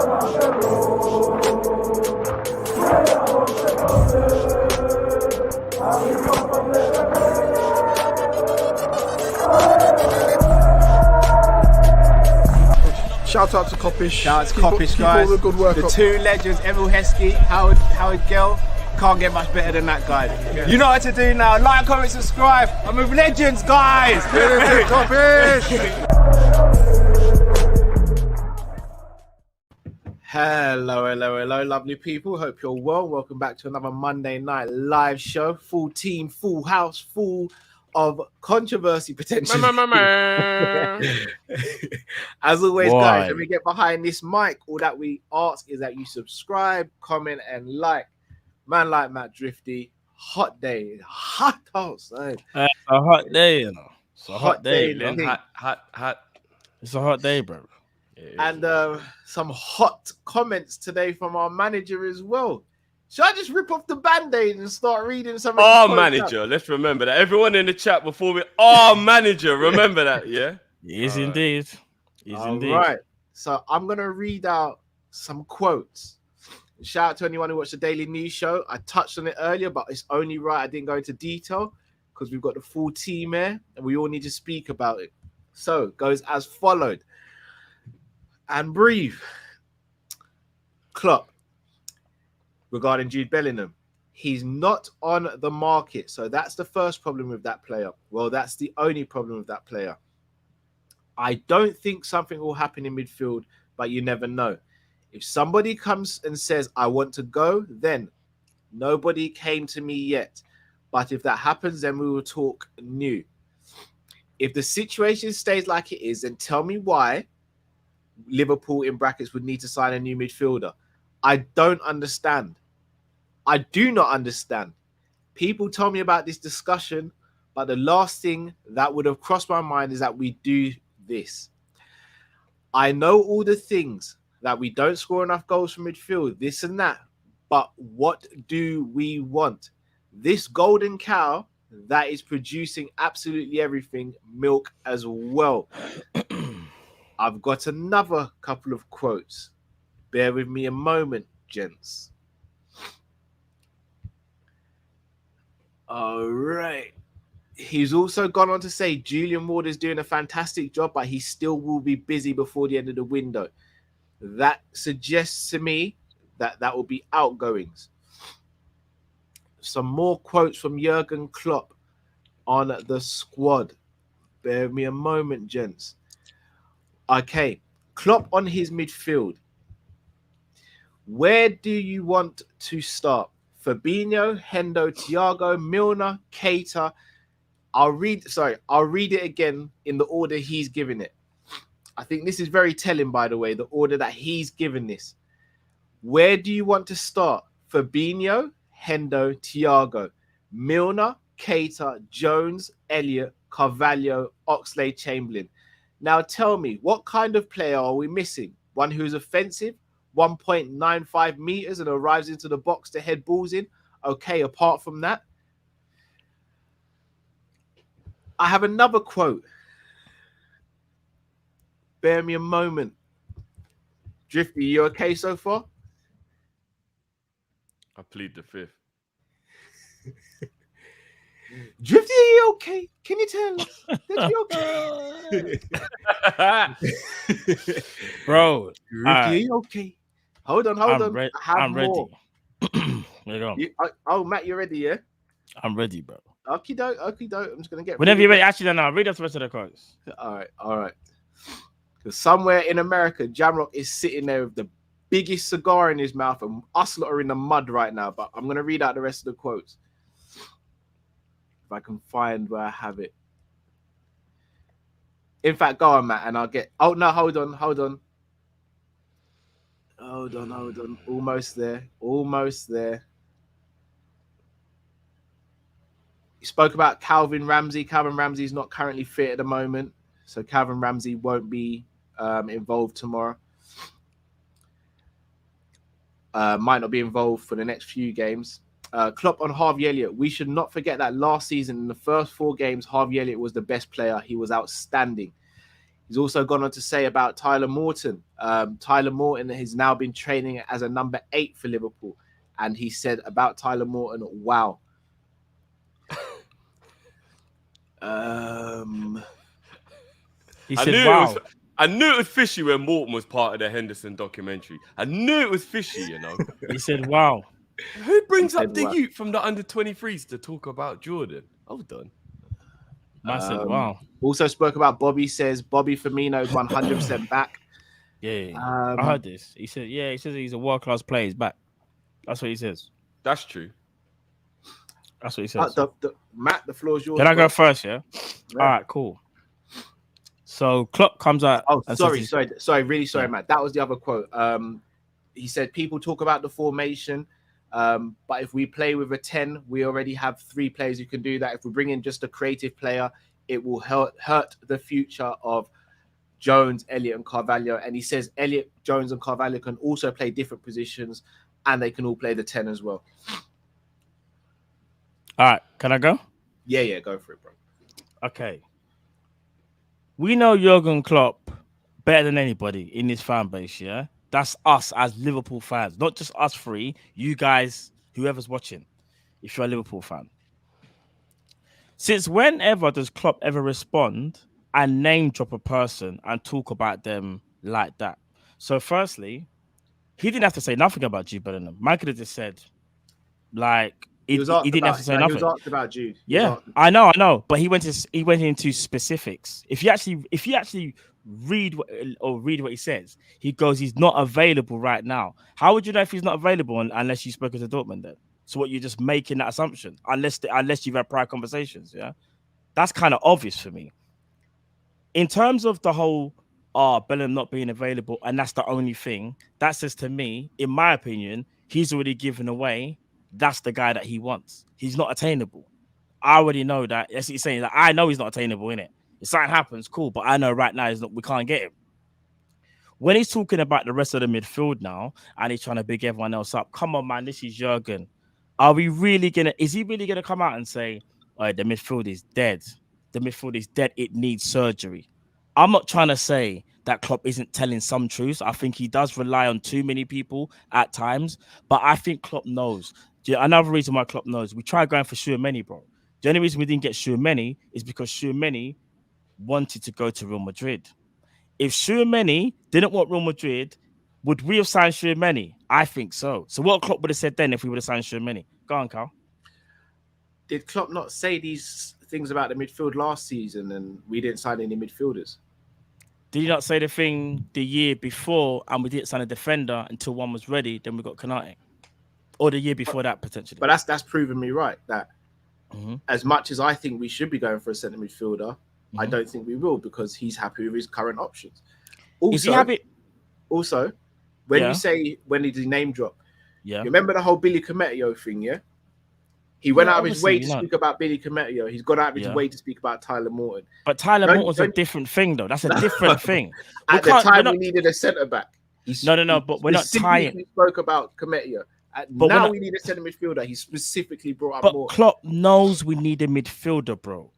Shout out to Kopish. Shout out to Kopish, guys. Keep all the good work the up. two legends, Emil Heskey, Howard Gill. Can't get much better than that guy. Yeah. You know what to do now. Like, comment, subscribe. I'm with legends, guys. Kopish. Hello, lovely people. Hope you're well. Welcome back to another Monday night live show. Full team, full house, full of controversy potentially. As always, guys, when we get behind this mic, all that we ask is that you subscribe, comment, and like. Man like Matt Drifty, hot day, hot outside. A hot day, you know. It's a hot day, man. Hot. It's a hot day, bro. And some hot comments today from our manager as well. Should I just rip off the band-aid and start reading some? Our manager, let's remember that. Everyone in the chat before we, our manager, remember that, yeah? Yes, indeed. All right. So I'm going to read out some quotes. Shout out to anyone who watched the Daily News Show. I touched on it earlier, but it's only right I didn't go into detail because we've got the full team here and we all need to speak about it. So it goes as followed. And breathe. Klopp. Regarding Jude Bellingham. He's not on the market. So that's the first problem with that player. Well, that's the only problem with that player. I don't think something will happen in midfield, but you never know. If somebody comes and says, I want to go, then nobody came to me yet. But if that happens, then we will talk new. If the situation stays like it is, then tell me why Liverpool in brackets would need to sign a new midfielder. I don't understand. I do not understand. People told me about this discussion, but the last thing that would have crossed my mind is that we do this. I know all the things that we don't score enough goals from midfield, this and that. But what do we want? This golden cow that is producing absolutely everything, milk as well. I've got another couple of quotes. Bear with me a moment, gents. All right. He's also gone on to say Julian Ward is doing a fantastic job, but he still will be busy before the end of the window. That suggests to me that that will be outgoings. Some more quotes from Jurgen Klopp on the squad. Bear with me a moment, gents. Okay, Klopp on his midfield. Where do you want to start? Fabinho, Hendo, Thiago, Milner, Keita. I'll read it again in the order he's given it. I think this is very telling, by the way, the order that he's given this. Where do you want to start? Fabinho, Hendo, Thiago, Milner, Keita, Jones, Elliott, Carvalho, Oxlade-Chamberlain. Now tell me, what kind of player are we missing? One who's offensive, 1.95 meters and arrives into the box to head balls in? Okay, apart from that, I have another quote. Bear me a moment. Drifty, you okay so far? I plead the fifth. Drifty, are you okay? Can you tell us that you okay? Bro, Drifty, are you okay? Hold on. I'm more. ready. Matt, you ready, yeah? I'm ready, bro. Okie doke. I'm just going to get... Whenever you're ready. Actually, no, read us the rest of the quotes. All right. Because somewhere in America, Jamrock is sitting there with the biggest cigar in his mouth and us lot are in the mud right now. But I'm going to read out the rest of the quotes. If I can find where I have it. In fact, go on, Matt, and I'll get... Oh, no, hold on. Hold on. Almost there. You spoke about Calvin Ramsey. Calvin Ramsey is not currently fit at the moment. So Calvin Ramsey won't be involved tomorrow. Might not be involved for the next few games. Klopp on Harvey Elliott. We should not forget that last season, in the first 4 games, Harvey Elliott was the best player. He was outstanding. He's also gone on to say about Tyler Morton. Tyler Morton has now been training as a number 8 for Liverpool. And he said about Tyler Morton, wow. He said, wow. I knew it was fishy when Morton was part of the Henderson documentary. I knew it was fishy, you know. He said, wow. Who brings up said the what? youth from the under-23s to talk about Jordan? Hold on. Man said, wow. Also spoke about Bobby, says Bobby Firmino is 100% back. Yeah, I heard this. He said, he says he's a world-class player. He's back. That's what he says. That's true. That's what he says. Matt, the floor is yours. Can I go first, yeah? Yeah. All right, cool. So Klopp comes out. Oh, and sorry, says really sorry, Matt. That was the other quote. He said people talk about the formation, but if we play with a 10, we already have 3 players who can do that. If we bring in just a creative player, it will hurt the future of Jones, Elliott, and Carvalho. And he says Elliott, Jones, and Carvalho can also play different positions, and they can all play the 10 as well. All right, can I go? Yeah, go for it, bro. Okay. We know Jurgen Klopp better than anybody in this fan base, yeah? That's us as Liverpool fans, not just us 3, you guys, whoever's watching, if you're a Liverpool fan. Since whenever does Klopp ever respond and name drop a person and talk about them like that? So firstly, he didn't have to say nothing about Jude Bellingham. Man could have just said, like, he didn't have to say nothing. He was asked about Jude. Yeah, I know, but he went into specifics. If you actually read what he says, he goes, he's not available right now. How would you know if he's not available unless you spoke to Dortmund then? So what, you're just making that assumption unless you've had prior conversations, yeah? That's kind of obvious for me. In terms of the whole Bellingham not being available and that's the only thing, that says to me, in my opinion, he's already given away. That's the guy that he wants. He's not attainable. I already know that. That's what he's saying. Like, I know he's not attainable, innit? If something happens, cool. But I know right now we can't get him. When he's talking about the rest of the midfield now, and he's trying to big everyone else up, come on, man, this is Jurgen. Is he really gonna come out and say, all right, the midfield is dead? The midfield is dead. It needs surgery. I'm not trying to say that Klopp isn't telling some truths. I think he does rely on too many people at times, but I think Klopp knows. Another reason why Klopp knows, we tried going for Tchouaméni, bro. The only reason we didn't get Tchouaméni is because Tchouaméni wanted to go to Real Madrid. If Tchouaméni didn't want Real Madrid, would we have signed Tchouaméni? I think so. So what Klopp would have said then if we would have signed Tchouaméni? Go on, Carl. Did Klopp not say these things about the midfield last season and we didn't sign any midfielders? Did he not say the thing the year before and we didn't sign a defender until one was ready, then we got Konate? Or the year before that, potentially. But that's proven me right, that as much as I think we should be going for a centre midfielder, I don't think we will because he's happy with his current options. Also, is he happy? Also, when did he name drop? Yeah. You remember the whole Billy Cometio thing, yeah? He went out of his way to speak about Billy Cometio. He's gone out of his way to speak about Tyler Morton. But Tyler Morton's a different thing, though. That's a different thing. At the time, we needed a centre-back. No, but we're not tying. We spoke about Cometio. But now we need a centre midfielder. He specifically brought up more. But Klopp knows we need a midfielder, bro.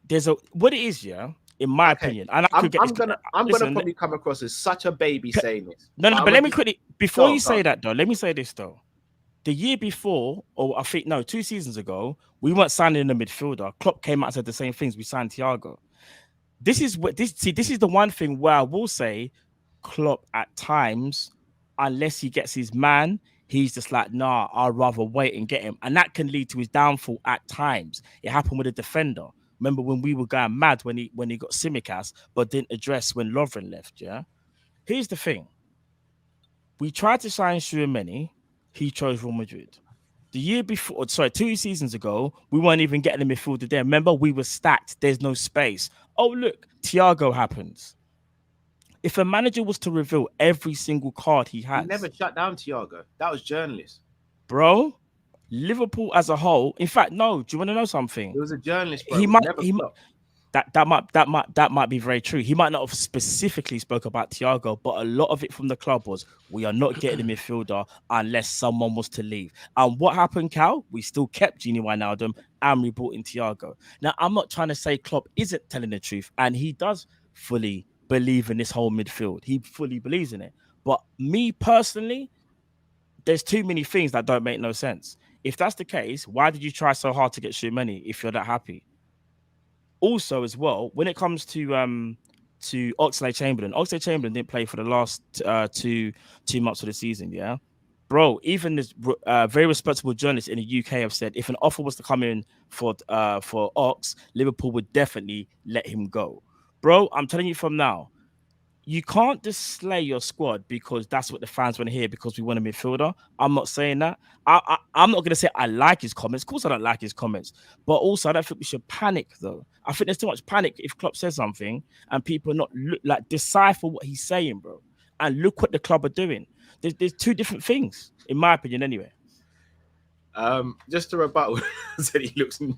What it is, yeah, in my opinion. And I'm gonna probably come across as such a baby saying this. No, but let me quickly before you say that though. Let me say this though. The year before, or I think 2 seasons ago, we weren't signing a midfielder. Klopp came out and said the same things. We signed Thiago. This is the one thing where I will say Klopp at times, unless he gets his man, he's just like, nah, I'd rather wait and get him. And that can lead to his downfall at times. It happened with a defender. Remember when we were going mad when he got Tsimikas, but didn't address when Lovren left, yeah? Here's the thing. We tried to sign Tchouaméni. He chose Real Madrid. The year before, 2 seasons ago, we weren't even getting the midfielder there. Remember, we were stacked. There's no space. Oh, look, Thiago happens. If a manager was to reveal every single card he has... He never shut down Thiago. That was journalist. Bro, Liverpool as a whole... In fact, no. Do you want to know something? It was a journalist, bro. That might be very true. He might not have specifically spoke about Thiago, but a lot of it from the club was, we are not getting a midfielder unless someone was to leave. And what happened, Cal? We still kept Gini Wijnaldum and we brought in Thiago. Now, I'm not trying to say Klopp isn't telling the truth, and he does fully believe in this whole midfield. He fully believes in it. But me personally, there's too many things that don't make no sense. If that's the case, why did you try so hard to get Tchouaméni if you're that happy? Also, as well, when it comes to Oxlade-Chamberlain didn't play for the last two months of the season, yeah? Bro, even this very respectable journalists in the UK have said if an offer was to come in for Ox, Liverpool would definitely let him go. Bro, I'm telling you from now, you can't just slay your squad because that's what the fans want to hear because we want a midfielder. I'm not saying that. I'm not going to say I like his comments. Of course I don't like his comments. But also I don't think we should panic though. I think there's too much panic if Klopp says something and people not decipher what he's saying, bro. And look what the club are doing. There's two different things, in my opinion anyway. Just to rebut, said he looks numb.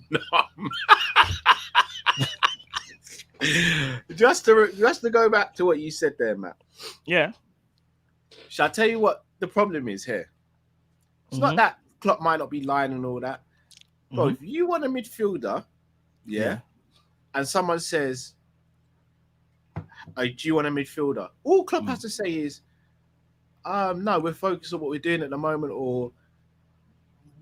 just to go back to what you said there, Matt. Yeah. Shall I tell you what the problem is here? It's not that Klopp might not be lying and all that. But if you want a midfielder, and someone says, do you want a midfielder? All Klopp has to say is, no, we're focused on what we're doing at the moment, or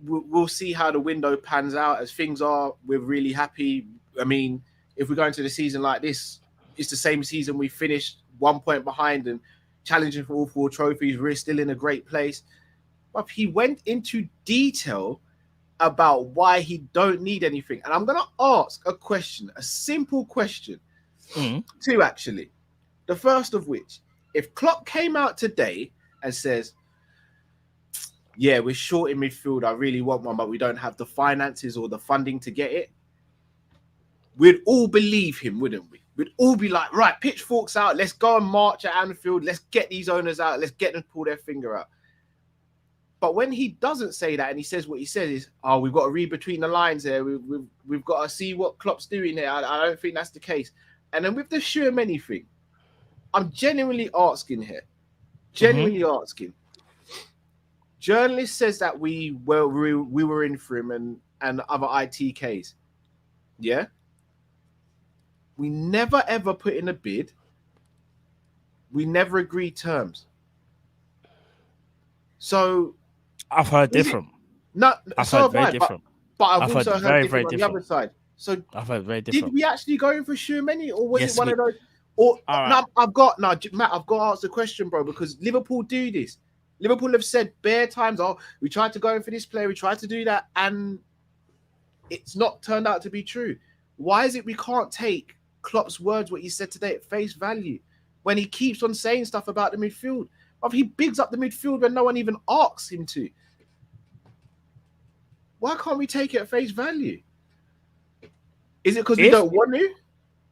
we'll see how the window pans out. As things are, we're really happy. I mean, if we go into the season like this, it's the same season we finished 1 point behind and challenging for all 4 trophies. We're still in a great place. But he went into detail about why he don't need anything. And I'm going to ask a question, a simple question, two actually. The first of which, if Klopp came out today and says, yeah, we're short in midfield, I really want one, but we don't have the finances or the funding to get it, we'd all believe him, wouldn't we? We'd all be like, right, pitchforks out, let's go and march at Anfield, let's get these owners out, let's get them to pull their finger out. But when he doesn't say that and he says what he says is, oh, we've got to read between the lines here, we've got to see what Klopp's doing here, I don't think that's the case. And then with the Tchouaméni thing, I'm genuinely asking here, asking. Journalist says that we were in for him and other ITKs. Yeah? We never ever put in a bid. We never agreed terms. So I've heard different. I've heard very different. But I've also heard different on the other side. So I've heard very different. Did we actually go in for Tchouaméni, or was it one of those? Matt, I've got to ask the question, bro, because Liverpool do this. Liverpool have said bare times, oh, we tried to go in for this player, we tried to do that, and it's not turned out to be true. Why is it we can't take Klopp's words, what he said today, at face value, when he keeps on saying stuff about the midfield? He bigs up the midfield when no one even asks him to. Why can't we take it at face value? Is it because we don't want to?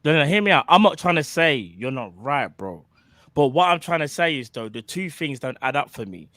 No, hear me out. I'm not trying to say you're not right, bro. But what I'm trying to say is, though, the two things don't add up for me.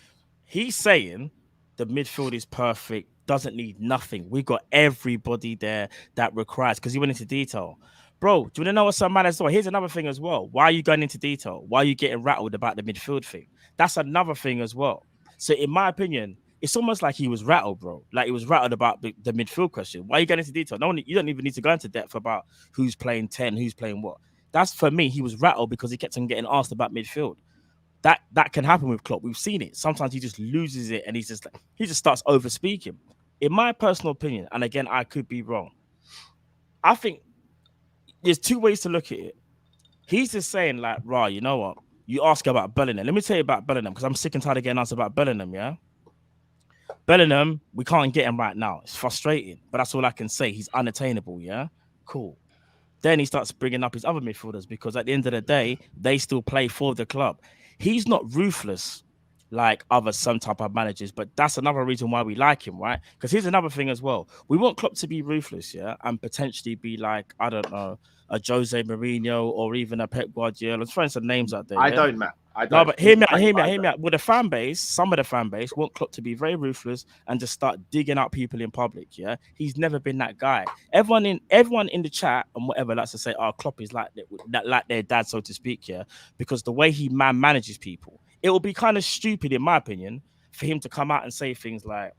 He's saying the midfield is perfect, doesn't need nothing. We got everybody there that requires, because he went into detail. Bro, do you want to know what's so mad as well? Here's another thing as well. Why are you going into detail? Why are you getting rattled about the midfield thing? That's another thing as well. So in my opinion, it's almost like he was rattled, bro. Like he was rattled about the midfield question. Why are you getting into detail? You don't even need to go into depth about who's playing 10, who's playing what. That's, for me, he was rattled because he kept on getting asked about midfield. That can happen with Klopp. We've seen it. Sometimes he just loses it and he just starts over speaking. In my personal opinion, and again, I could be wrong, I think there's two ways to look at it. He's just saying, like, right, you know what? You ask about Bellingham. Let me tell you about Bellingham, because I'm sick and tired of getting asked about Bellingham, yeah? Bellingham, we can't get him right now. It's frustrating, but that's all I can say. He's unattainable, yeah? Cool. Then he starts bringing up his other midfielders, because at the end of the day, they still play for the club. He's not ruthless like some type of managers, but that's another reason why we like him, right? Because here's another thing as well. We want Klopp to be ruthless, yeah? And potentially be like, I don't know, a Jose Mourinho or even a Pep Guardiola. I'm throwing some names out there. I don't, Matt. No, but hear me out. With the fan base, some of the fan base want Klopp to be very ruthless and just start digging out people in public. Yeah, he's never been that guy. Everyone in the chat and whatever likes to say, "Oh, Klopp is like their dad, so to speak." Yeah, because the way he manages people, it will be kind of stupid, in my opinion, for him to come out and say things like,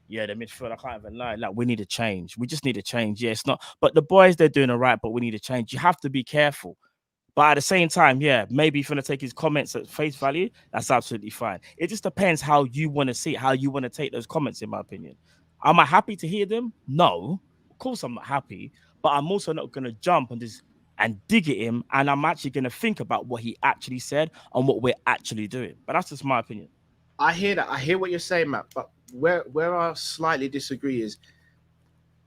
yeah, the midfield, I can't even lie. Like, we need a change. We just need a change. Yeah, it's not. But the boys, they're doing all right, but we need a change. You have to be careful. But at the same time, yeah, maybe if you want to take his comments at face value, that's absolutely fine. It just depends how you want to see it, how you want to take those comments, in my opinion. Am I happy to hear them? No, of course I'm not happy, but I'm also not going to jump and dig at him, and I'm actually going to think about what he actually said and what we're actually doing. But that's just my opinion. I hear that. I hear what you're saying, Matt. But where I slightly disagree is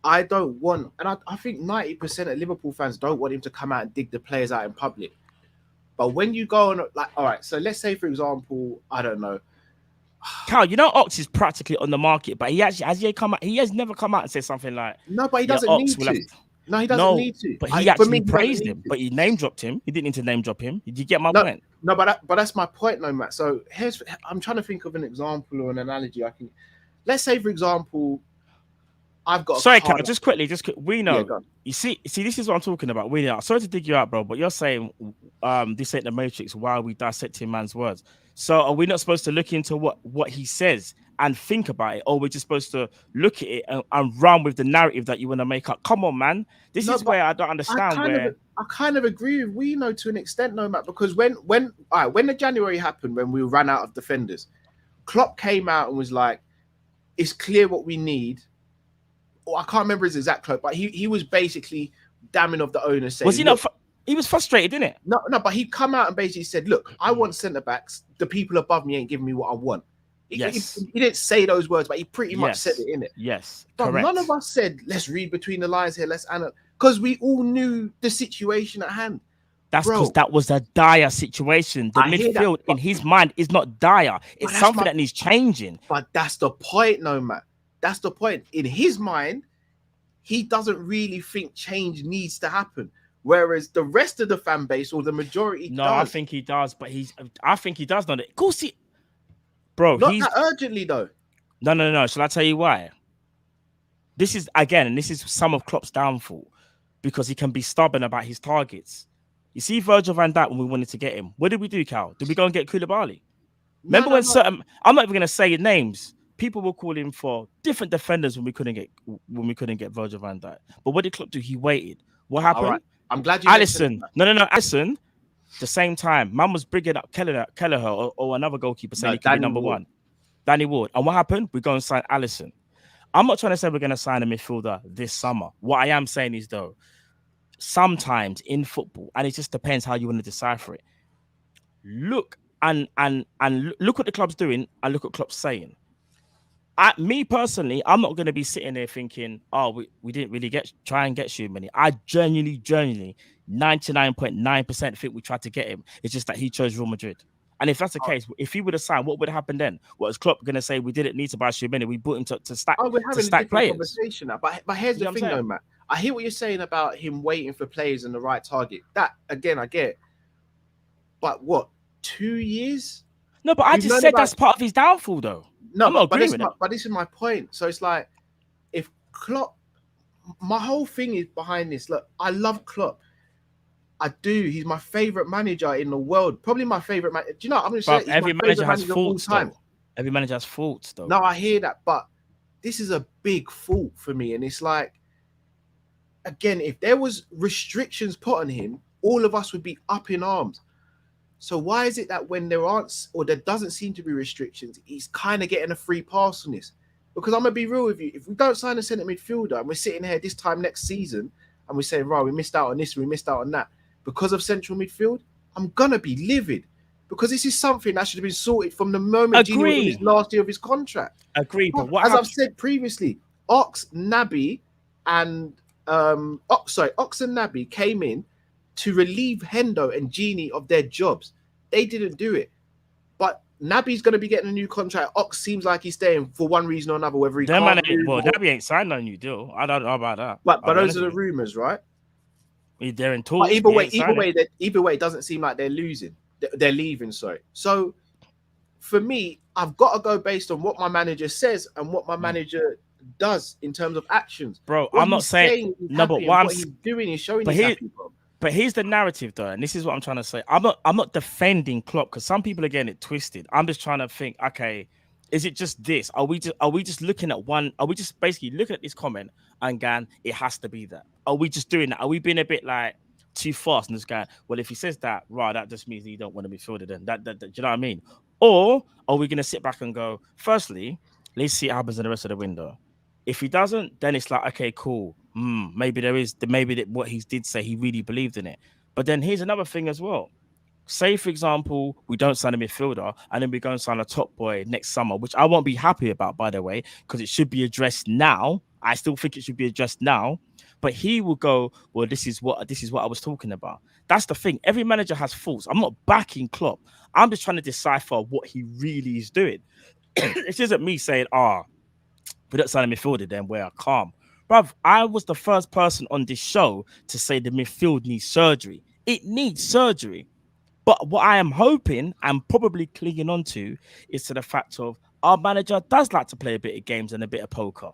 I don't want, and I think 90% of Liverpool fans don't want him to come out and dig the players out in public. But when you go on, like, all right, so let's say, for example, I don't know. Cal, you know, Ox is practically on the market, but he has never come out and said something like, No, but he yeah, doesn't Ox need will to. have No, he doesn't need to. But he For me, actually he doesn't praised need him, to. but he name dropped him. He didn't need to name drop him. Did you get my No, point? no, but that's my point, no, Matt. So I'm trying to think of an example or an analogy I can. Let's say, for example, I've got. Sorry, Cal, just quickly, we know. Yeah, go on. You see, this is what I'm talking about. We know. Sorry to dig you out, bro, but you're saying this ain't the Matrix while we dissecting man's words. So are we not supposed to look into what he says and think about it, or we're just supposed to look at it and run with the narrative that you want to make up? Come on, man. This is where I don't understand. I kind of agree with Wino to an extent, no, Matt, because when the January happened, when we ran out of defenders, Klopp came out and was like, "It's clear what we need." Or I can't remember his exact quote, but he was basically damning of the owner, saying, was he not? He was frustrated, didn't it? No, but he come out and basically said, "Look, I want centre backs. The people above me ain't giving me what I want." Yes. He didn't say those words, but he pretty much said it, innit? Yes. But correct. none of us said, "Let's read between the lines here. Let's analyze," because we all knew the situation at hand. That's because that was a dire situation. The midfield in his mind is not dire. It's something that needs changing. But that's the point, no, Matt. That's the point. In his mind, he doesn't really think change needs to happen. Whereas the rest of the fan base or the majority does. I think he does, but I think he does not. Of course bro, not that urgently though. No. Shall I tell you why? This is some of Klopp's downfall, because he can be stubborn about his targets. You see Virgil van Dijk when we wanted to get him. What did we do, Cal? Did we go and get Koulibaly? Remember when certain, I'm not even gonna say names. People were calling for different defenders when we couldn't get Virgil van Dijk. But what did Klopp do? He waited. What happened? Right. I'm glad you Alisson. No. Alisson. The same time, man was bringing up Kelleher or another goalkeeper saying he could be number one. Danny Ward. And what happened? We go and sign Alisson. I'm not trying to say we're going to sign a midfielder this summer. What I am saying is, though, sometimes in football, and it just depends how you want to decipher it. Look and look what the club's doing and look what Klopp's saying. Me personally, I'm not going to be sitting there thinking, oh, we didn't really try and get Schumann. I genuinely, 99.9% think we tried to get him. It's just that he chose Real Madrid. And if that's the case, if he would have signed, what would have happened then? What is Klopp going to say? We didn't need to buy Schumann. We bought him to stack. Oh, we're having a different players. conversation now. But here's the thing, though, Matt. I hear what you're saying about him waiting for players in the right target. That again, I get. But what? 2 years? No, but I just said that's part of his downfall, though. No, but this is my point. So it's like, if Klopp, my whole thing is behind this. Look, I love Klopp. I do. He's my favorite manager in the world. Probably my favorite man. Do you know? I'm going to say every manager has faults. Every manager has faults, though. No, I hear that, but this is a big fault for me, and it's like, again, if there was restrictions put on him, all of us would be up in arms. So why is it that when there aren't, or there doesn't seem to be restrictions, he's kind of getting a free pass on this? Because I'm going to be real with you. If we don't sign a centre midfielder and we're sitting here this time next season and we're saying, right, we missed out on this, we missed out on that because of central midfield, I'm going to be livid. Because this is something that should have been sorted from the moment Gini was in his last year of his contract. Agree. But I've said previously, Ox and Naby came in to relieve Hendo and Gini of their jobs. They didn't do it. But Naby's going to be getting a new contract. Ox seems like he's staying for one reason or another, whether he Naby ain't signed no new deal. I don't know about that. But those are the rumours, right? They're in talks. But either way, it doesn't seem like they're losing. They're leaving, sorry. So for me, I've got to go based on what my manager says and what my manager does in terms of actions. Bro, I'm not saying no, but what he's doing is showing he's happy, bro. But here's the narrative, though, and this is what I'm trying to say. I'm not defending Klopp, because some people are getting it twisted. I'm just trying to think, okay, is it just this? Are we just looking at one? Are we just basically looking at this comment and going, it has to be that? Are we just doing that? Are we being a bit like, too fast and just going, well, if he says that, right, that just means that you don't want to be midfielder then. That do you know what I mean? Or are we going to sit back and go, firstly, let's see what happens in the rest of the window. If he doesn't, then it's like, okay, cool. Maybe what he did say, he really believed in it. But then here's another thing as well. Say, for example, we don't sign a midfielder and then we go and sign a top boy next summer, which I won't be happy about, by the way, because it should be addressed now. I still think it should be addressed now. But he will go, well, this is what I was talking about. That's the thing. Every manager has faults. I'm not backing Klopp. I'm just trying to decipher what he really is doing. This isn't me saying, we don't sign a midfielder, then we're calm. Bruv, I was the first person on this show to say the midfield needs surgery. It needs surgery. But what I am hoping and probably clinging on to is to the fact of our manager does like to play a bit of games and a bit of poker.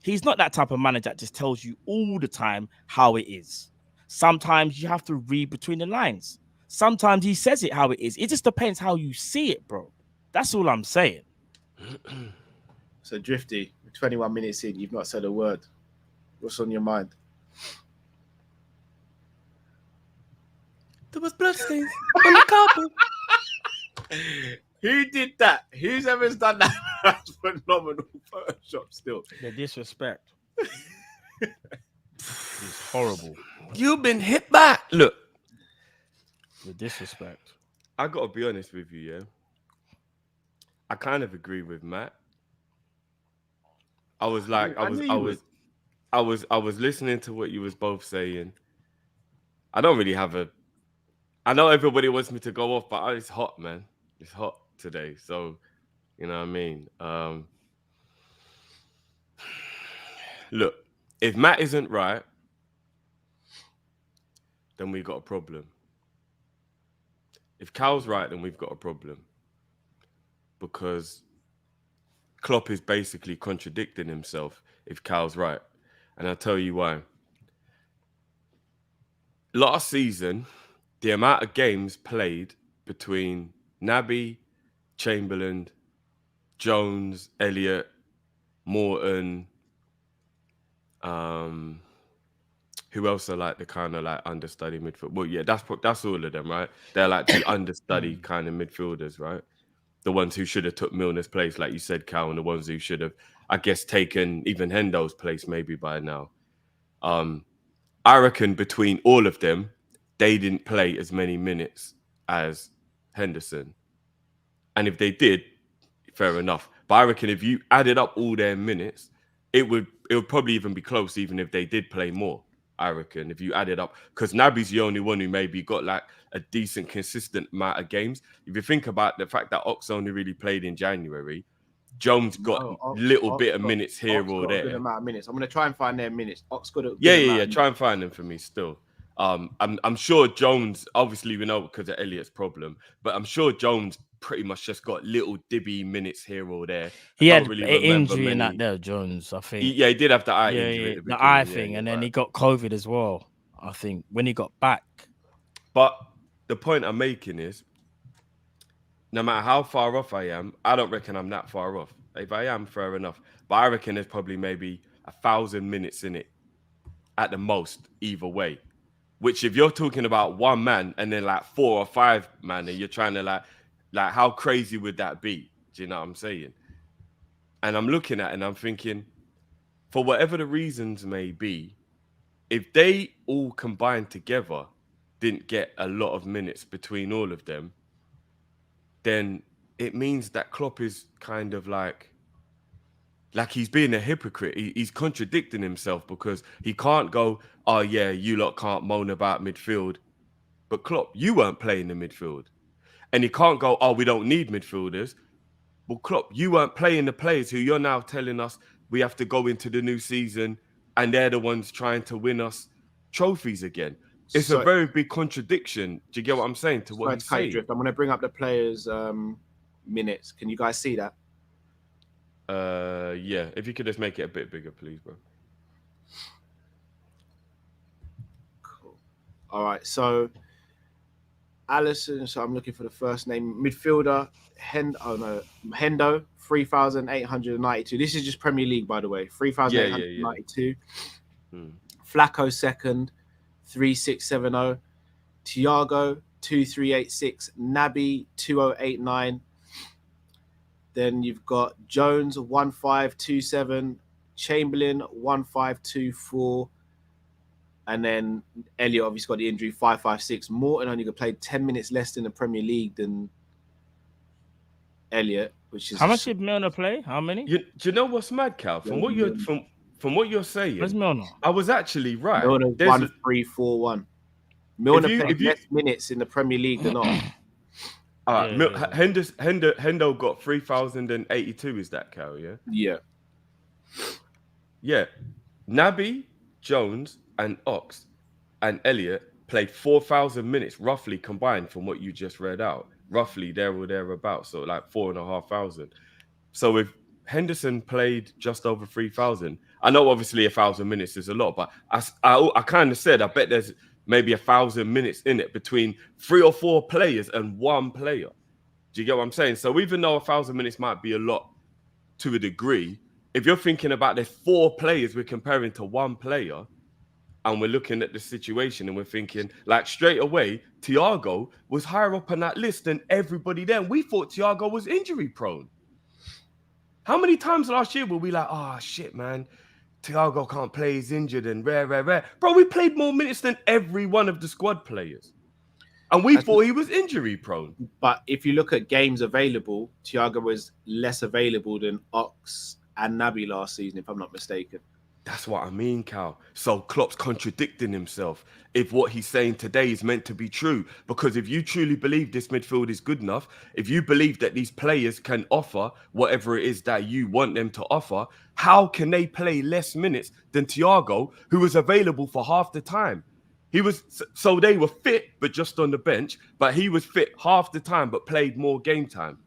He's not that type of manager that just tells you all the time how it is. Sometimes you have to read between the lines. Sometimes he says it how it is. It just depends how you see it, bro. That's all I'm saying. So, Drifty, 21 minutes in, you've not said a word. What's on your mind? There was bloodstains on the carpet. Who did that? Who's ever done that? That's phenomenal Photoshop still. The disrespect. It's horrible. You've been hit back. Look, The disrespect. I gotta be honest with you, yeah. I kind of agree with Matt. I was listening to what you was both saying. I don't really have a. I know everybody wants me to go off, but it's hot, man. It's hot today, so you know what I mean. Look, if Matt isn't right, then we got a problem. If Cal's right, then we've got a problem. Because Klopp is basically contradicting himself if Cal's right. And I'll tell you why. Last season, the amount of games played between Naby, Chamberlain, Jones, Elliott, Morton, who else are like the kind of like understudy midfield? Well, yeah, that's all of them, right? They're like the understudy kind of midfielders, right? The ones who should have took Milner's place, like you said, Cal, and the ones who should have, I guess, taken even Hendo's place maybe by now. I reckon between all of them, they didn't play as many minutes as Henderson. And if they did, fair enough. But I reckon if you added up all their minutes, it would probably even be close, even if they did play more. I reckon if you add it up, because Naby's the only one who maybe got like a decent, consistent amount of games. If you think about the fact that Ox only really played in January, Jones got a little bit of minutes here Ox or got there. A good amount of minutes. I'm going to try and find their minutes. Ox got a good Yeah. amount. Try and find them for me still. I'm sure Jones, obviously we know because of Elliott's problem, but I'm sure Jones pretty much just got little dibby minutes here or there. He had really an injury in that there, Jones, I think. He did have the eye injury. At the the eye beginning, thing, and right. then he got COVID as well, I think, when he got back. But the point I'm making is, no matter how far off I am, I don't reckon I'm that far off. If I am, fair enough. But I reckon there's probably maybe 1,000 minutes in it at the most, either way. Which if you're talking about one man and then like 4 or 5 man, and you're trying to like how crazy would that be? Do you know what I'm saying? And I'm looking at it and I'm thinking, for whatever the reasons may be, if they all combined together didn't get a lot of minutes between all of them, then it means that Klopp is kind of like he's being a hypocrite. He's contradicting himself because he can't go, oh yeah, you lot can't moan about midfield. But Klopp, you weren't playing the midfield. And he can't go, oh, we don't need midfielders. Well, Klopp, you weren't playing the players who you're now telling us we have to go into the new season and they're the ones trying to win us trophies again. It's a very big contradiction. Do you get what I'm saying to what he's saying? Drift. I'm going to bring up the players' minutes. Can you guys see that? Yeah. If you could just make it a bit bigger, please, bro. Cool. All right. So, Allison. So I'm looking for the first name. Midfielder. Hendo. 3,892. This is just Premier League, by the way. 3,892. Yeah. Flacco second. 3670. Thiago 2386. Naby 2089. Then you've got Jones 1527. Chamberlain 1524. And then Elliott obviously got the injury 556. Morton only played 10 minutes less in the Premier League than Elliott, which is How much did Milner play? How many? Do you know what's mad, Cal? From what you're saying, Where's Milner? I was actually right. Milner There's 1341. Milner played if you- less minutes in the Premier League than all. Hendo got 3,082. Is that Cal? Yeah. Yeah. Yeah. Naby, Jones, and Ox and Elliott played 4,000 minutes roughly combined from what you just read out. Roughly there or thereabouts, so like 4,500. So if Henderson played just over 3,000, I know obviously 1,000 minutes is a lot, but I kind of said I bet there's maybe 1,000 minutes in it between 3 or 4 players and one player. Do you get what I'm saying? So even though 1,000 minutes might be a lot to a degree, if you're thinking about the 4 players we're comparing to one player, and we're looking at the situation and we're thinking, like, straight away, Thiago was higher up on that list than everybody then. We thought Thiago was injury prone. How many times last year were we like, oh, shit, man, Thiago can't play, he's injured and rare. Bro, we played more minutes than every one of the squad players. And we thought he was injury prone. But if you look at games available, Thiago was less available than Ox and Naby last season, if I'm not mistaken. That's what I mean, Cal. So Klopp's contradicting himself if what he's saying today is meant to be true. Because if you truly believe this midfield is good enough, if you believe that these players can offer whatever it is that you want them to offer, how can they play less minutes than Thiago, who was available for half the time? So they were fit, but just on the bench, but he was fit half the time, but played more game time.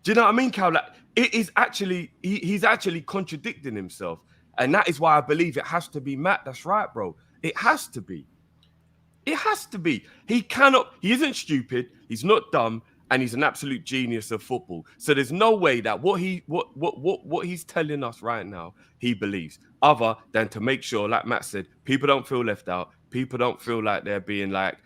Do you know what I mean, Cal? Like, it is actually, he's actually contradicting himself. And that is why I believe it has to be Matt. That's right, bro. It has to be. It has to be. He isn't stupid. He's not dumb. And he's an absolute genius of football. So there's no way that what he's telling us right now, he believes, other than to make sure, like Matt said, people don't feel left out. People don't feel like they're being like,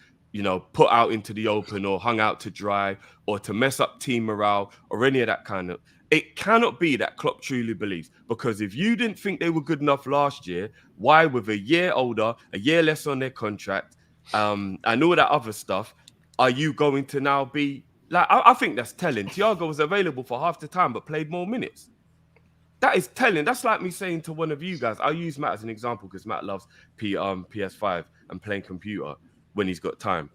put out into the open or hung out to dry or to mess up team morale or any of that kind of. It cannot be that Klopp truly believes, because if you didn't think they were good enough last year, why, with a year older, a year less on their contract, and all that other stuff, are you going to now be like? I think that's telling. Thiago was available for half the time but played more minutes. That is telling. That's like me saying to one of you guys. I'll use Matt as an example because Matt loves PS5 and playing computer when he's got time.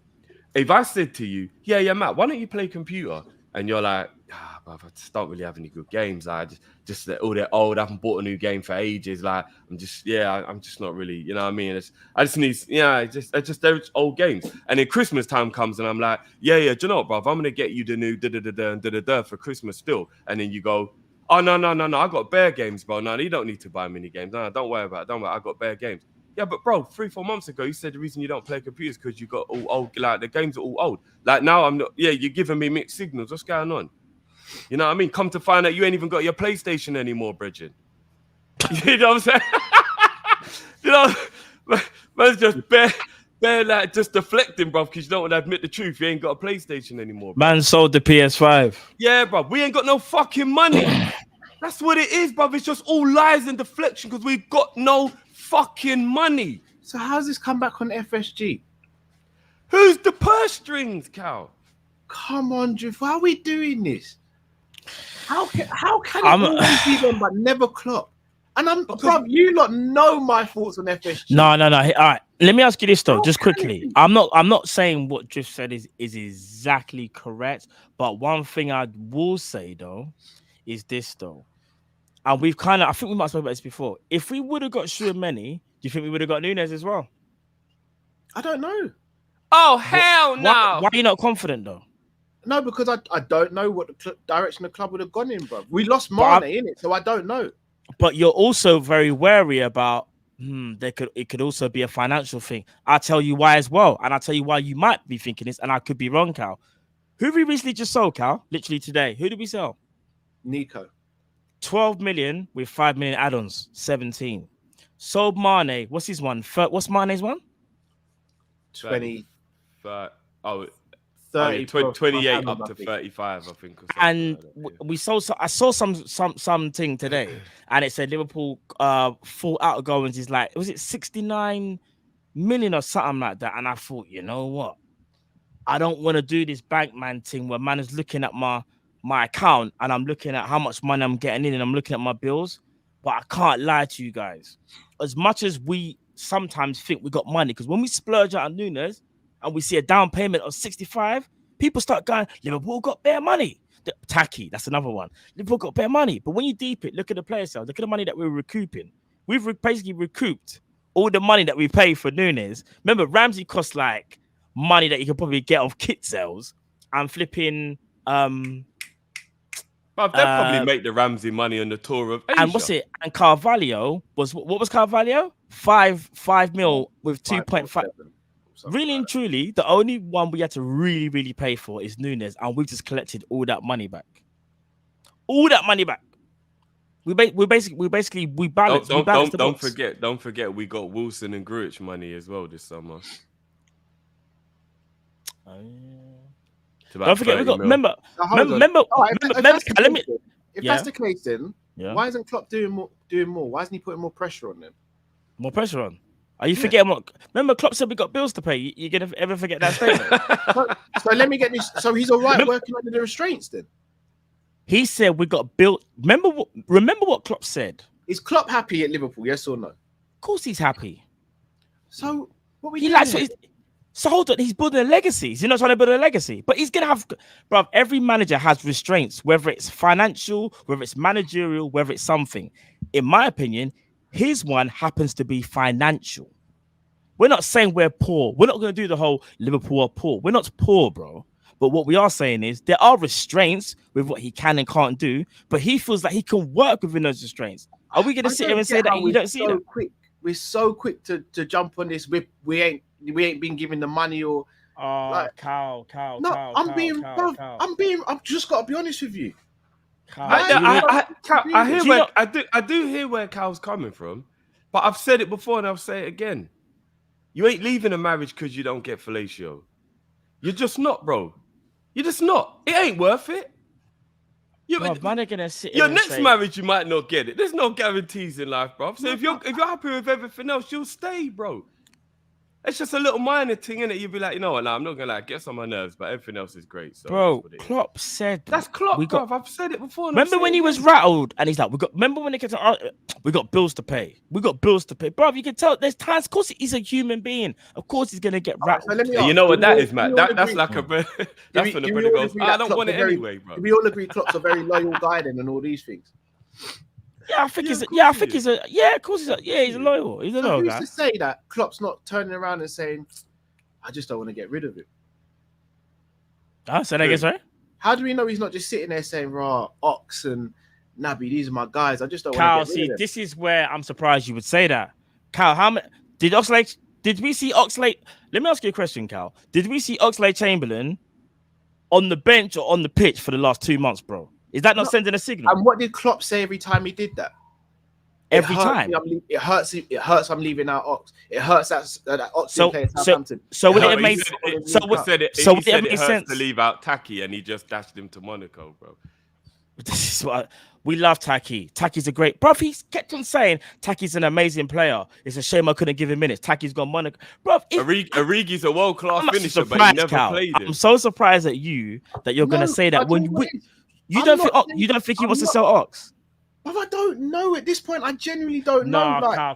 If I said to you, yeah, Matt, why don't you play computer? And you're like, bruv, I just don't really have any good games. I just all they're old. I haven't bought a new game for ages. Like, I'm just not really, you know what I mean? I just need, they're old games. And then Christmas time comes and I'm like, do you know what, bruv? I'm gonna get you the new da for Christmas still. And then you go, oh no, I got bare games, bro. No, you don't need to buy mini games. No, don't worry about it. Don't worry, I got bare games. Yeah, but bro, 3-4 months ago, you said the reason you don't play computers because you got all old. Like, the games are all old. Like, now I'm not. Yeah, you're giving me mixed signals. What's going on? You know what I mean? Come to find out, you ain't even got your PlayStation anymore, Bridget. You know what I'm saying? Man's just bare like just deflecting, bro, because you don't want to admit the truth. You ain't got a PlayStation anymore. Bro. Man sold the PS5. Yeah, bro. We ain't got no fucking money. That's what it is, bro. It's just all lies and deflection because we've got no fucking money. So how's this come back on FSG? Who's the purse strings, Cal? Come on, Drift. Why are we doing this? How can it always be them but never Klopp? And bro, you lot know my thoughts on FSG. No. All right. Let me ask you this though, just quickly. I'm not saying what Drift said is exactly correct, but one thing I will say though is this though. And I think we might have spoken about this before. If we would have got Tchouaméni, do you think we would have got Núñez as well? I don't know. Oh, hell no. Why are you not confident though? No, because I don't know what the direction the club would have gone in, bro. We lost Mane in it, so I don't know. But you're also very wary about it could also be a financial thing. I'll tell you why as well, and I'll tell you why you might be thinking this, and I could be wrong, Cal. Who have we recently just sold, Cal? Literally today. Who did we sell? Nico. 12 million with 5 million add-ons, 17. Sold Mane. What's his one? What's Mane's one? 20, 30, oh, 30 yeah, plus 28 Mohammed, up I to think. 35, I think. Or something And like that, yeah. we saw. I saw something today, and it said Liverpool full outgoings is like, was it 69 million or something like that? And I thought, you know what? I don't want to do this bank man thing where man is looking at my account and I'm looking at how much money I'm getting in and I'm looking at my bills. But I can't lie to you guys. As much as we sometimes think we got money, because when we splurge out on Nunes and we see a down payment of 65, people start going, Liverpool got bare money. Tacky, that's another one. Liverpool got bare money. But when you deep it, look at the player sales, look at the money that we're recouping. We've basically recouped all the money that we pay for Nunes. Remember, Ramsey cost like money that you could probably get off kit sales and flipping But they'll probably make the Ramsey money on the tour of Asia. and what's it? And Carvalho was what was Carvalho? 5 mil with 2.5. Really and truly, the only one we had to really pay for is Nunes, and we've just collected all that money back. All that money back. We basically balance. Don't forget we got Wilson and Gruich money as well this summer. Don't forget we got. mil. Remember. If that's the case, then why isn't Klopp doing more? Why isn't he putting more pressure on them? More pressure on. Are you forgetting what? Remember, Klopp said we got bills to pay. You gonna ever forget that statement? so let me get this. So he's all right working under the restraints then. He said we got built. Remember what Klopp said. Is Klopp happy at Liverpool? Yes or no? Of course he's happy. So what we He likes what he's. So hold on, he's building a legacy. He's not trying to build a legacy, but he's gonna have, bro. Every manager has restraints, whether it's financial, whether it's managerial, whether it's something. In my opinion, his one happens to be financial. We're not saying we're poor. We're not gonna do the whole Liverpool are poor. We're not poor, bro. But what we are saying is there are restraints with what he can and can't do, but he feels like he can work within those restraints. Are we gonna sit here and say that you don't see that? We're so quick to jump on this. We ain't been given the money or. I've just got to be honest with you. I do hear where Cal's coming from, but I've said it before and I'll say it again. You ain't leaving a marriage because you don't get fellatio. You're just not, bro. You're just not. It ain't worth it. Your next marriage, you might not get it. There's no guarantees in life, bro. So if you're happy with everything else, you'll stay, bro. It's just a little minor thing, innit? You'll be like, you know what? Nah, I'm not gonna get on my nerves, but everything else is great. So bro, Klopp said that's Klopp, bro. I've said it before. Remember when he was rattled and he's like, remember when it came to we got bills to pay. We got bills to pay. Bro, you can tell there's times, of course he's a human being. Of course he's gonna get rattled. So you know what that is, man? That's like that's when the brother goes, I don't want it anyway, bro. We all agree Klopp's a very loyal guy then and all these things. Yeah, I think he's a loyal. He's a loyal guy. Who's to say that Klopp's not turning around and saying, I just don't want to get rid of it? Say that again, sorry? How do we know he's not just sitting there saying, raw, Ox and Naby, these are my guys. I just don't want to get rid of them. This is where I'm surprised you would say that. Cal, how many did we see Oxlade? Let me ask you a question, Cal. Did we see Oxlade-Chamberlain on the bench or on the pitch for the last 2 months, bro? Is that not sending a signal? And what did Klopp say every time he did that? Every time. It hurts. It hurts. I'm leaving out Ox. It hurts that Ox plays Southampton. So would it make sense to leave out Taki and he just dashed him to Monaco, bro? This is what we love. Taki's a great bro. He kept on saying Taki's an amazing player. It's a shame I couldn't give him minutes. Taki's gone Monaco, bro. Origi's a world class finisher, but he never played him. I'm so surprised at you that you're gonna say that when you don't think he wants to sell Ox. But I don't know at this point. I genuinely don't know.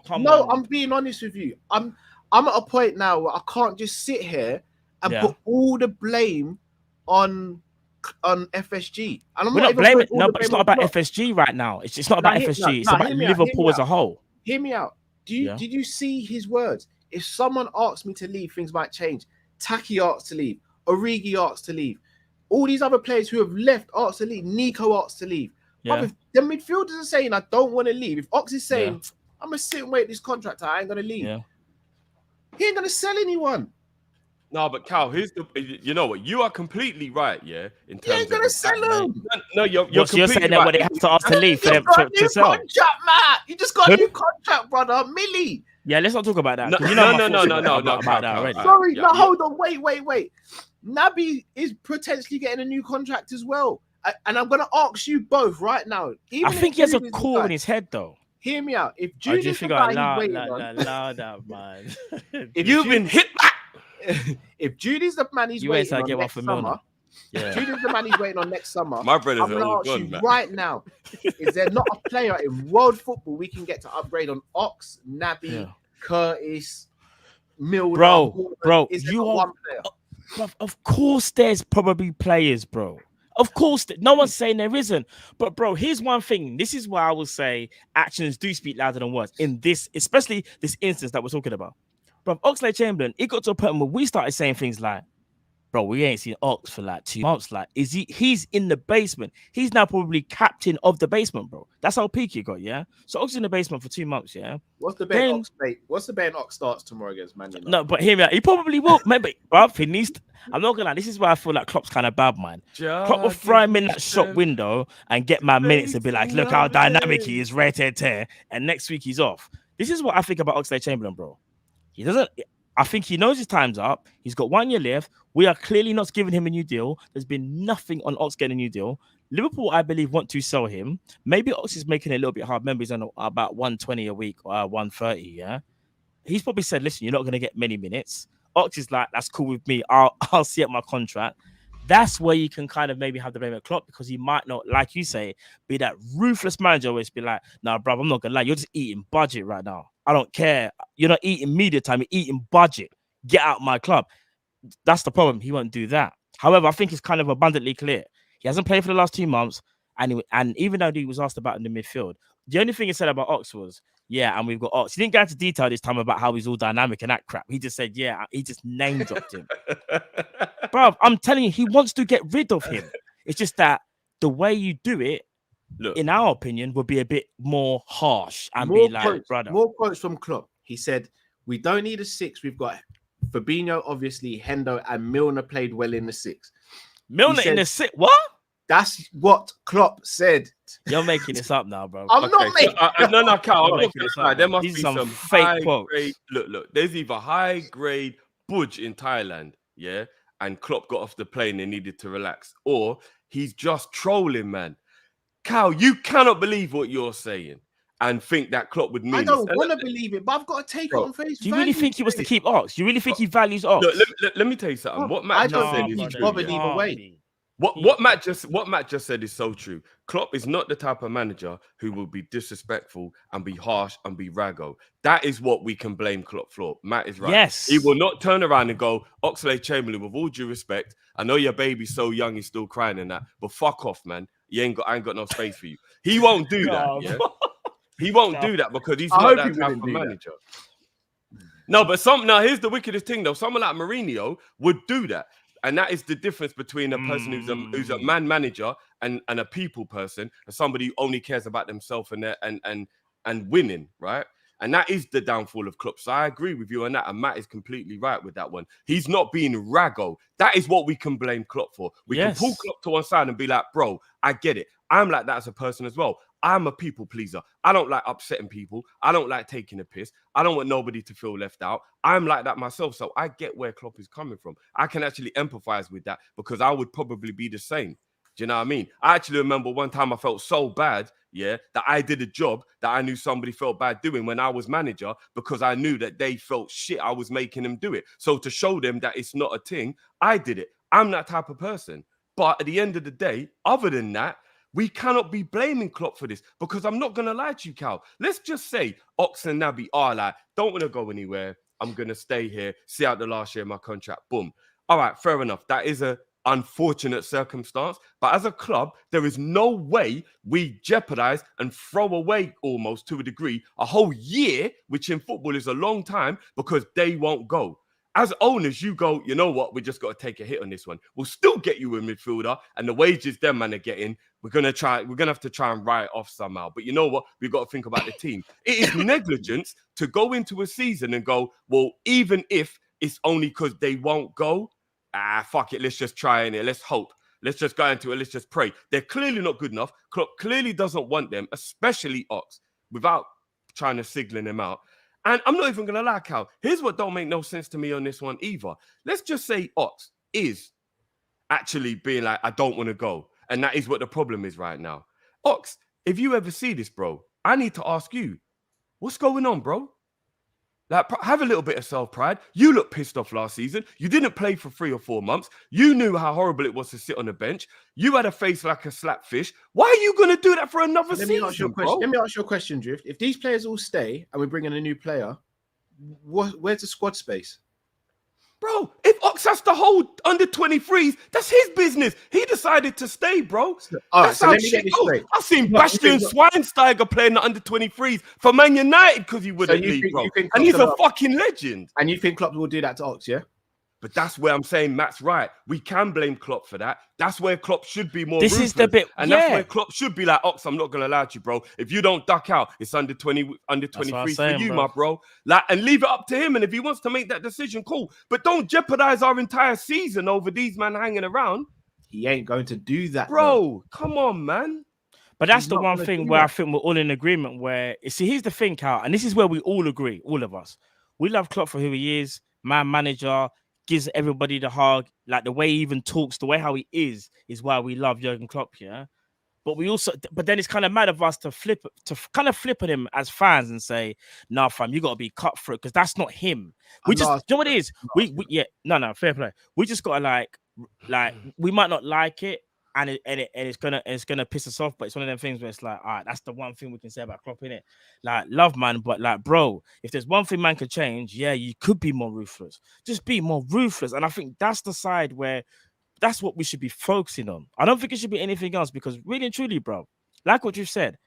I'm being honest with you. I'm at a point now where I can't just sit here and put all the blame on FSG. And I'm not blaming. No, but it's not about FSG right now. It's not about FSG. It's about Liverpool as a whole. Hear me out. Did you see his words? If someone asks me to leave, things might change. Taki asks to leave. Origi asks to leave. All these other players who have left asked to leave. Nico asks to leave. Yeah. If the midfielders are saying I don't want to leave, if Ox is saying I'm gonna sit and wait this contract, I ain't gonna leave. Yeah. He ain't gonna sell anyone. No, but Cal, you know what? You are completely right, yeah. In terms he ain't gonna sell him. No, you're saying right. that they have to ask to leave for them to sell. Contract, Matt. You just got a new contract, brother. Millie. Yeah, let's not talk about that. No, 'cause you know my no, thoughts no, no, about Cal, that already. Sorry, Yeah, no, yeah. hold on, wait. Naby is potentially getting a new contract as well. And I'm going to ask you both right now. I Even think if he has a Jude is the core guy- in his head, though. Hear me out. If Or Jude do you is the think guy he's waiting on, that man? if You've Jude- been hit back. if Jude is the man he's You wait waiting till I on get one next for summer, Milner. if Yeah. Jude is the man he's waiting on next summer, My brothers I'm are going all to ask you gone, man. right now, is there not a player in world football we can get to upgrade on Ox, Naby, Yeah. Curtis, Milner? Bro, Morgan? bro, Is there you not are- one player? Bruv, of course, there's probably players, bro. Of course, no one's saying there isn't. But bro, here's one thing. This is why I will say actions do speak louder than words in this, especially this instance that we're talking about. Bro, Oxlade-Chamberlain, it got to a point where we started saying things like, bro, we ain't seen Ox for like 2 months. Like, he's in the basement. He's now probably captain of the basement, bro. That's how peak he got, yeah? So Ox in the basement for 2 months, yeah? What's the Then- Ben Ox? What's the Ben Ox starts tomorrow against Man United? No, but hear me out. He probably will. Maybe, bro, he needs I'm not gonna lie, this is why I feel like Klopp's kind of bad, man. Klopp will throw him in that shop window and get my minutes and be like, look how dynamic he is, rare tear, and next week he's off. This is what I think about Oxlade-Chamberlain, bro. He doesn't. I think he knows his time's up. He's got 1 year left. We are clearly not giving him a new deal. There's been nothing on Ox getting a new deal. Liverpool, I believe, want to sell him. Maybe Ox is making it a little bit hard. Remember, he's on about 120 a week or 130, yeah? He's probably said, listen, you're not going to get many minutes. Ox is like, that's cool with me. I'll see at my contract. That's where you can kind of maybe have the blame at Klopp, because he might not, like you say, be that ruthless manager always be like, nah, bro, I'm not going to lie. You're just eating budget right now. I don't care. You're not eating media time. You're eating budget. Get out of my club. That's the problem. He won't do that. However, I think it's kind of abundantly clear. He hasn't played for the last 2 months. And even though he was asked about in the midfield, the only thing he said about Ox was, yeah, and we've got Ox. He didn't go into detail this time about how he's all dynamic and that crap. He just said, yeah, he just name dropped him. Bro, I'm telling you, he wants to get rid of him. It's just that the way you do it, Look, in our opinion, would be a bit more harsh and More be like, quotes, brother. more quotes from Klopp. He said, we don't need a 6. We've got Fabinho, obviously, Hendo, and Milner played well in the 6. Milner he in said- the sit. What? That's what Klopp said. You're making this up now, bro. I'm not making. no, Cal, I'm You're not making gonna this lie. up, There man. must These be are some some fake high quotes. grade. Look. There's either high grade budge in Thailand, yeah, and Klopp got off the plane and needed to relax, or he's just trolling, man. Cal, you cannot believe what you're saying and think that Klopp would mean. I don't this. want to believe it, but I've got to take Bro, it on face Do you really value, think he was to mate. keep Ox? You really think he values Ox? Look, let me tell you something. What I Matt don't just said think is he's true. bothered yeah. either way. What Matt just said is so true. Klopp is not the type of manager who will be disrespectful and be harsh and be raggo. That is what we can blame Klopp for. Matt is right. Yes. He will not turn around and go, Oxlade-Chamberlain, with all due respect, I know your baby's so young, he's still crying and that, but fuck off, man. I ain't got no space for you. He won't do that. Yeah? He won't do that because he's I not hope that he type wouldn't of do that. manager. No, but here's the wickedest thing though. Someone like Mourinho would do that. And that is the difference between a person who's a man manager and a people person, and somebody who only cares about themselves and winning, right? And that is the downfall of Klopp. So I agree with you on that. And Matt is completely right with that one. He's not being raggo. That is what we can blame Klopp for. We can pull Klopp to one side and be like, bro, I get it. I'm like that as a person as well. I'm a people pleaser. I don't like upsetting people. I don't like taking a piss. I don't want nobody to feel left out. I'm like that myself. So I get where Klopp is coming from. I can actually empathize with that because I would probably be the same. Do you know what I mean? I actually remember one time I felt so bad, yeah, that I did a job that I knew somebody felt bad doing when I was manager because I knew that they felt shit. I was making them do it. So to show them that it's not a thing, I did it. I'm that type of person. But at the end of the day, other than that, we cannot be blaming Klopp for this because I'm not going to lie to you, Cal. Let's just say Ox and Naby are like, don't want to go anywhere. I'm going to stay here, see out the last year of my contract. Boom. All right, fair enough. That is a unfortunate circumstance. But as a club, there is no way we jeopardize and throw away almost to a degree a whole year, which in football is a long time, because they won't go. As owners, you go, you know what? We just got to take a hit on this one. We'll still get you a midfielder, and the wages them man are getting, we're gonna have to try and write it off somehow. But you know what? We've got to think about the team. It is negligence to go into a season and go, well, even if it's only because they won't go, fuck it, let's just try in it. Let's hope. Let's just go into it. Let's just pray. They're clearly not good enough. Klopp clearly doesn't want them, especially Ox, without trying to signal them out. And I'm not even going to lie, Cal. Here's what don't make no sense to me on this one either. Let's just say Ox is actually being like, I don't want to go. And that is what the problem is right now. Ox, if you ever see this, bro, I need to ask you, what's going on, bro? Like, have a little bit of self-pride. You look pissed off last season. You didn't play for 3 or 4 months. You knew how horrible it was to sit on the bench. You had a face like a slap fish. Why are you going to do that for another season, bro? Let me ask you a question, Drift. If these players all stay and we bring in a new player, where's the squad space? Bro, if Ox has to hold under 23s, that's his business. He decided to stay, bro. All right, that's so how let me shit get this goes. straight. I've seen Bastian Schweinsteiger playing the under 23s for Man United because he wouldn't leave, bro. And he's a fucking legend. And you think Klopp will do that to Ox, yeah? But that's where I'm saying Matt's right. We can blame Klopp for that. That's where Klopp should be more This ruthless. is the bit, and that's where Klopp should be like, Ox, I'm not going to lie to you, bro. If you don't duck out, it's under 23 for you, my bro. Like, and leave it up to him. And if he wants to make that decision, cool. But don't jeopardize our entire season over these men hanging around. He ain't going to do that, bro. Come on, man. But that's the one thing where I think we're all in agreement where, see, here's the thing, Cal, and this is where we all agree, all of us. We love Klopp for who he is, man manager, gives everybody the hug, like the way he even talks, the way how he is why we love Jurgen Klopp, yeah. But we also, but then it's kind of mad of us to kind of flip at him as fans and say, "Nah, fam, you got to be cutthroat because that's not him." We just, you know what it is? No, fair play. We just got to like we might not like it, and it's gonna piss us off, but it's one of them things where it's like, all right, that's the one thing we can say about Klopp, innit? Like, love, man, but like, bro, if there's one thing man could change, yeah, you could be more ruthless. Just be more ruthless. And I think that's the side where that's what we should be focusing on. I don't think it should be anything else because really and truly, bro, like what you've said,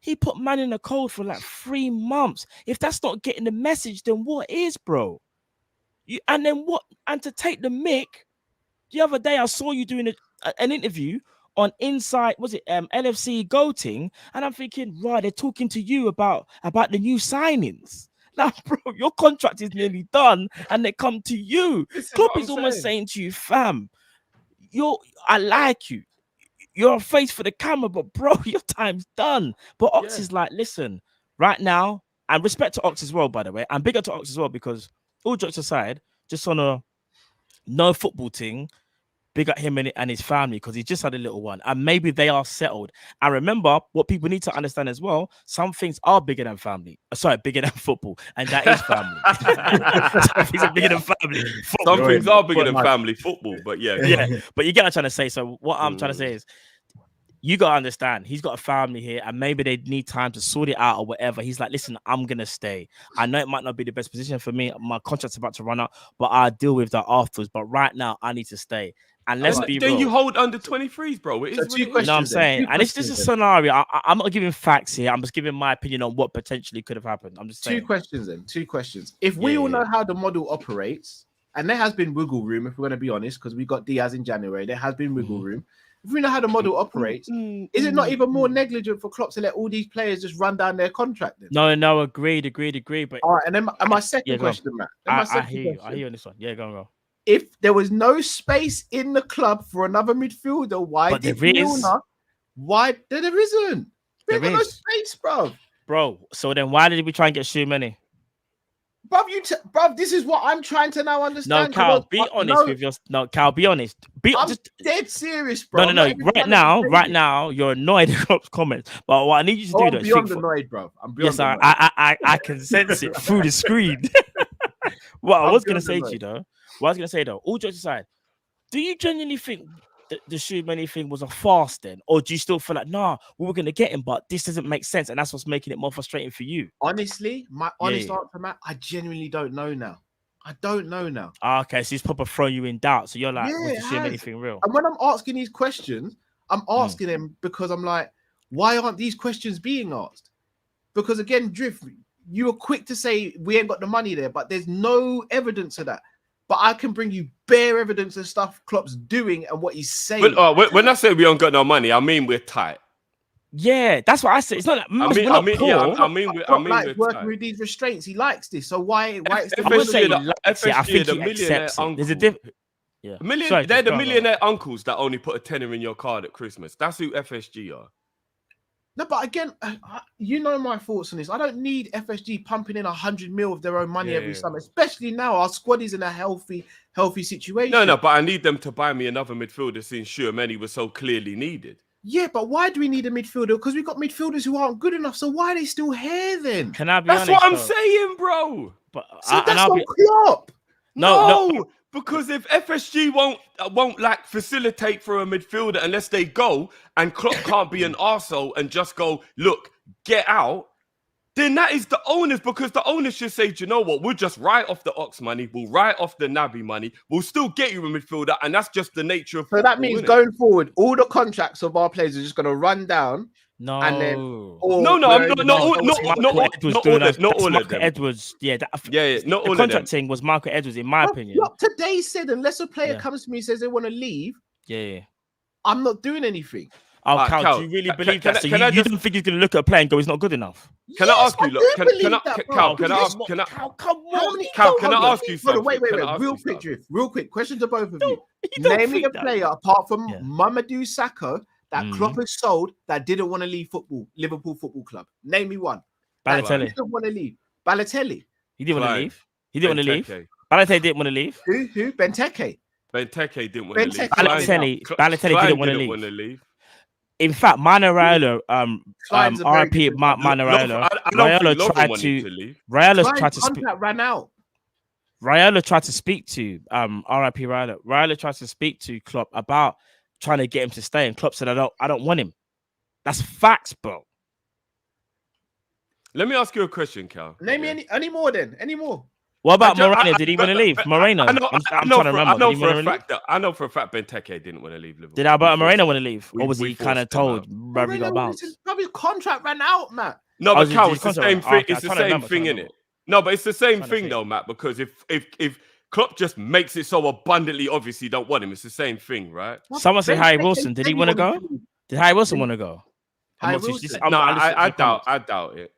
he put man in the cold for like 3 months. If that's not getting the message, then what is, bro? And then what? And to take the mick, the other day I saw you doing an interview on Inside, was it LFC Goating? And I'm thinking, right, they're talking to you about the new signings. Now, bro, your contract is nearly done, and they come to you. Klopp is almost saying to you, fam, I like you. You're a face for the camera, but bro, your time's done. But Ox is like, listen, right now, and respect to Ox as well, by the way, and bigger to Ox as well, because all jokes aside, just on a no football thing, big up him and his family because he just had a little one and maybe they are settled. And remember, what people need to understand as well, some things are bigger than family. Sorry, bigger than football, and that is family. Some things are bigger than family. Football. Some things are bigger than family football, but yeah. But you get what I'm trying to say. So what I'm trying to say is, you got to understand, he's got a family here and maybe they need time to sort it out or whatever. He's like, listen, I'm going to stay. I know it might not be the best position for me. My contract's about to run out, but I'll deal with that afterwards. But right now, I need to stay. And let's be real. Then you hold under 23s, bro. It is two really questions. No, I'm saying, and it's just a scenario. I'm not giving facts here. I'm just giving my opinion on what potentially could have happened. I'm just saying. Two questions. If we all know how the model operates, and there has been wiggle room, if we're going to be honest, because we got Diaz in January, there has been wiggle room. If we know how the model operates, is it not even more negligent for Klopp to let all these players just run down their contract? Then? No, agreed. But all right, and then my second question, Matt. I hear you on this one. Yeah, go. If there was no space in the club for another midfielder, why did Milner? Why there isn't? We got no space, bro. So then why did we try and get Shoe Many? Bruv, this is what I'm trying to now understand. No, Cal, be honest with your. No, Cal, be honest. I'm dead serious, bro. No. Right now, you're annoyed at Klopp's comments. But what I need you to do, I'm beyond annoyed, bro. I'm beyond. Yes, I can sense it through the screen. What I was gonna say to you though, all jokes aside, do you genuinely think the Shoe Many thing was a farce then, or do you still feel like, nah, we were gonna get him, but this doesn't make sense, and that's what's making it more frustrating for you? Honestly, my honest answer, Matt, I genuinely don't know now. I don't know now. Okay, so he's probably throwing you in doubt. So you're like, was the Shoe Many thing real? And when I'm asking these questions, I'm asking them because I'm like, why aren't these questions being asked? Because again, Drift, you were quick to say we ain't got the money there, but there's no evidence of that. But I can bring you bare evidence of stuff Klopp's doing and what he's saying. But when I say we don't got no money, I mean we're tight. Yeah, that's what I said. It's not like I mean we're working with these restraints. He likes this, so why? I think he accepts it. There's a difference. Yeah, they're the millionaire uncles that only put a tenner in your card at Christmas. That's who FSG are. No, but again, you know my thoughts on this. I don't need FSG pumping in 100 mil of their own money every summer, especially now our squad is in a healthy situation. No, but I need them to buy me another midfielder since Tchouameni was so clearly needed. Yeah, but why do we need a midfielder? Because we've got midfielders who aren't good enough. So why are they still here then? Can I be That's honest? what I'm saying, bro. But So that's not Klopp. No, because if FSG won't like facilitate for a midfielder unless they go, and Klopp can't be an arsehole and just go, look, get out, then that is the owners, because the owners should say, do you know what, we'll just write off the Ox money, we'll write off the Naby money, we'll still get you a midfielder, and that's just the nature of football. So that means going forward, all the contracts of our players are just going to run down. No, and then, no, not all of them. Edwards, not all the of contract them. thing was Marco Edwards, in my opinion. Klopp today said, unless a player comes to me and says they want to leave, I'm not doing anything. Oh, Cal, do you really believe that? So you don't think he's going to look at a player and go, he's not good enough? Can I ask you, look, can I ask you something? Wait, real quick, question to both of you. Name me a player apart from Mamadou Sakho that Klopp has sold that didn't want to leave Liverpool Football Club. Name me one. Balotelli. Didn't want to leave. Balotelli. He didn't want to leave. He didn't want to leave. Balotelli didn't want to leave. Who? Benteke. Benteke didn't want to leave. Balotelli didn't want to leave. In fact, Mino Raiola, RIP Mino Raiola, Raiola tried to speak. Ran out. Raiola tried to speak to RIP Raiola. Raiola tried to speak to Klopp about trying to get him to stay, and Klopp said, "I don't want him." That's facts, bro. Let me ask you a question, Cal. Name me any more then. Any more? What about Moreno? Did he want to leave? Moreno? I'm trying to remember. I know for a fact Benteke didn't want to leave Liverpool. Did Alberto Moreno want to leave? Or was he kind of told, wherever he got bounced? Probably his contract ran out, Matt. No, but Cal, it's the same thing. It's the same thing, innit? No, but it's the same thing though, Matt, because if Klopp just makes it so abundantly obvious he don't want him, it's the same thing, right? Someone said Harry Wilson. Did he want to go? Did Harry Wilson want to go? I doubt it.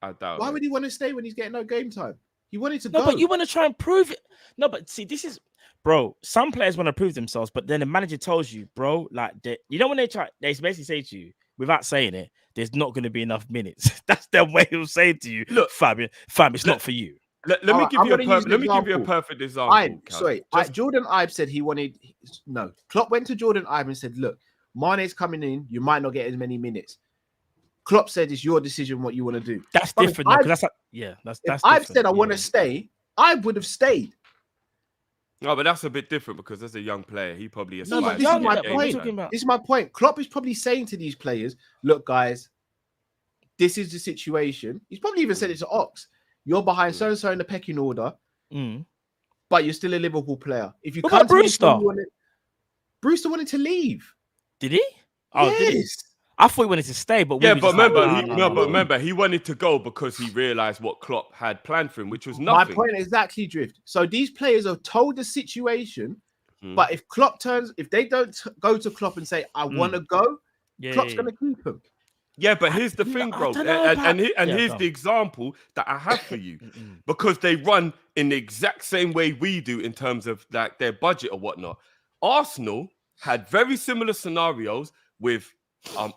Why would he want to stay when he's getting no game time? He wanted to go. No, but you want to try and prove it. No, but see, this is, bro, some players want to prove themselves, but then the manager tells you, bro, like, you know, when they basically say to you, without saying it, there's not going to be enough minutes. That's their way of saying to you, look, fam, it's not for you. Let me give you a perfect example. Jordan Ibe said he wanted, Klopp went to Jordan Ibe and said, look, Mane's coming in, you might not get as many minutes. Klopp said it's your decision what you want to do. That's different, though, that's if I've said I want to stay, I would have stayed. No, but that's a bit different because as a young player, he probably this is my point. This is my point. Klopp is probably saying to these players, look, guys, this is the situation. He's probably even said it to Ox. You're behind so-and-so in the pecking order, but you're still a Liverpool player. If you come to Brewster? Brewster wanted to leave. Did he? Oh, yes. Did he? I thought he wanted to stay, but remember, he wanted to go because he realized what Klopp had planned for him, which was nothing. My point exactly, Drift. So these players are told the situation, but if they don't go to Klopp and say, "I want to go," Klopp's going to keep him. Yeah, but here's the thing, bro, here's the example that I have for you, because they run in the exact same way we do in terms of like their budget or whatnot. Arsenal had very similar scenarios with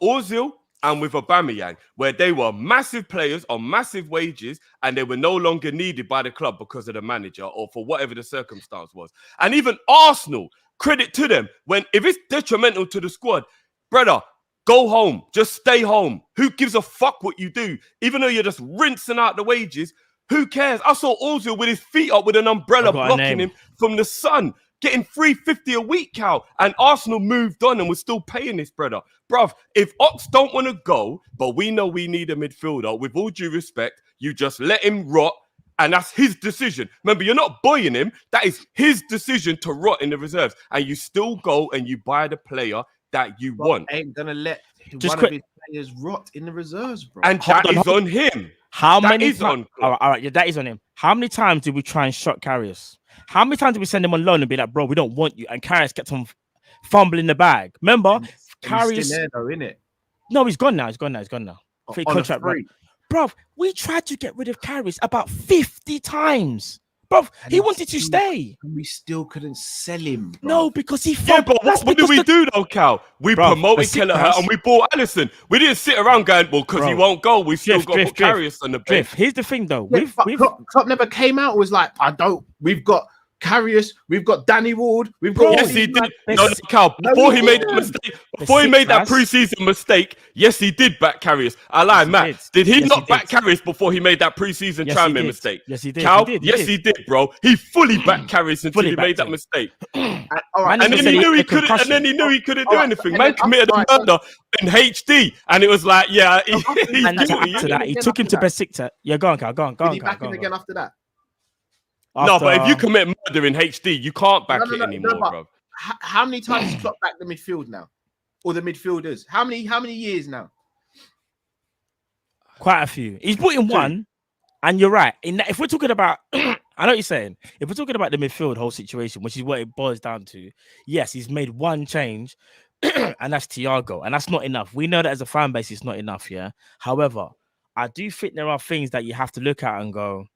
Ozil and with Aubameyang, where they were massive players on massive wages and they were no longer needed by the club because of the manager or for whatever the circumstance was. And even Arsenal, credit to them, if it's detrimental to the squad, brother, go home, just stay home. Who gives a fuck what you do? Even though you're just rinsing out the wages, who cares? I saw Ozil with his feet up with an umbrella blocking him from the sun, getting $350 a week, Cal, and Arsenal moved on and we're still paying this, brother. Bruv, if Ox don't want to go, but we know we need a midfielder, with all due respect, you just let him rot, and that's his decision. Remember, you're not buying him. That is his decision to rot in the reserves, and you still go and you buy the player that you want. Ain't gonna let one of his players rot in the reserves, bro. And that is on him. How many times? All right, yeah, that is on him. How many times did we try and shot Karius? How many times did we send him on loan and be like, bro, we don't want you? And Karius kept on fumbling the bag. Remember, Karius. He's still there, though, innit? No, he's gone now. He's gone now. Free contract, bro. We tried to get rid of Karius about 50 times. Bro, And he we wanted to still- stay. And we still couldn't sell him. Bro. No, because he Yeah, felt. but that's what did because we the- do though, Cal? We Bruv, promoted Besiktas- Kelleher and we bought Allison. We didn't sit around going, well, because he Bro. won't go. We still Drift, got to drift, put Karius on the bench. Drift. Here's the thing, though. Yeah, but Klopp never came out and was like, we've got Karius, we've got Danny Ward, we've got. Bro, Yes, he did. Bes- No, Cal, No, before he he made that didn't. mistake, before he made that Besiktas- preseason mistake, yes, he did back Karius. I lied, he Matt. did. Did he Yes, not he back did. Karius before he made that preseason Yes, he Tranmere did. mistake? Yes, he did. Cal, He did. yes, he did, bro. He fully backed Karius until Fully he made backed that him. mistake. All right, Man, And he then said he knew he a couldn't. And concussion. then he knew he couldn't do Alright, anything. and Man then committed a after- murder in HD, and it was like, yeah, he's And to guilty. add to that, he Again took him to after Besiktas. Yeah, go on, Cal. Go on, Did he back him again after that? No, but if you After- commit murder in HD, you can't back No, it anymore, but bro. How many times has Klopp back the midfield now? Or the midfielders? How many years now? Quite a few. He's put in one, and you're right. If we're talking about, I know what you're saying. If we're talking about the midfield whole situation, which is what it boils down to, yes, he's made one change, and that's Thiago, and that's not enough. We know that as a fan base, it's not enough. Yeah. However, I do think there are things that you have to look at and go,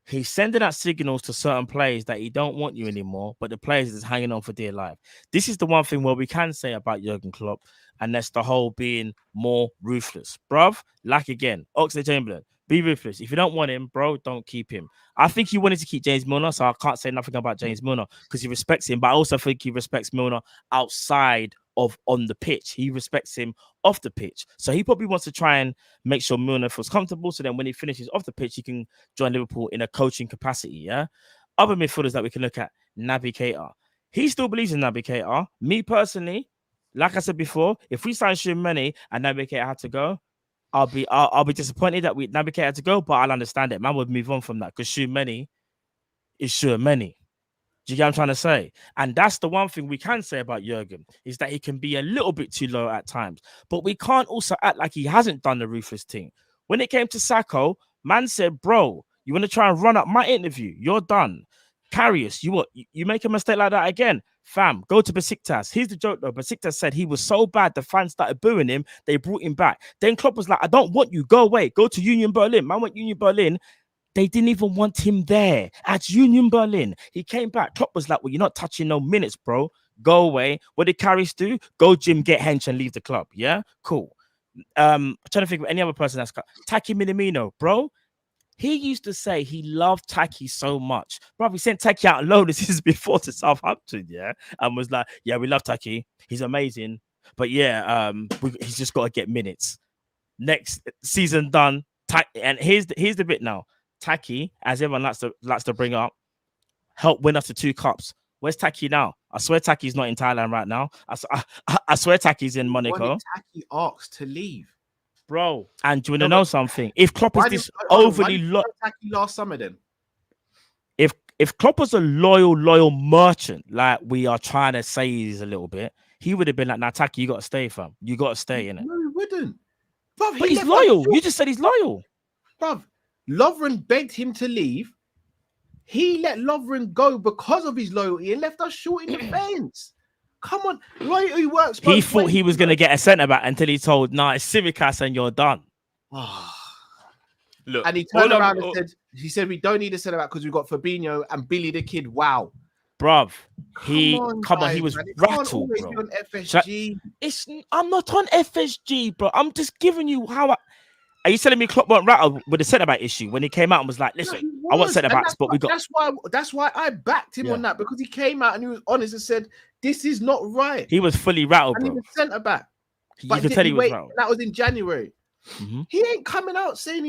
he's sending out signals to certain players that he don't want you anymore, but the players is hanging on for dear life. This is the one thing where we can say about Jurgen Klopp, and that's the whole being more ruthless. Bruv, like again, Oxlade-Chamberlain, be ruthless. If you don't want him, bro, don't keep him. I think he wanted to keep James Milner, so I can't say nothing about James Milner because he respects him, but I also think he respects Milner outside of on the pitch. He respects him off the pitch. So he probably wants to try and make sure Milner feels comfortable, so then when he finishes off the pitch, he can join Liverpool in a coaching capacity, yeah? Other midfielders that we can look at, Naby Keita. He still believes in Naby Keita. Me personally, like I said before, if we sign Shumeni and Naby Keita had to go, I'll be disappointed that Naby Keita had to go, but I'll understand it. Man would move on from that because Shumeni is Shumeni. Do you get what I'm trying to say? And that's the one thing we can say about Jurgen, is that he can be a little bit too low at times. But we can't also act like he hasn't done the ruthless thing. When it came to Sacco, man said, bro, you want to try and run up my interview? You're done. Karius, you make a mistake like that again? Fam, go to Besiktas. Here's the joke though. Besiktas said he was so bad, the fans started booing him. They brought him back. Then Klopp was like, I don't want you. Go away. Go to Union Berlin. Man went Union Berlin. They didn't even want him there at Union Berlin. He came back. Klopp was like, well, you're not touching no minutes, bro. Go away. What did Karius do? Go gym, get hench, and leave the club. Yeah? Cool. I'm trying to think of any other person that's got Taki Minamino, bro. He used to say he loved Taki so much. Bro, he sent Taki out alone. This is before to Southampton, yeah? And was like, yeah, we love Taki. He's amazing. But yeah, he's just got to get minutes. Next season done. And here's the bit now. Taki, as everyone likes to bring up, helped win us the 2 cups. Where's Taki now? I swear Taki's not in Thailand right now. I swear Taki's in Monaco. Taki asked to leave, bro. And do you want to know something? If Klopp is this why overly did Taki last summer then? If Klopp was a loyal merchant, like we are trying to say he's a little bit, he would have been like, nah, Taki, you got to stay, fam. You got to stay in it. No, he wouldn't. Bruv, But he's loyal. You just said he's loyal. Bruv, Lovren begged him to leave. He let Lovren go because of his loyalty and left us short in the fence. Come on, loyalty works. He thought he was going to get a centre back until he told, nah, it's Simicas and you're done. Look, and he turned around and said, we don't need a centre back because we've got Fabinho and Billy the Kid. Wow. Bruv, he guys, was man. rattled, bro. On FSG. I'm not on FSG, bro. I'm just giving you how Are you telling me Klopp weren't rattled with the centre back issue when he came out and was like, listen, I want centre backs, but we got. That's why I backed him on that, because he came out and he was honest and said, this is not right. He was fully rattled, and bro. he was centre back. You could tell he was rattled. That was in January. Mm-hmm. He ain't coming out saying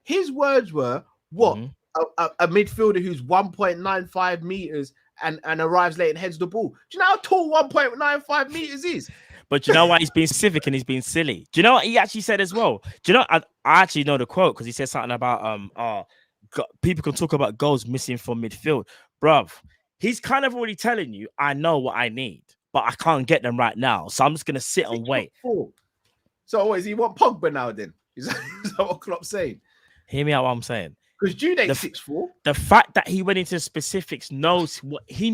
his words were what? Mm-hmm. A midfielder who's 1.95 meters and arrives late and heads the ball. Do you know how tall 1.95 meters is? But you know why he's being civic and he's being silly? Do you know what he actually said as well? Do you know? I actually know the quote because he said something about people can talk about goals missing from midfield, bruv. He's kind of already telling you, I know what I need, but I can't get them right now, so I'm just gonna sit and wait. So what is he want Pogba now? Then is that what Klopp's saying? Hear me out. What I'm saying. Because Jude ain't 6'4". The fact that he went into specifics knows what he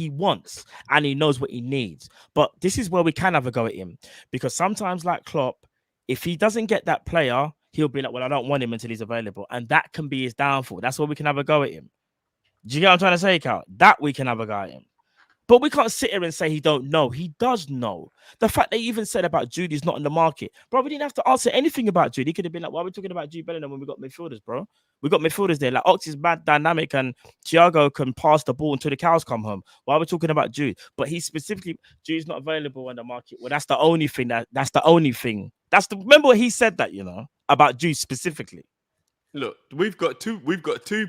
wants and he knows what he needs. But this is where we can have a go at him, because sometimes, like Klopp, if he doesn't get that player, he'll be like, well, I don't want him until he's available. And that can be his downfall. That's where we can have a go at him. Do you get what I'm trying to say, Cal? That we can have a guy in. But we can't sit here and say he don't know. He does know. The fact that he even said about Jude is not in the market. Bro, we didn't have to answer anything about Jude. He could have been like, why are we talking about Jude Bellingham when we got midfielders, bro? We got midfielders there. Like, Ox is mad dynamic and Thiago can pass the ball until the cows come home. Why are we talking about Jude? But he specifically, Jude's not available on the market. Well, that's the only thing that's the only thing. Remember he said that, about Jude specifically. Look, we've got two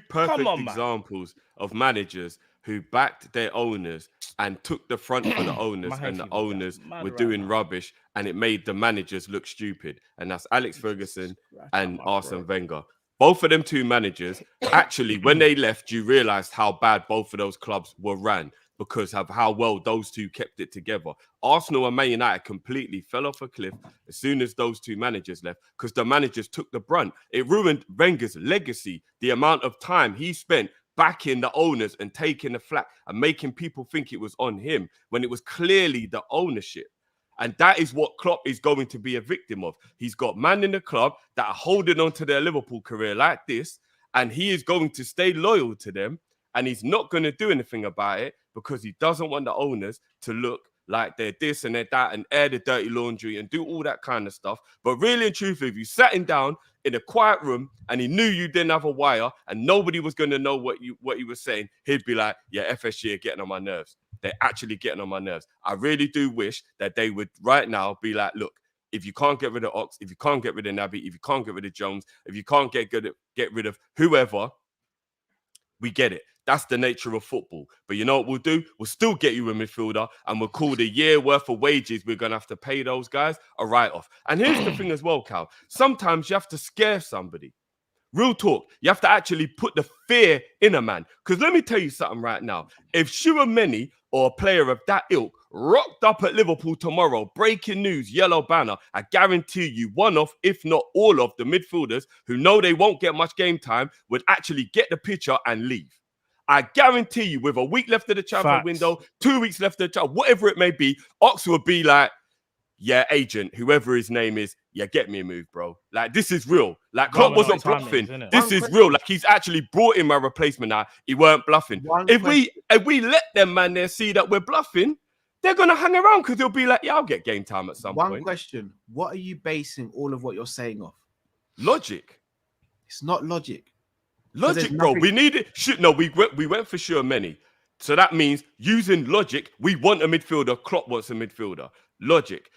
perfect examples of managers who backed their owners and took the front for the owners, and the owners were doing rubbish, and it made the managers look stupid. And that's Alex Ferguson and Arsene Wenger. Both of them two managers, actually, when they left, you realised how bad both of those clubs were ran because of how well those two kept it together. Arsenal and Man United completely fell off a cliff as soon as those two managers left because the managers took the brunt. It ruined Wenger's legacy, the amount of time he spent backing the owners and taking the flak and making people think it was on him when it was clearly the ownership. And that is what Klopp is going to be a victim of. He's got men in the club that are holding on to their Liverpool career like this, and he is going to stay loyal to them, and he's not going to do anything about it because he doesn't want the owners to look like they're this and they're that and air the dirty laundry and do all that kind of stuff. But really and truthfully, if you sat him down in a quiet room and he knew you didn't have a wire and nobody was going to know what you were saying, he'd be like, yeah, FSG are getting on my nerves. They're actually getting on my nerves. I really do wish that they would right now be like, look, if you can't get rid of Ox, if you can't get rid of Naby, if you can't get rid of Jones, if you can't get rid of whoever, we get it. That's the nature of football. But you know what we'll do? We'll still get you a midfielder and we'll call the year worth of wages we're going to have to pay those guys a write-off. And here's the thing as well, Cal. Sometimes you have to scare somebody. Real talk. You have to actually put the fear in a man. Because let me tell you something right now. If Tchouaméni or a player of that ilk rocked up at Liverpool tomorrow, breaking news, yellow banner, I guarantee you one of, if not all of the midfielders who know they won't get much game time would actually get the picture and leave. I guarantee you, with a week left of the transfer window, 2 weeks left of the transfer, whatever it may be, Ox will be like, yeah, agent, whoever his name is, yeah, get me a move, bro. Like, this is real. Like, Klopp wasn't bluffing. This is real. Like, he's actually brought in my replacement now. He weren't bluffing. If we let them, man, there see that we're bluffing, they're going to hang around because they'll be like, yeah, I'll get game time at some point. One question. What are you basing all of what you're saying off? Logic. It's not logic. Logic, bro. We need it. No, we went for Tchouaméni. So that means using logic, we want a midfielder. Klopp wants a midfielder. Logic.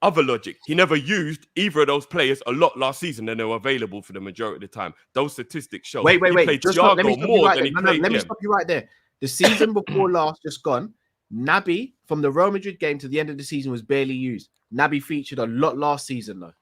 Other logic. He never used either of those players a lot last season and they were available for the majority of the time. Those statistics show. Wait. He played Thiago more than he played Let me stop you right there. The season before last just gone, Naby, from the Real Madrid game to the end of the season, was barely used. Naby featured a lot last season, though.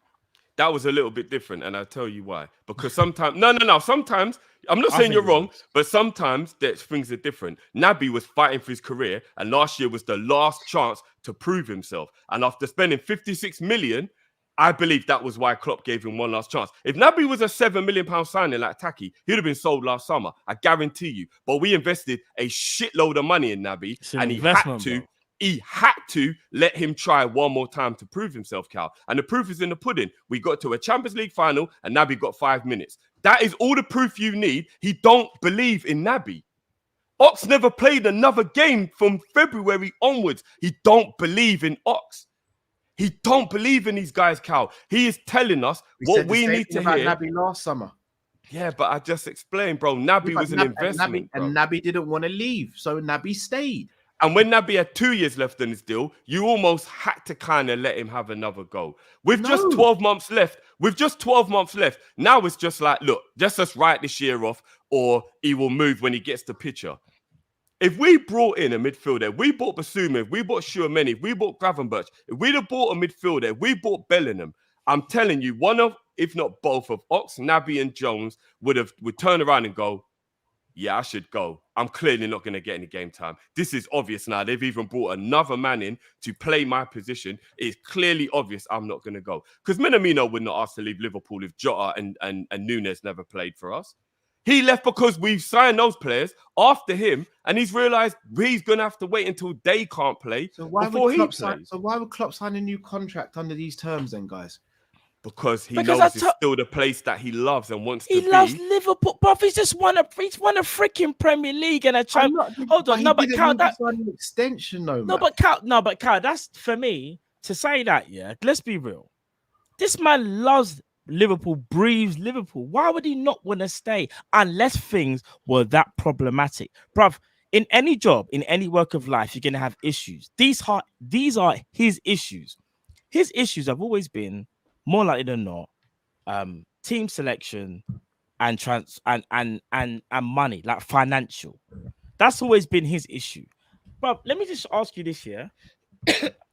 That was a little bit different, and I'll tell you why. Because sometimes, sometimes, I'm not saying you're wrong, but sometimes things are different. Naby was fighting for his career, and last year was the last chance to prove himself. And after spending 56 million, I believe that was why Klopp gave him one last chance. If Naby was a £7 million signing like Taki, he'd have been sold last summer. I guarantee you. But we invested a shitload of money in Naby, and he had to let him try one more time to prove himself, Cal. And the proof is in the pudding. We got to a Champions League final and Naby got 5 minutes. That is all the proof you need. He don't believe in Naby. Ox never played another game from February onwards. He don't believe in Ox. He don't believe in these guys, Cal. He is telling us what we need to hear. Naby last summer. Yeah, but I just explained, bro. Naby was an investment, and Naby didn't want to leave, so Naby stayed. And when Naby had 2 years left on his deal, you almost had to kind of let him have another go. With just 12 months left, now it's just like, look, just write this year off or he will move when he gets the picture. If we brought in a midfielder, we bought Basuma, we bought Tchouaméni, we bought Gravenberch, if we'd have bought a midfielder, we bought Bellingham, I'm telling you, one of, if not both of Ox, Naby and Jones would turn around and go, yeah, I should go. I'm clearly not going to get any game time. This is obvious now. They've even brought another man in to play my position. It's clearly obvious I'm not going to go. Because Minamino would not ask to leave Liverpool if Jota and Nunes never played for us. He left because we've signed those players after him, and he's realised he's going to have to wait until they can't play before he plays. So why would Klopp sign a new contract under these terms then, guys? Because he Because knows it's still the place that he loves and wants to be. He loves Liverpool, bro. He's just won a freaking Premier League and a champion. Hold on, no, but Cal, that an extension, though, no, man. but Cal, that's for me to say that. Yeah, let's be real. This man loves Liverpool, breathes Liverpool. Why would he not want to stay unless things were that problematic, bruv? In any job, in any work of life, you're gonna have issues. These are his issues. His issues have always been, more likely than not, team selection and money, like financial. That's always been his issue. But let me just ask you this here.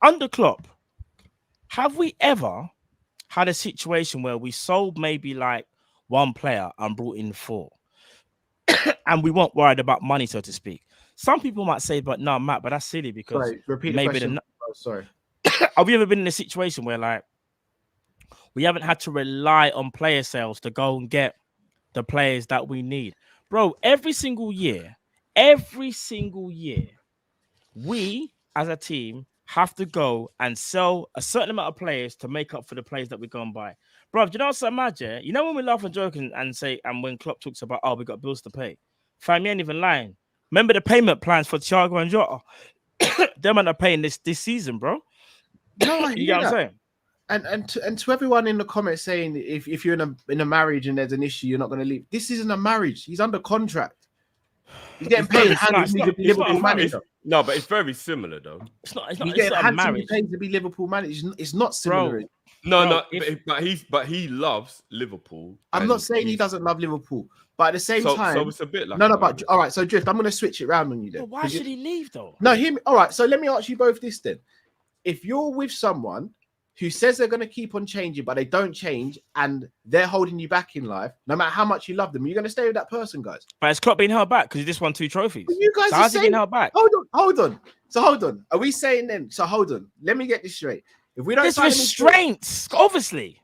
Under Klopp, have we ever had a situation where we sold maybe like one player and brought in 4 and we weren't worried about money, so to speak? Some people might say, but no, Matt, but that's silly because repeat the maybe question. Sorry. have we ever been in a situation where like we haven't had to rely on player sales to go and get the players that we need? Bro, every single year, we as a team have to go and sell a certain amount of players to make up for the players that we go and buy. Bro, do you know what's so mad, yeah? You know when we laugh and joke and say, and when Klopp talks about, oh, we got bills to pay. Fam, you ain't even lying. Remember the payment plans for Thiago and Jota? Them are paying this season, bro. No, you get what I'm saying? And to everyone in the comments saying if you're in a marriage and there's an issue, you're not going to leave. This isn't a marriage. He's under contract. He's getting paid. Liverpool manager. No, but it's very similar though. It's not a marriage. Paid to be Liverpool manager. It's not similar. Bro, but he loves Liverpool. I'm not saying he doesn't love Liverpool, but at the same time, so it's a bit like but all right. So Drift, I'm going to switch it around on you then. But why should he leave though? No, hear me. All right. So let me ask you both this then. If you're with someone who says they're going to keep on changing, but they don't change, and they're holding you back in life, no matter how much you love them, you're going to stay with that person, guys. But is Klopp being held back because he just won 2 trophies? But you guys so how's he being held back? Hold on. So hold on. Are we saying then? So hold on. Let me get this straight. If we don't, there's restraints, obviously.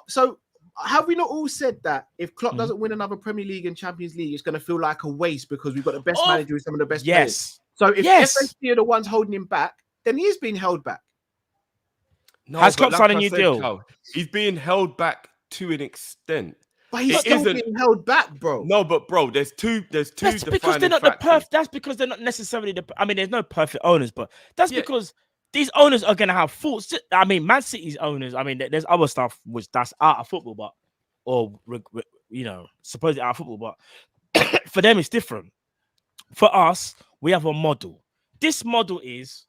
So have we not all said that if Klopp doesn't win another Premier League and Champions League, it's going to feel like a waste because we've got the best manager with some of the best players? So if FSG are the ones holding him back, then he is being held back. No, has Klopp signed a new deal? Carl, he's being held back to an extent. But he's still being held back, bro. No, but bro, there's two. That's because they're not the That's because they're not necessarily the. I mean, there's no perfect owners, but that's because these owners are gonna have faults. I mean, Man City's owners. I mean, there's other stuff which that's out of football, but supposedly out of football, but for them it's different. For us, we have a model. This model is,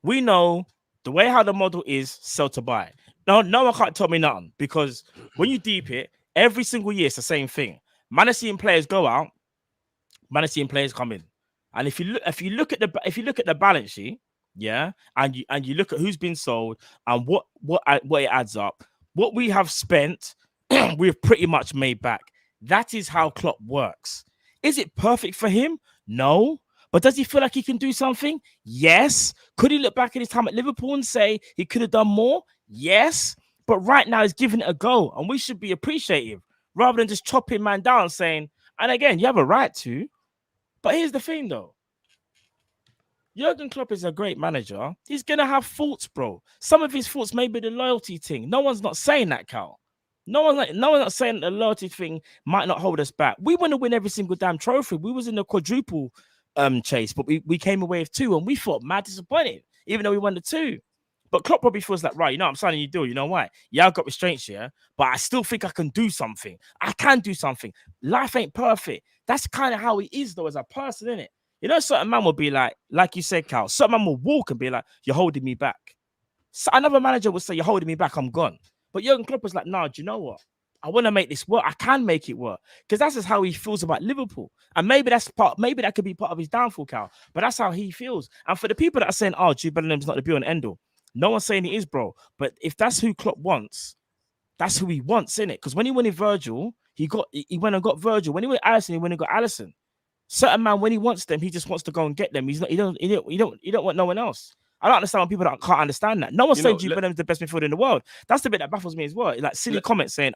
we know the way how the model is, sell to buy. No one can't tell me nothing because when you deep it, every single year it's the same thing. Man is seeing players go out, man is seeing players come in. And if you look at the balance sheet, yeah, and you look at who's been sold and what it adds up, what we have spent, we've pretty much made back. That is how Klopp works. Is it perfect for him? No. But does he feel like he can do something? Yes. Could he look back at his time at Liverpool and say he could have done more? Yes. But right now he's giving it a go, and we should be appreciative rather than just chopping man down saying, and again, you have a right to. But here's the thing, though. Jurgen Klopp is a great manager. He's going to have faults, bro. Some of his faults may be the loyalty thing. No one's not saying that, Cal. No one's not saying the loyalty thing might not hold us back. We want to win every single damn trophy. We was in the quadruple chase, but we came away with 2 and we felt mad disappointed, even though we won the 2. But Klopp probably feels like, right, I'm signing you deal. You know why? Yeah, I've got restraints here, but I still think I can do something. I can do something. Life ain't perfect. That's kind of how he is, though, as a person, innit? You know, certain man will be like you said, Cal, certain man will walk and be like, you're holding me back. So another manager will say, you're holding me back, I'm gone. But Jurgen Klopp was like, no, do you know what? I want to make this work. I can make it work. Because that's just how he feels about Liverpool. And maybe that could be part of his downfall, Cal. But that's how he feels. And for the people that are saying, oh, Jude Bellingham's not the be-all and end-all, no one's saying he is, bro. But if that's who Klopp wants, that's who he wants, innit? Because when he went in Virgil, he went and got Virgil. When he went Alisson, he went and got Alisson. Certain man, when he wants them, he just wants to go and get them. He don't want no one else. I don't understand when people that can't understand that. No one's saying Jude Bellingham's the best midfielder in the world. That's the bit that baffles me as well. Like silly comments saying,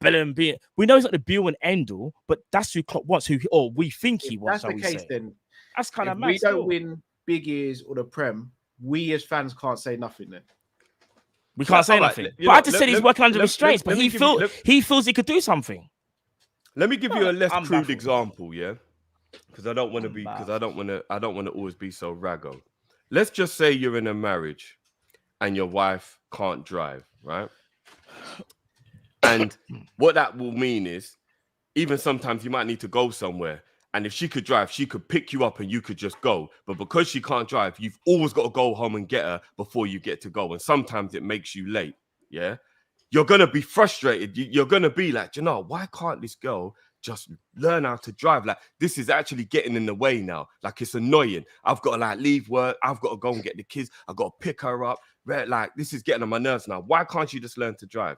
Bellingham being, we know he's not the be all and end all, but that's who Klopp wants, we think he wants. That's the case, then that's kind of mad. We don't win big ears or the Prem. We as fans can't say nothing then. We can't say all right, nothing. you But know, I just said he's working under restraints, but let me he give you- feels he could do something. Let me give you a less I'm crude baffled. example, yeah, because I don't want to always be so raggo. Let's just say you're in a marriage and your wife can't drive, right? And what that will mean is, even sometimes you might need to go somewhere. And if she could drive, she could pick you up and you could just go. But because she can't drive, you've always got to go home and get her before you get to go. And sometimes it makes you late. Yeah. You're going to be frustrated. You're going to be like, you know, why can't this girl just learn how to drive? Like, this is actually getting in the way now. Like, it's annoying. I've got to like leave work. I've got to go and get the kids. I've got to pick her up. Like, this is getting on my nerves now. Why can't she just learn to drive?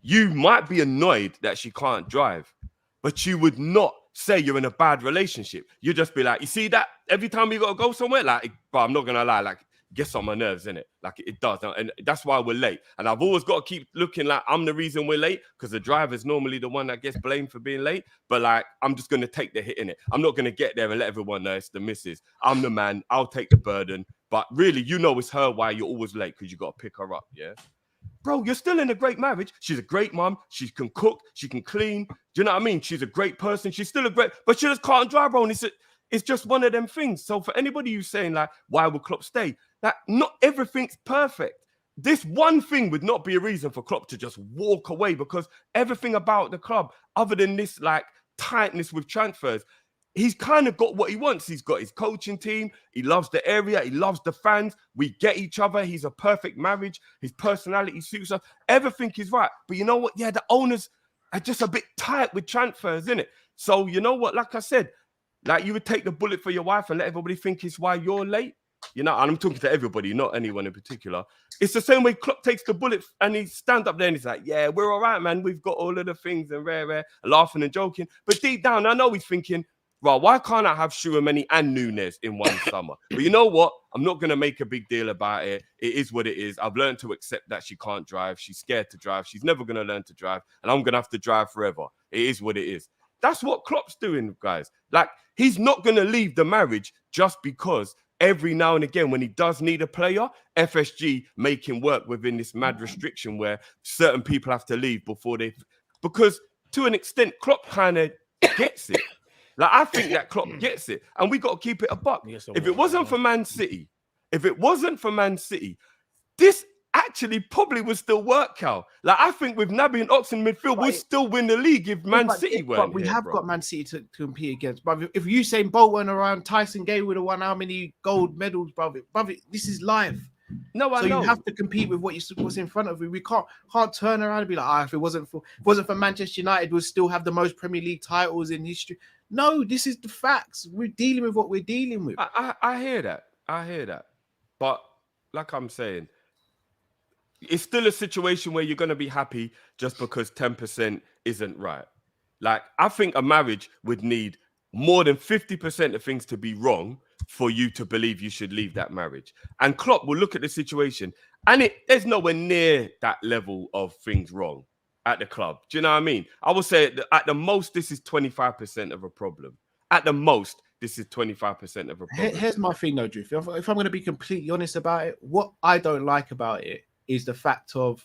You might be annoyed that she can't drive, but you would not say you're in a bad relationship. You just be like, you see that every time you got to go somewhere, like, but I'm not going to lie, like, it gets on my nerves, innit? Like, it does. And that's why we're late. And I've always got to keep looking like I'm the reason we're late, because the driver's normally the one that gets blamed for being late. But like, I'm just going to take the hit, innit? I'm not going to get there and let everyone know it's the missus. I'm the man. I'll take the burden. But really, you know it's her why you're always late, because you got to pick her up, yeah? Bro, you're still in a great marriage. She's a great mom. She can cook. She can clean. Do you know what I mean? She's a great person. She's still a great, but she just can't drive, bro. And it's just one of them things. So for anybody who's saying like, why would Klopp stay? Like, not everything's perfect. This one thing would not be a reason for Klopp to just walk away, because everything about the club, other than this like tightness with transfers, he's kind of got what he wants. He's got his coaching team. He loves the area. He loves the fans. We get each other. He's a perfect marriage. His personality suits us. Everything is right. But you know what? Yeah, the owners are just a bit tight with transfers, isn't it? So you know what? Like I said, like you would take the bullet for your wife and let everybody think it's why you're late. You know, and I'm talking to everybody, not anyone in particular. It's the same way Klopp takes the bullet and he stands up there and he's like, yeah, we're all right, man. We've got all of the things and rare, laughing and joking. But deep down, I know he's thinking, right, why can't I have Chouameni and Nunez in one summer? But you know what? I'm not going to make a big deal about it. It is what it is. I've learned to accept that she can't drive. She's scared to drive. She's never going to learn to drive. And I'm going to have to drive forever. It is what it is. That's what Klopp's doing, guys. Like, he's not going to leave the marriage just because every now and again, when he does need a player, FSG make him work within this mad restriction where certain people have to leave before they... Because to an extent, Klopp kind of gets it. Like, I think that Klopp gets it, and we got to keep it a buck. If it wasn't for Man City, this actually probably would still work, Cal. Like, I think with Naby and Ox in midfield, we'd still win the league if Man City weren't But we here, have bro. got Man City to compete against. But if Usain Bolt weren't around, Tyson Gay would have won how many gold medals, brother? This is life. No, I So know. you have to compete with what's in front of you. We can't turn around and be like, if it wasn't for Manchester United, we'd still have the most Premier League titles in history. No, this is the facts. We're dealing with what we're dealing with. I hear that. But like I'm saying, it's still a situation where you're going to be happy just because 10% isn't right. Like, I think a marriage would need more than 50% of things to be wrong for you to believe you should leave that marriage. And Klopp will look at the situation and there's nowhere near that level of things wrong at the club. Do you know what I mean? I would say at the most, this is 25% of a problem. At the most, this is 25% of a problem. Here's my thing, though, Drew. If I'm going to be completely honest about it, what I don't like about it is the fact of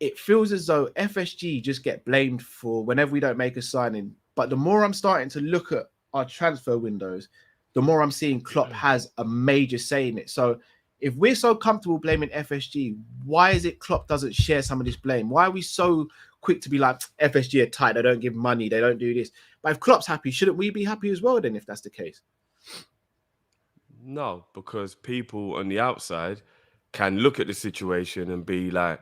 it feels as though FSG just get blamed for whenever we don't make a signing. But the more I'm starting to look at our transfer windows, the more I'm seeing Klopp has a major say in it. So if we're so comfortable blaming FSG, why is it Klopp doesn't share some of this blame? Why are we so quick to be like, FSG are tight, they don't give money, they don't do this? But if Klopp's happy, shouldn't we be happy as well then, if that's the case? No, because people on the outside can look at the situation and be like,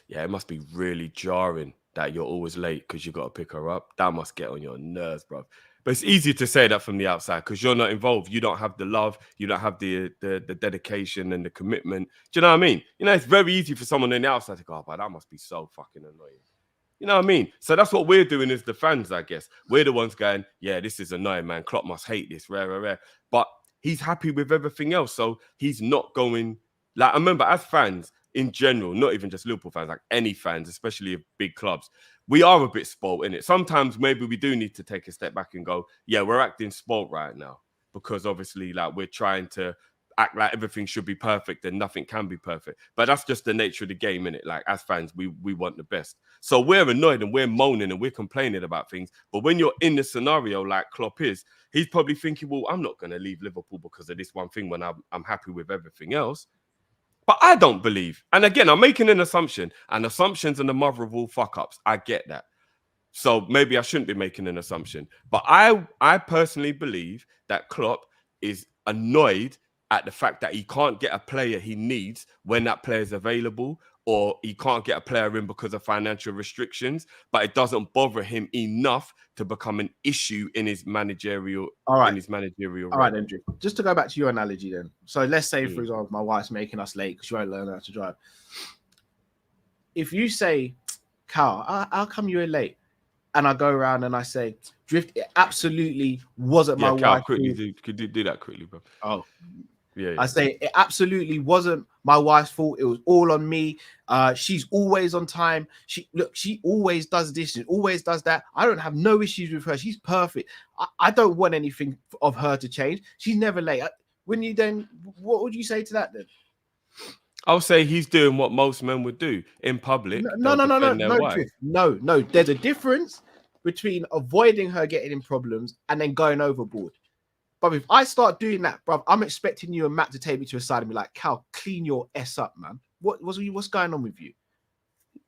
yeah, it must be really jarring that you're always late because you got to pick her up. That must get on your nerves, bro. But it's easy to say that from the outside because you're not involved. You don't have the love. You don't have the dedication and the commitment. Do you know what I mean? You know, it's very easy for someone on the outside to go, oh, but that must be so fucking annoying. You know what I mean? So that's what we're doing as the fans, I guess. We're the ones going, yeah, this is annoying, man. Klopp must hate this, rare. But he's happy with everything else. So he's not going... Like, I remember as fans in general, not even just Liverpool fans, like any fans, especially of big clubs, we are a bit spoilt, innit? Sometimes maybe we do need to take a step back and go, yeah, we're acting spoilt right now because obviously, like, we're trying to act like everything should be perfect and nothing can be perfect. But that's just the nature of the game, innit? Like, as fans, we want the best. So we're annoyed and we're moaning and we're complaining about things. But when you're in the scenario like Klopp is, he's probably thinking, well, I'm not going to leave Liverpool because of this one thing when I'm happy with everything else. But I don't believe. And again, I'm making an assumption. And assumptions are the mother of all fuck-ups. I get that. So maybe I shouldn't be making an assumption. But I personally believe that Klopp is annoyed at the fact that he can't get a player he needs when that player is available, or he can't get a player in because of financial restrictions, but it doesn't bother him enough to become an issue in his managerial All right. role. All right, Andrew. Just to go back to your analogy then. So let's say, for example, my wife's making us late because she won't learn how to drive. If you say, Cal, how come you were late? And I go around and I say, Drift, it absolutely wasn't my Cal, wife. could you do that quickly, bro? Oh, yeah. I say it absolutely wasn't my wife's fault. It was all on me. She's always on time. She always does this. She always does that. I don't have no issues with her. She's perfect. I don't want anything of her to change. She's never late. What would you say to that then? I'll say he's doing what most men would do in public. No. There's a difference between avoiding her getting in problems and then going overboard. But if I start doing that, bro, I'm expecting you and Matt to take me to a side and be like, Cal, clean your S up, man. What's going on with you?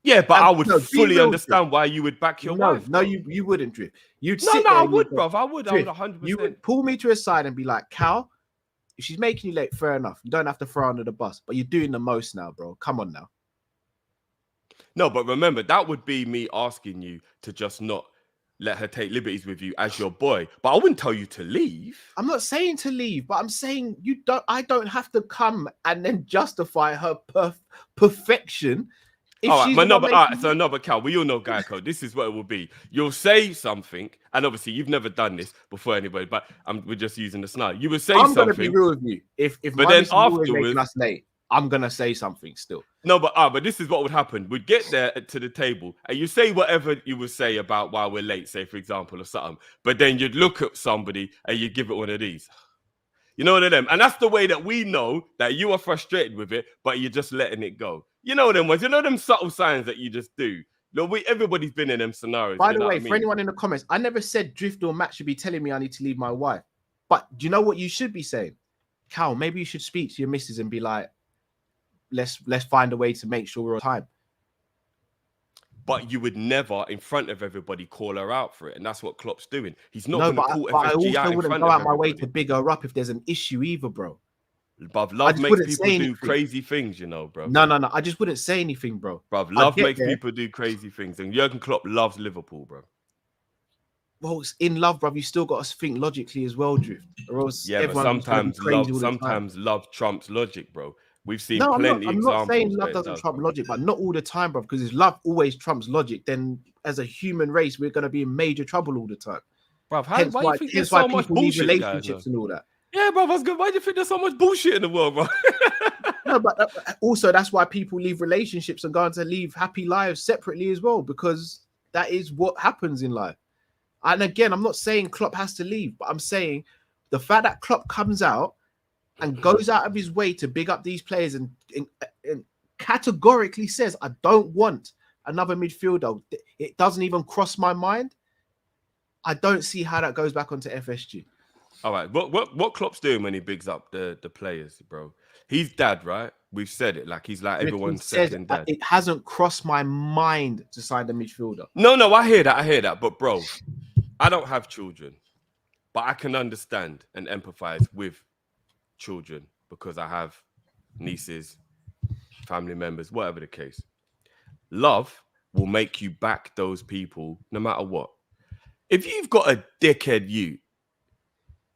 Yeah, but I would fully understand why you would back your wife. No, you wouldn't, Drift. You'd I would, bro. I would 100%. You would pull me to a side and be like, Cal, if she's making you late, fair enough. You don't have to throw her under the bus, but you're doing the most now, bro. Come on now. No, but remember, that would be me asking you to just not let her take liberties with you as your boy. But I wouldn't tell you to leave. I'm not saying to leave, but I'm saying I don't have to come and then justify her perfection. But Cal, we all know Guy Code. This is what it will be. You'll say something, and obviously you've never done this before anybody, but we're just using the scenario. You would say something. I'm going to be real with you. If but then afterwards, making us late, I'm going to say something still. No, but this is what would happen. We'd get there to the table and you say whatever you would say about why we're late, say, for example, or something. But then you'd look at somebody and you'd give it one of these. You know what I mean? And that's the way that we know that you are frustrated with it, but you're just letting it go. You know them ones. You know them subtle signs that you just do. Everybody's been in them scenarios. By the way, for anyone in the comments, I never said Drift or Matt should be telling me I need to leave my wife. But do you know what you should be saying? Cal, maybe you should speak to your missus and be like, let's find a way to make sure we're on time. But you would never, in front of everybody, call her out for it, and that's what Klopp's doing. He's not going to call FSG out in front of everybody. I also wouldn't go out my way to big her up if there's an issue either, bro. Bruv, love makes people do crazy things, you know, bro. No. I just wouldn't say anything, bro. Bruv, love makes people do crazy things, and Jurgen Klopp loves Liverpool, bro. Well, it's in love, bruv. You still got to think logically as well, Drift. Or else but sometimes love trumps logic, bro. We've seen plenty examples. I'm not saying love doesn't trump logic, but not all the time, bro. Because if love always trumps logic, then as a human race, we're going to be in major trouble all the time. Bro, why do you think there's so much bullshit, relationships and all that? Yeah, bro, that's good. Why do you think there's so much bullshit in the world, bro? No, but also that's why people leave relationships and go on to live happy lives separately as well, because that is what happens in life. And again, I'm not saying Klopp has to leave, but I'm saying the fact that Klopp comes out and goes out of his way to big up these players and categorically says, I don't want another midfielder. It doesn't even cross my mind. I don't see how that goes back onto FSG. All right. What Klopp's doing when he bigs up the players, bro? He's dad, right? We've said it. Like, he's like everyone's second dad. It hasn't crossed my mind to sign the midfielder. No, I hear that. But, bro, I don't have children. But I can understand and empathize with children because I have nieces, family members, whatever the case. Love will make you back those people no matter what. If you've got a dickhead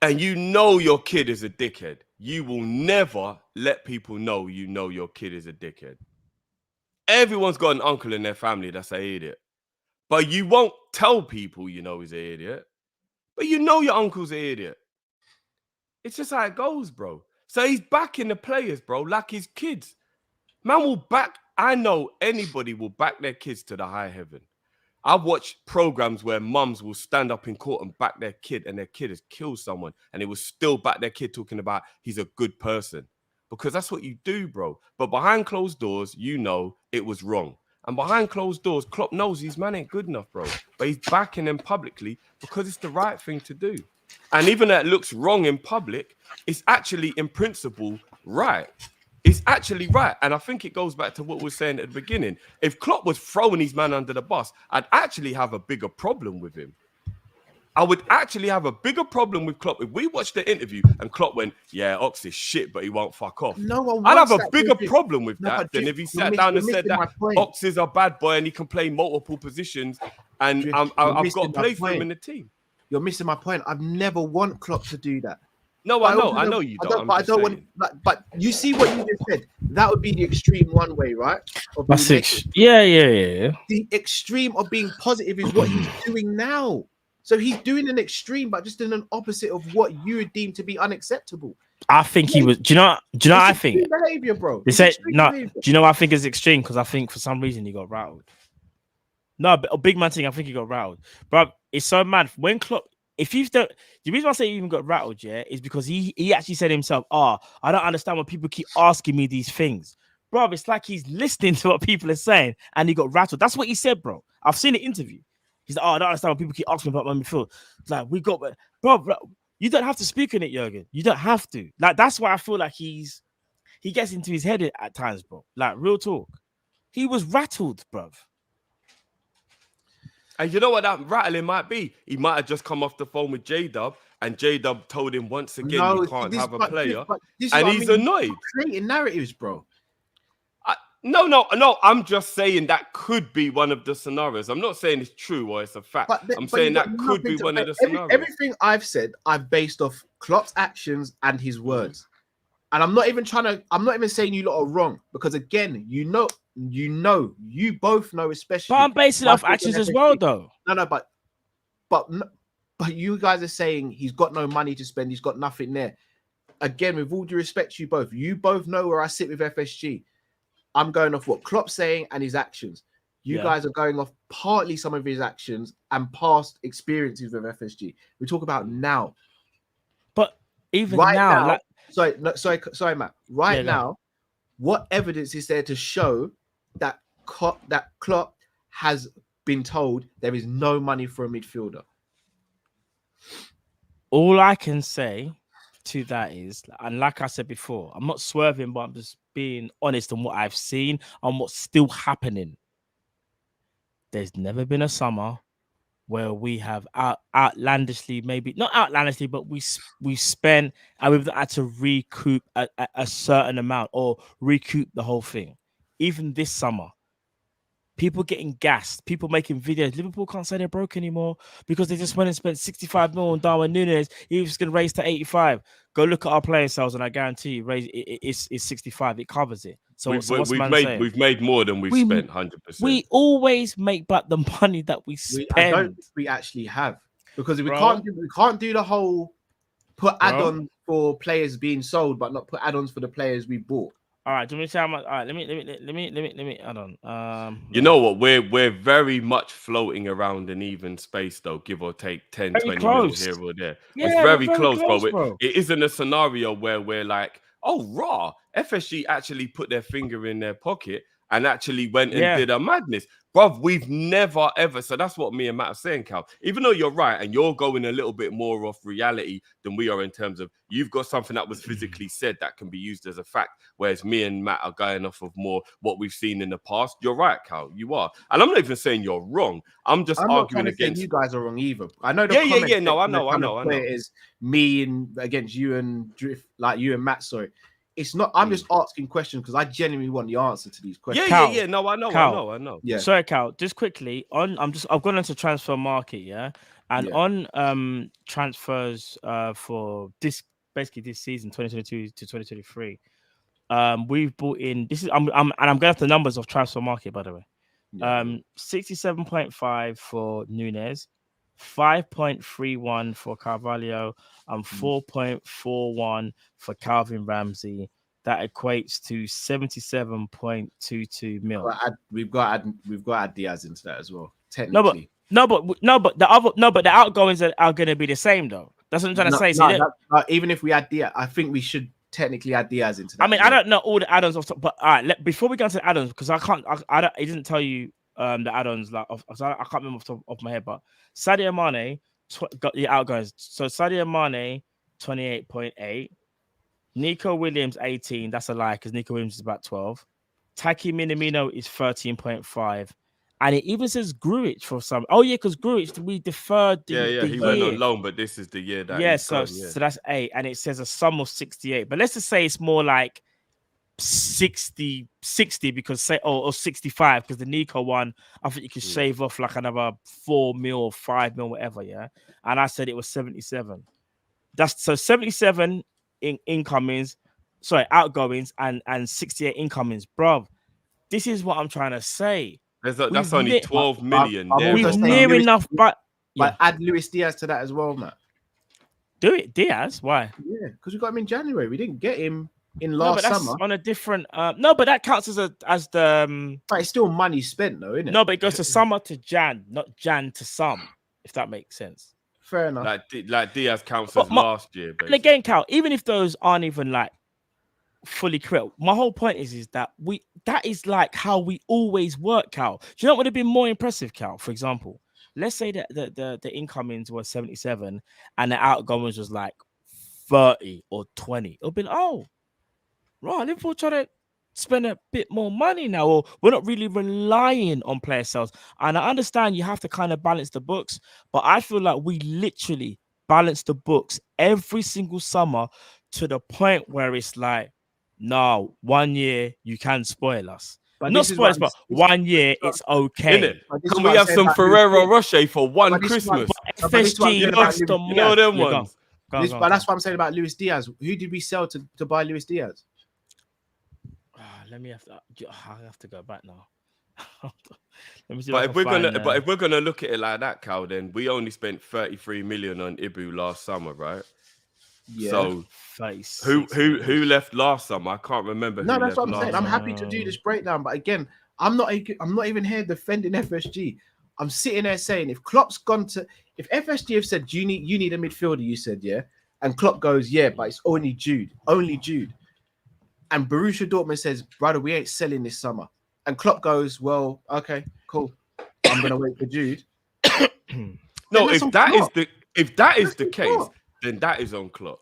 and you know your kid is a dickhead, you will never let people know you know your kid is a dickhead. Everyone's got an uncle in their family that's an idiot. But you won't tell people you know he's an idiot. But you know your uncle's an idiot. It's just how it goes, bro. So he's backing the players, bro, like his kids. Man will back. I know anybody will back their kids to the high heaven. I've watched programs where mums will stand up in court and back their kid, and their kid has killed someone, and they will still back their kid talking about he's a good person. Because that's what you do, bro. But behind closed doors, you know it was wrong. And behind closed doors, Klopp knows his man ain't good enough, bro. But he's backing them publicly because it's the right thing to do. And even though it looks wrong in public, it's actually in principle right. It's actually right. And I think it goes back to what we were saying at the beginning. If Klopp was throwing his man under the bus, I'd actually have a bigger problem with him. I would actually have a bigger problem with Klopp if we watched the interview and Klopp went, yeah, Ox is shit, but he won't fuck off. No one I'd have wants a that bigger with him. problem with No, that but than Drift, if he you're sat down and missing said my that point. Ox is a bad boy and he can play multiple positions and Drift, I've you're got missing to my play for him point. in the team. You're missing my point. I've never want Klopp to do that. No, But I know you don't. But I don't want. But you see what you just said. That would be the extreme one way, right? Of being That's negative. yeah. The extreme of being positive is what he's doing now. So he's doing an extreme, but just in an opposite of what you would deem to be unacceptable. I think he was. Do you know? What I think? Behavior, bro. They said no. Do you know what I think is extreme? Because I think for some reason he got rattled. No, but a big man thing. I think he got rattled, bro. It's so mad when Klopp. If you don't, the reason I say he even got rattled, yeah, is because he actually said himself, I don't understand when people keep asking me these things, bro. It's like he's listening to what people are saying and he got rattled. That's what he said, bro. I've seen the interview. He's like, I don't understand when people keep asking me about my midfield. It's like bro, you don't have to speak on it, Jurgen. You don't have to. Like that's why I feel like he gets into his head at times, bro. Like real talk, he was rattled, bro. And you know what that rattling might be? He might have just come off the phone with J-Dub, and J-Dub told him once again you can't have a player, and he's annoyed. Creating narratives, bro. No. I'm just saying that could be one of the scenarios. I'm not saying it's true or it's a fact. I'm saying that could be one of the scenarios. Everything I've said, I've based off Klopp's actions and his words. And I'm not even saying you lot are wrong, because again, you both know, especially. But I'm basing it off actions as well, though. No, but you guys are saying he's got no money to spend, he's got nothing there. Again, with all due respect to you both know where I sit with FSG. I'm going off what Klopp's saying and his actions. You guys are going off partly some of his actions and past experiences with FSG. We talk about now. But even right now sorry, Matt. Right now, what evidence is there to show that Klopp has been told there is no money for a midfielder? All I can say to that is, and like I said before, I'm not swerving, but I'm just being honest on what I've seen and what's still happening. There's never been a summer where we have outlandishly, maybe not outlandishly, but we spent and we've had to recoup a certain amount or recoup the whole thing. Even this summer, people getting gassed, people making videos. Liverpool can't say they're broke anymore because they just went and spent 65 million on Darwin Núñez. He was going to raise to 85. Go look at our player sales, and I guarantee you, it's 65. It covers it. So we've made more than we've spent. 100%. We always make back the money that we spend. I don't think we actually have, because we can't do the whole put add-ons for players being sold, but not put add-ons for the players we bought. All right, do you want me to say how much? All right, let me. Hold on. You know what? We're very much floating around an even space, though, give or take 10, 20 mil here or there. Yeah, it's very close, bro. But it isn't a scenario where we're like, oh, raw. FSG actually put their finger in their pocket and actually went and did a madness. Bruv, we've never, ever. So that's what me and Matt are saying, Cal. Even though you're right and you're going a little bit more off reality than we are in terms of you've got something that was physically said that can be used as a fact, whereas me and Matt are going off of more what we've seen in the past. You're right, Cal. You are. And I'm not even saying you're wrong. I'm just arguing against you guys are wrong either. I know. No, I know. It is me and against you and Drift, like you and Matt. Sorry. It's not. I'm just asking questions because I genuinely want the answer to these questions. Yeah. No, I know. Yeah. Sorry, Cal. Just quickly I've gone into transfer market, and on transfers for this season 2022 to 2023, we've bought in. This is I'm going off the numbers of transfer market, by the way. 67.5 for Núñez, 5.31 for Carvalho, and 4.41 for Calvin Ramsey, that equates to 77.22 mil. We've got to add Diaz into that as well. No, but Technically, the outgoings are going to be the same though. That's what I'm trying to say. Even if we add Diaz, I think we should technically add Diaz into that. I mean, I don't know all the add-ons off top, but all right, before we go into the add-ons, because I can't, it doesn't tell you the add-ons like so I can't remember off the top of my head, but Sadio Mane got the outgoings. So Sadio Mane 28.8, Nico Williams 18. That's a lie because Nico Williams is about 12. Taki Minamino is 13.5. And it even says Gruitch for some. Oh, yeah, because Gruitch, we deferred the he year. went on loan, but this is the year that so that's 8. And it says a sum of 68. But let's just say it's more like 60 because say or 65 because the Nico one, I think you could shave off like another 4 mil or 5 mil, whatever, yeah. And I said it was 77. That's so 77 incomings, outgoings, and 68 incomings, bro. This is what I'm trying to say. That's only 12 million. We've near enough, but add Luis Diaz to that as well, Matt. Do it, Diaz. Why? Yeah, because we got him in January. We didn't get him in but that's summer on a different. No, but that counts as the. But it's still money spent, though, isn't it? No, but it goes to summer to Jan, not Jan to some. If that makes sense. Fair enough. Like Diaz counts as last year. Basically. And again, Cal, even if those aren't even like fully correct, my whole point is that that is like how we always work, Cal. Do you know what would have been more impressive, Cal? For example, let's say that the incomings were 77 and the outgoings was like 30 or 20. It'll be like, oh, right, Liverpool trying to spend a bit more money now, or we're not really relying on player sales. And I understand you have to kind of balance the books, but I feel like we literally balance the books every single summer to the point where it's like, no, 1 year you can spoil us. But not spoil us, but 1 year it's okay. Can we have some Ferrero Rocher for one Christmas? FSG lost the you know them ones. But that's what I'm saying about Luis Diaz. Who did we sell to buy Luis Diaz? I have to go back now. Let me see but if we're gonna look at it like that, Cal, then we only spent 33 million on Ibu last summer, right? Yeah. So who left last summer? I can't remember. No, that's what I'm saying. I'm happy to do this breakdown, but again, I'm not even here defending FSG. I'm sitting there saying if Klopp's gone to, if FSG have said you need a midfielder, you said yeah, and Klopp goes yeah, but it's only Jude, and Borussia Dortmund says, brother, we ain't selling this summer, and Klopp goes, well, okay, cool, I'm gonna wait for Jude. No, if that is the case, then that is on Klopp.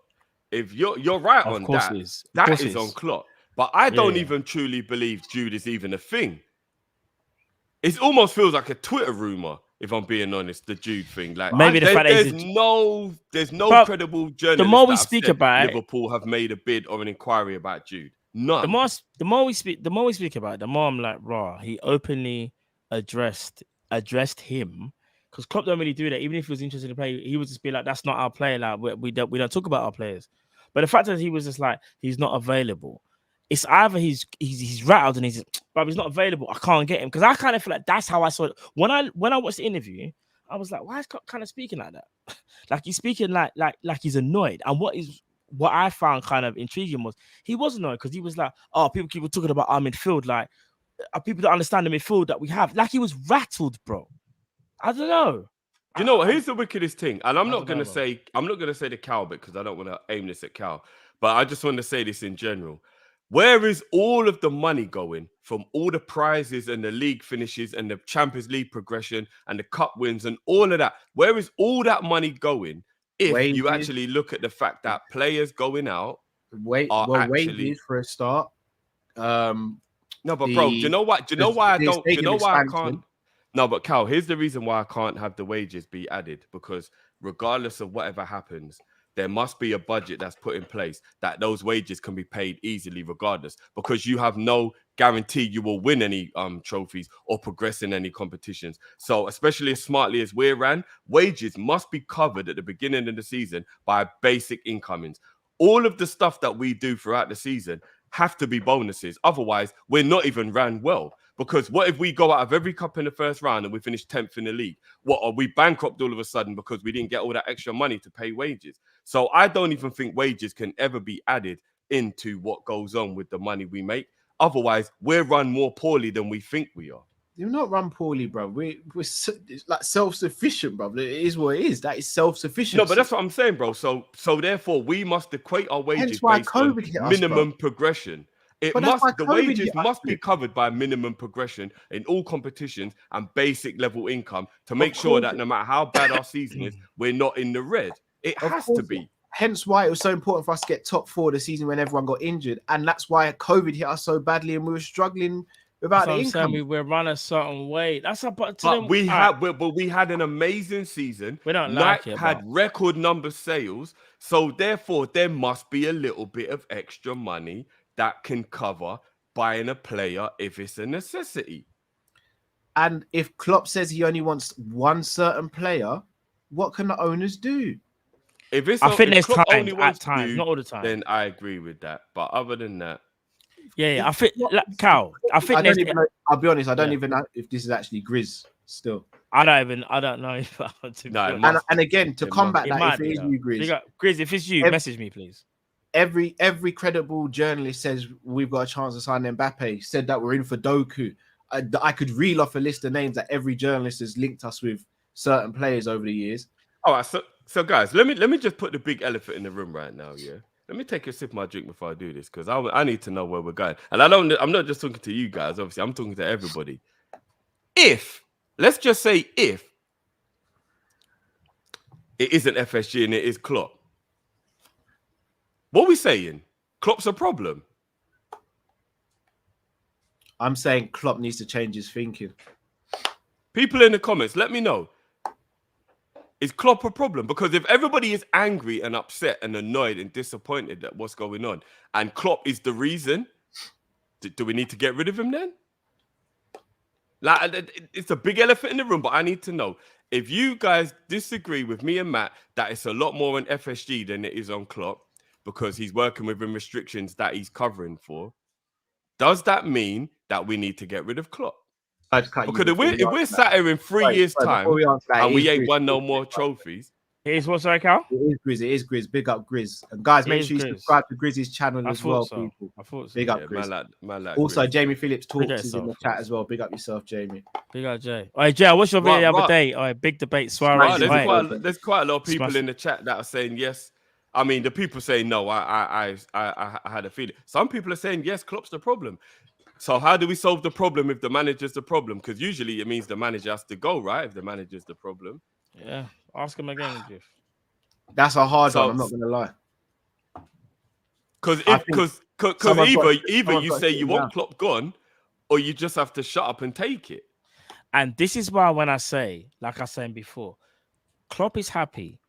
If you're right on that, that is on Klopp. But I don't even truly believe Jude is even a thing. It almost feels like a Twitter rumor, if I'm being honest, the Jude thing. Like maybe the fact there's no credible journalist. The more we speak about Liverpool have made a bid or an inquiry about Jude. None. The more we speak about it, the more I'm like, raw. He openly addressed him. Because Klopp don't really do that. Even if he was interested in play, he would just be like, "That's not our player. Like we don't talk about our players." But the fact that he was just like, he's not available. It's either he's rattled and he's not available. I can't get him because I kind of feel like that's how I saw it when I watched the interview. I was like, why is Klopp kind of speaking like that? Like he's speaking like he's annoyed. And what I found kind of intriguing was he was annoyed because he was like, "Oh, people keep talking about our midfield. Like, people don't understand the midfield that we have." Like he was rattled, bro. I don't know. You know what? Here's the wickedest thing, and I'm not gonna say the Cal bit because I don't want to aim this at Cal, but I just want to say this in general. Where is all of the money going from all the prizes and the league finishes and the Champions League progression and the cup wins and all of that? Where is all that money going? If you actually look at the fact that players going out wages for a start. No, but bro, do you know what? Do you know why I don't? Do you know why I can't? No, but Cal, here's the reason why I can't have the wages be added, because regardless of whatever happens, there must be a budget that's put in place that those wages can be paid easily regardless, because you have no guarantee you will win any trophies or progress in any competitions. So especially as smartly as we're ran, wages must be covered at the beginning of the season by basic incomings. All of the stuff that we do throughout the season have to be bonuses. Otherwise, we're not even ran well. Because what if we go out of every cup in the first round and we finish 10th in the league? What, are we bankrupt all of a sudden because we didn't get all that extra money to pay wages? So I don't even think wages can ever be added into what goes on with the money we make. Otherwise, we're run more poorly than we think we are. You're not run poorly, bro. It's like self-sufficient, bro. It is what it is. That is self-sufficient. No, but that's what I'm saying, bro. So therefore, we must equate our wages why based on COVID hit us, minimum progression. The wages must be covered by minimum progression in all competitions and basic level income to make sure that no matter how bad our season is, we're not in the red. It has to be. Hence why it was so important for us to get top 4 the season when everyone got injured, and that's why COVID hit us so badly and we were struggling without the income. We're run a certain way. That's about. But we had an amazing season. We don't Nike like it. Had record number sales, so therefore there must be a little bit of extra money that can cover buying a player if it's a necessity. And if Klopp says he only wants one certain player, what can the owners do? I think there's times, at times, not all the time. Then I agree with that. But other than that, I think, Cal, I think I'll be honest, I don't even know if this is actually Grizz still. I don't know if I want to. No, and again, to combat that, if it is you, Grizz. Grizz, if it's you, message me, please. Every credible journalist says we've got a chance to sign Mbappe, said that we're in for Doku. I could reel off a list of names that every journalist has linked us with certain players over the years. All right, so guys, let me just put the big elephant in the room right now. Yeah, let me take a sip of my drink before I do this because I need to know where we're going. And I'm not just talking to you guys. Obviously, I'm talking to everybody. Let's just say if it isn't FSG and it is Klopp, what are we saying? Klopp's a problem. I'm saying Klopp needs to change his thinking. People in the comments, let me know. Is Klopp a problem? Because if everybody is angry and upset and annoyed and disappointed at what's going on, and Klopp is the reason, do we need to get rid of him then? Like, it's a big elephant in the room, but I need to know. If you guys disagree with me and Matt that it's a lot more on FSG than it is on Klopp because he's working within restrictions that he's covering for, does that mean that we need to get rid of Klopp? Because if we're sat here in 3 years' time and we ain't won no more trophies. It is what, sorry, Cal? It is Grizz. Big up Grizz. And guys, make sure you subscribe to Grizz's channel as well, people. I thought so. Big up Grizz. Man like also, Grizz. Jamie Phillips talks is in the chat as well. Big up yourself, Jamie. Big up, Jay. All right, Jay, what's your video the other day? All right, big debate. Suarez. There's quite a lot of people in the chat that are saying yes. I mean, the people saying no, I had a feeling. Some people are saying yes, Klopp's the problem. So how do we solve the problem if the manager's the problem? Because usually it means the manager has to go, right? If the manager's the problem. Yeah, ask him again, Jeff. That's a hard one. I'm not going to lie. Because either you say you want Klopp gone, or you just have to shut up and take it. And this is why when I say, like I was saying before, Klopp is happy.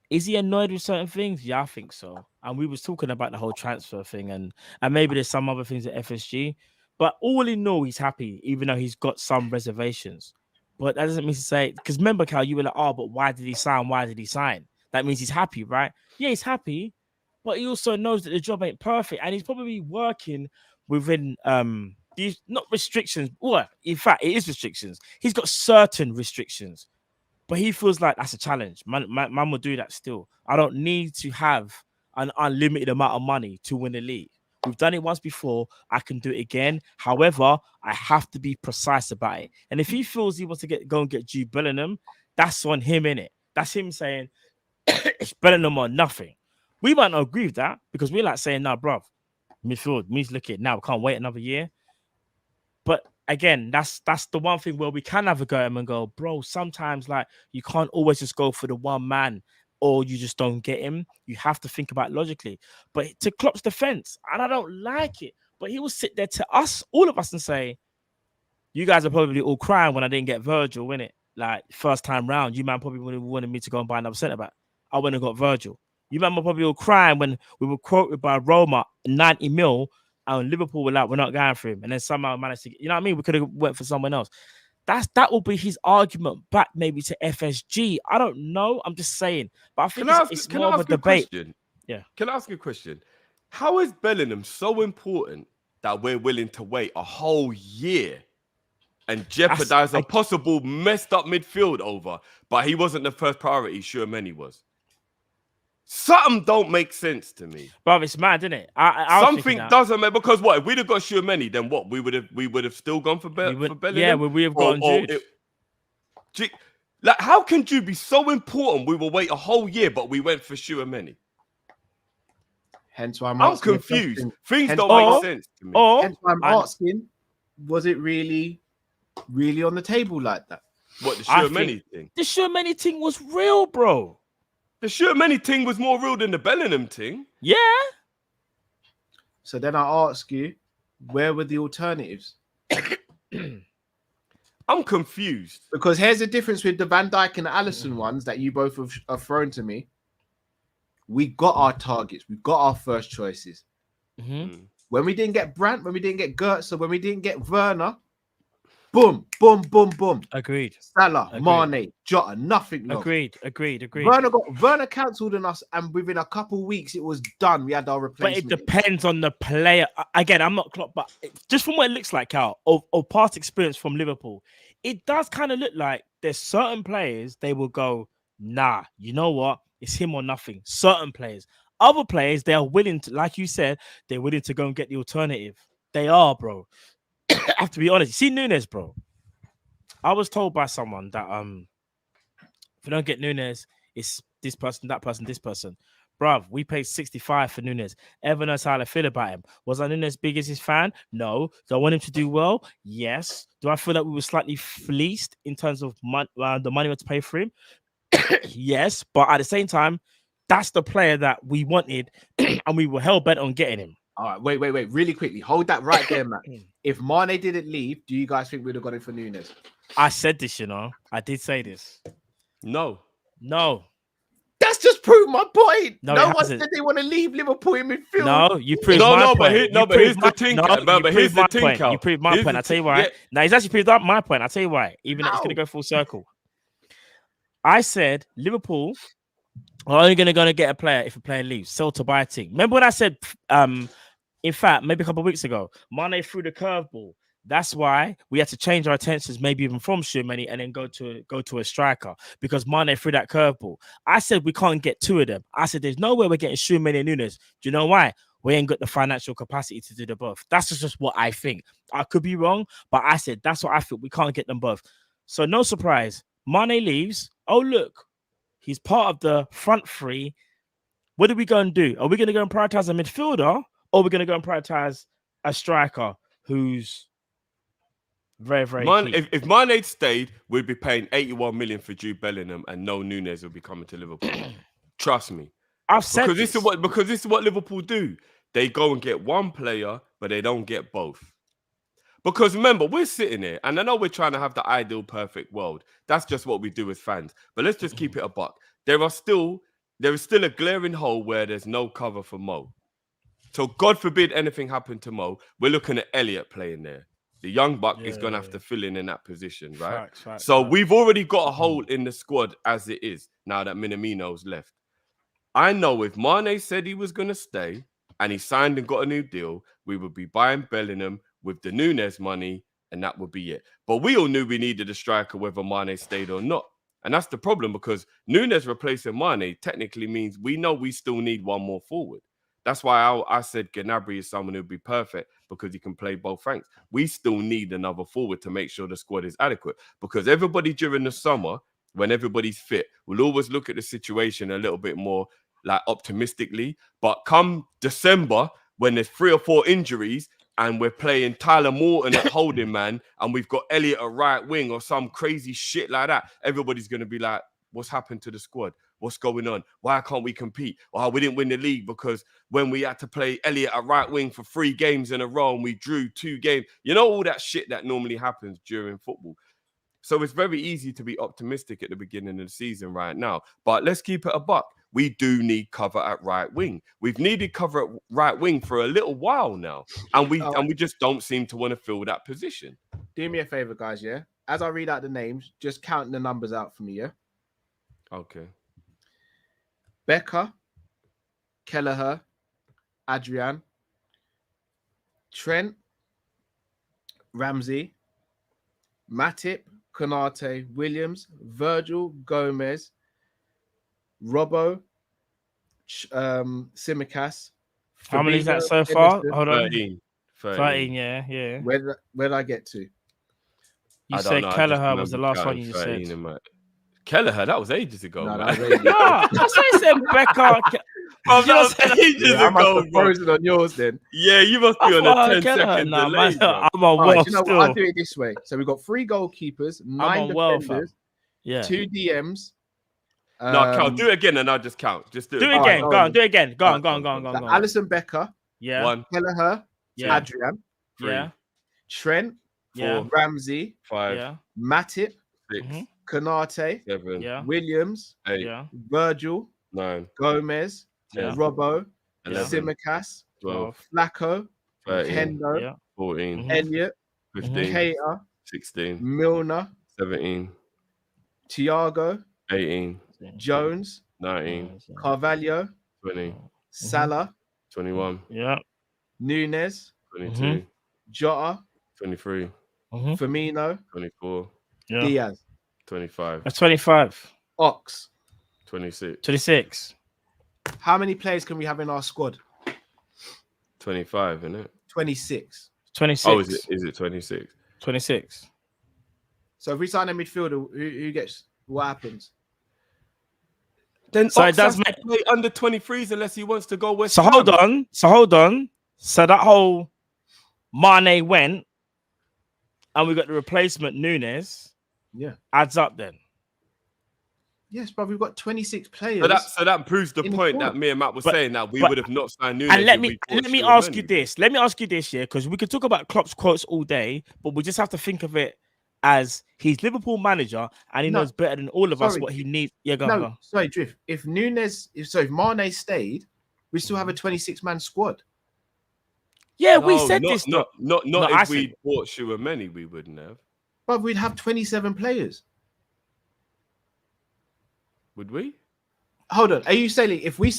Is he annoyed with certain things? Yeah, I think so. And we was talking about the whole transfer thing, and maybe there's some other things at FSG. But all in all, he's happy, even though he's got some reservations. But that doesn't mean to say, because remember, Cal, you were like, but why did he sign? Why did he sign? That means he's happy, right? Yeah, he's happy, but he also knows that the job ain't perfect, and he's probably working within these not restrictions. Well, in fact, it is restrictions. He's got certain restrictions, but he feels like that's a challenge. Man will do that still. I don't need to have an unlimited amount of money to win the league. We've done it once before. I can do it again. However, I have to be precise about it. And if he feels he wants to go and get Jude Bellingham, that's on him, innit? That's him saying it's Bellingham or nothing. We might not agree with that because we're like saying, nah, bruv, midfield, we need to look at it now. We can't wait another year. But again, that's the one thing where we can have a go at him and go, bro, sometimes like you can't always just go for the one man, or you just don't get him. You have to think about it logically. But to Klopp's defense, and I don't like it, but he will sit there to us, all of us, and say, you guys are probably all crying when I didn't get Virgil, innit? Like, first time round, you man probably would have wanted me to go and buy another centre back. I wouldn't have got Virgil. You man were probably all crying when we were quoted by Roma 90 mil, and Liverpool were like, we're not going for him. And then somehow managed to get, you know what I mean? We could have went for someone else. That will be his argument back maybe to FSG. I don't know. I'm just saying. But I think it's more of a debate. Yeah. Can I ask you a question? How is Bellingham so important that we're willing to wait a whole year and jeopardize a possible messed up midfield over? But he wasn't the first priority. Sure, many was. Something don't make sense to me. Bro, it's mad, isn't it? I was thinking Something that. doesn't make, because what if we'd have got Tchouaméni, then what? We would have still gone for Bellingham. Yeah, we have gone Jude. Like, how can Jude be so important? We will wait a whole year, but we went for Tchouaméni. Hence why I'm confused. Things don't make sense to me. Hence why I'm asking, was it really on the table like that? What, the Tchouaméni thing? The Tchouaméni thing was real, bro. The Tchouaméni thing was more real than the Bellingham thing. Yeah. So then I ask you, where were the alternatives? I'm confused. Because here's the difference with the Van Dijk and the Alisson ones that you both have thrown to me. We got our targets. We got our first choices. Mm-hmm. When we didn't get Brandt, when we didn't get Gertz, when we didn't get Werner, boom, boom, boom, boom. Agreed. Salah, Agreed. Mane, Jota, nothing. Long. Agreed. Werner cancelled on us, and within a couple of weeks, it was done. We had our replacement. But it depends on the player. Again, I'm not Klopp, but just from what it looks like, Cal, or past experience from Liverpool, it does kind of look like there's certain players they will go, nah, you know what? It's him or nothing. Certain players. Other players, they are willing to, like you said, they're willing to go and get the alternative. They are, bro. I have to be honest. You see Nunes, bro. I was told by someone that if we don't get Nunes, it's this person, that person, this person. Bruv, we paid 65 for Nunes. Everyone knows how I feel about him. Was I Nunes' biggest fan? No. Do I want him to do well? Yes. Do I feel that we were slightly fleeced in terms of the money we had to pay for him? Yes. But at the same time, that's the player that we wanted, and we were hell-bent on getting him. All right, wait. Really quickly. Hold that right there, man. If Mane didn't leave, do you guys think we'd have got him for Nunes? I said this, you know. I did say this. No. That's just proved my point. No one said they want to leave Liverpool in midfield. No, you proved my point. But here's the thing. Here's the thing. You proved my point. I'll tell you why. Yeah. No, he's actually proved my point. I'll tell you why. Even though it's going to go full circle. I said Liverpool are only going to get a player if a player leaves. Sell to buy a team. Remember when I said, in fact, maybe a couple of weeks ago, Mane threw the curveball. That's why we had to change our attentions, maybe even from Tchouaméni, and then go to a striker, because Mane threw that curveball. I said we can't get two of them. I said there's no way we're getting Tchouaméni and Nunes. Do you know why? We ain't got the financial capacity to do the both. That's just what I think. I could be wrong, but I said that's what I think. We can't get them both. So no surprise. Mane leaves. Oh, look. He's part of the front three. What are we going to do? Are we going to go and prioritize a midfielder, or are we going to go and prioritize a striker who's very, very key? If Mane stayed, we'd be paying 81 million for Jude Bellingham, and no Nunes would be coming to Liverpool. Trust me. I've said this is what Liverpool do. They go and get one player, but they don't get both. Because remember, we're sitting here, and I know we're trying to have the ideal, perfect world. That's just what we do as fans. But let's just keep it a buck. There is still a glaring hole where there's no cover for Mo. So God forbid anything happened to Mo. We're looking at Elliott playing there. The young buck is going to have to fill in that position, right? Facts. We've already got a hole in the squad as it is now that Minamino's left. I know if Mane said he was going to stay and he signed and got a new deal, we would be buying Bellingham with the Nunes money, and that would be it. But we all knew we needed a striker whether Mane stayed or not. And that's the problem, because Nunes replacing Mane technically means we know we still need one more forward. That's why I said Gnabry is someone who'd be perfect, because he can play both flanks. We still need another forward to make sure the squad is adequate, because everybody during the summer, when everybody's fit, will always look at the situation a little bit more like optimistically. But come December, when there's 3 or 4 injuries, and we're playing Tyler Morton at holding man, and we've got Elliott at right wing or some crazy shit like that, everybody's going to be like, what's happened to the squad? What's going on? Why can't we compete? Oh, we didn't win the league because when we had to play Elliott at right wing for 3 games in a row and we drew 2 games. You know, all that shit that normally happens during football. So it's very easy to be optimistic at the beginning of the season right now. But let's keep it a buck. We do need cover at right wing. We've needed cover at right wing for a little while now. And we just don't seem to want to fill that position. Do me a favor, guys, yeah? As I read out the names, just count the numbers out for me, yeah? Okay. Becker, Kelleher, Adrian, Trent, Ramsey, Matip, Konate, Williams, Virgil, Gomez, Robbo, Simicast. How many is that Fabinho, so far? Henderson. Hold on. 13. 13, yeah. Where did I get to? You I don't said know, I just Kelleher was remember the last one counting you just 13 said. in my... Kelleher, that was ages ago, No, man. that was ages No, ago. I said Becca. Bro, Did you that not was say that? ages Yeah, I must ago, have bro. frozen on yours then. Yeah, you must I be on a thought 10-second Nah, delay, man, bro. I'm on All right, wealth do you know what? still. I'll do it this way. So we've got 3 goalkeepers, 9 on wealth, defenders, Yeah. 2 DMs. No, Cal, do it again and I'll just count. Just do it. Do it All right, again. go Go on. on. Do it again. Go All on. right, Go on. go Go on, on. go Go So on. Alisson Becker, Yeah. 1, Kelleher, Yeah. Adrian, 3, Yeah. Trent, 4, Yeah. Ramsey, 5, Yeah. Matip, 6, Mhm. Kanate, 7, Yeah. Williams, 8, Yeah. Virgil, 9, Gomez, 10, Yeah. Robbo, 11, Simicast, 12, Flacco, 13, Hendo, Yeah. 14, Mhm. Elliot, 15, Keita, 16, Milner, 17, Thiago, 18, Jones, 19, Carvalho, 20, Salah, 21, Yeah. Nunes, 22, Jota, 23, Mhm. Firmino, 24, Yeah. Diaz, 25, That's 25. Ox. 26, 26. How many players can we have in our squad? 25, isn't it? 26. 26. Oh, is it 26? 26. So if we sign a midfielder, who gets what happens? Then So it Ox does has to play under 23s unless he wants to go West So Ham. hold on. So that whole Mane went, and we got the replacement Nunes. Yeah. Adds up then. Yes, but we've got 26 players. So that proves the in the point squad. that me and Matt was But- saying that we but- would have not signed Nunes. And let if me we bought ask Tchouaméni. you this. Let me ask you this, yeah, because we could talk about Klopp's quotes all day, but we just have to think of it as he's Liverpool manager and he No. knows better than all of us Sorry. what he needs. Yeah, go No, on. sorry, Drift. If Mane stayed, we still have a 26-man squad. Yeah, No, we said not, this. Not No, I if we said- bought Tchouaméni, we wouldn't have. But we'd have 27 players. Would we? Hold on. Are you saying if we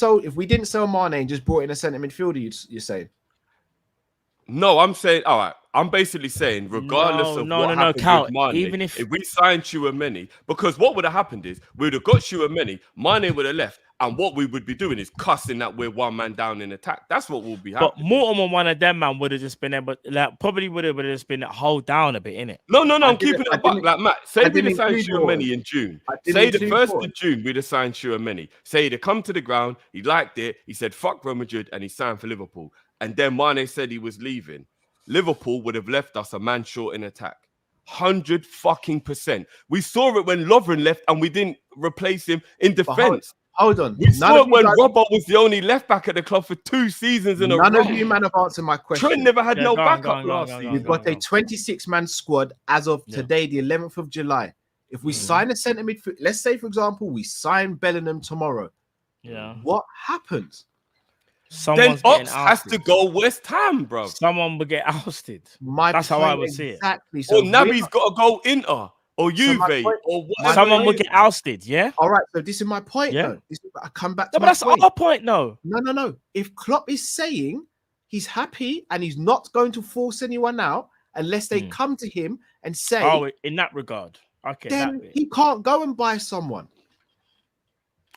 didn't sell Mane and just brought in a centre midfielder, you're saying? No, I'm saying, all right. I'm basically saying, regardless of what happens Cal, with Mane, even if we signed Tchouaméni, because what would have happened is we would have got Tchouaméni, Mane would have left, and what we would be doing is cussing that we're one man down in attack. That's what will be but happening. Mortimer, one of them man would have just been able, like, probably would have just been hold down a bit, innit? No, I'm didn't- keeping it I a buck. didn't- Like Matt, say I we'd have didn't signed include Mortimer. Tchouaméni in June. I didn't Say the include 1st Mortimer. of June, we'd have signed Tchouaméni. Say he'd have come to the ground, he liked it, he said, fuck Real Madrid, and he signed for Liverpool. And then Mane said he was leaving. Liverpool would have left us a man short in attack. 100%. We saw it when Lovren left and we didn't replace him in defense. Hold on. We saw it when Robbo was the only left back at the club for 2 seasons in a row. None of you man have answered my question. Trent never had Yeah, no go on, backup last go on, season. We've got a 26-man squad as of Yeah. today, the 11th of July. If we sign a centre midfield, let's say, for example, we sign Bellingham tomorrow. Yeah. What happens? Then Someone's getting Ox has to ousted. go West Ham, bro. Someone would get ousted. That's how I would see it. Exactly. Or So Naby's got to go Inter or Juve my point- or whatever. Someone it would is. get ousted, yeah? all right. So this is my point. Yeah. Though. I come back to No, but my that's point. our point, no. No. If Klopp is saying he's happy and he's not going to force anyone out unless they come to him and say, Oh, in that regard. Okay. then That bit. he can't go and buy someone.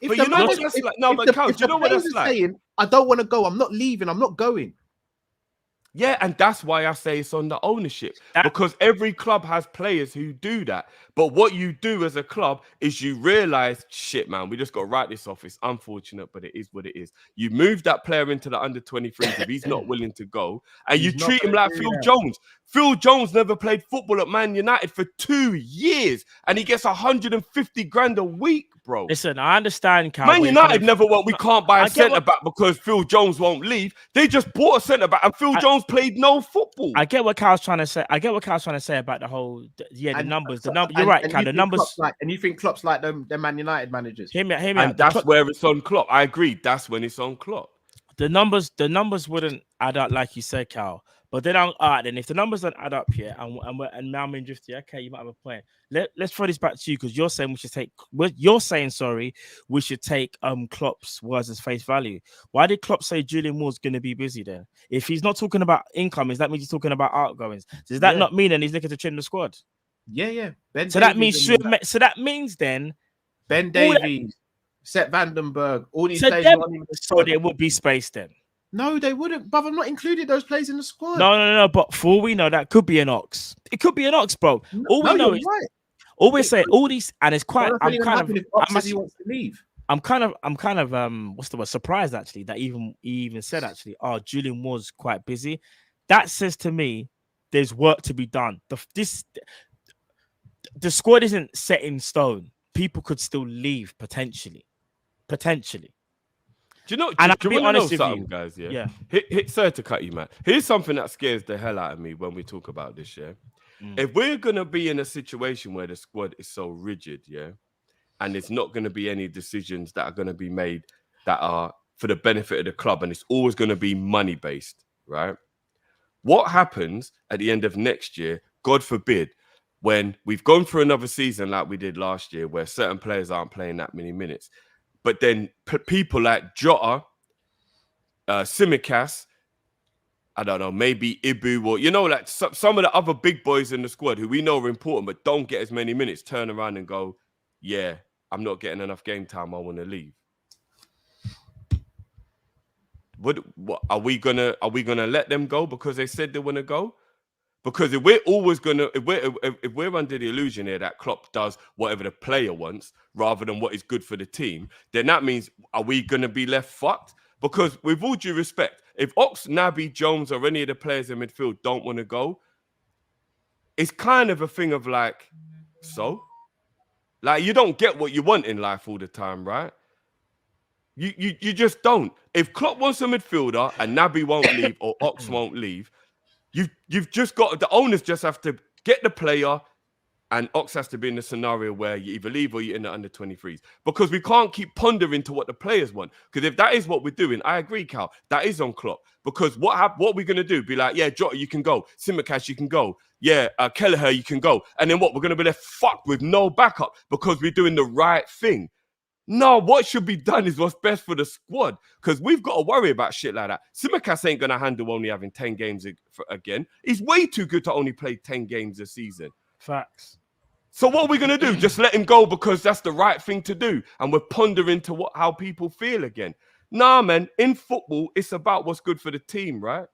If But the you know what manager- that's if- like? No, if but the- Cal, if do you the know what that's players are like? saying, I don't want to go. I'm not leaving. I'm not going. Yeah, and that's why I say it's on the ownership. Because every club has players who do that. But what you do as a club is you realize, shit, man, we just got to write this off. It's unfortunate, but it is what it is. You move that player into the under 23s if he's not willing to go, and He's you not treat him gonna like do Phil that. Jones. Phil Jones never played football at Man United for 2 years, and he gets 150 grand a week, bro. Listen, I understand, Cal. Man but you're United coming- never won. We can't buy I a get centre what- back because Phil Jones won't leave. They just bought a centre back, and Phil Jones played no football. I get what Cal's trying to say. I get what Cal's trying to say about the whole, the And- numbers. and- You're right, and Cal. you The think numbers. Klopp's and you think Klopp's like them Man United managers? Hear me And out. that's where it's on Klopp. I agree. That's when it's on Klopp. The numbers wouldn't add up like you said, Cal. But then, all right, then if the numbers don't add up here, and now I'm in drifty, okay, you might have a point. Let's throw this back to you because you're saying we should take. You're saying we should take Klopp's words as face value. Why did Klopp say Julian Moore's going to be busy then? If he's not talking about incomings, that means he's talking about outgoings. Does that not mean then he's looking to trim the squad? Yeah. So that means then Ben all Davies, Seth Vandenberg, all these So players them- who aren't even the So squad. there would be space then. No, they wouldn't. But I've not included those players in the squad. No. But for all we know, that could be an Ox. It could be an Ox, bro. All we know you're is right. all we're saying. All these, and it's quite. What's I'm kind happen of. if Ox I'm says he actually- wants to leave? I'm kind of what's the word, surprised actually that he even said actually, oh, Julian was quite busy. That says to me there's work to be done. The squad isn't set in stone. People could still leave potentially. Do you know? And I'll do be you want to know honest with something, you. guys? Yeah. Yeah. Sorry to cut you, man. Here's something that scares the hell out of me when we talk about this. Yeah. If we're gonna be in a situation where the squad is so rigid, yeah, and there's not gonna be any decisions that are gonna be made that are for the benefit of the club, and it's always gonna be money based, right? What happens at the end of next year? God forbid, when we've gone through another season like we did last year, where certain players aren't playing that many minutes. But then people like Jota, Tsimikas, I don't know, maybe Ibu, or, you know, like some of the other big boys in the squad who we know are important but don't get as many minutes, turn around and go, yeah, I'm not getting enough game time, I want to leave. What are we gonna let them go because they said they want to go? Because if we're always gonna, if we're under the illusion here that Klopp does whatever the player wants rather than what is good for the team, then that means, are we gonna be left fucked? Because with all due respect, if Ox, Naby, Jones, or any of the players in midfield don't want to go, it's kind of a thing of like, so, like, you don't get what you want in life all the time, right? You just don't. If Klopp wants a midfielder and Naby won't leave or Ox won't leave, you've just got, the owners just have to get the player, and Ox has to be in the scenario where you either leave or you're in the under 23s, because we can't keep pondering to what the players want. Because if that is what we're doing, I agree, Cal, that is on Klopp. Because what are we going to do? Be like, yeah, Jota, you can go. Tsimikas, you can go. Yeah, Kelleher, you can go. And then what? We're going to be left fucked with no backup because we're doing the right thing. No, what should be done is what's best for the squad, because we've got to worry about shit like that. Tsimikas ain't going to handle only having 10 games again. He's way too good to only play 10 games a season. Facts. So what are we going to do? Just let him go because that's the right thing to do, and we're pondering to how people feel again. Nah, man, in football, it's about what's good for the team, right?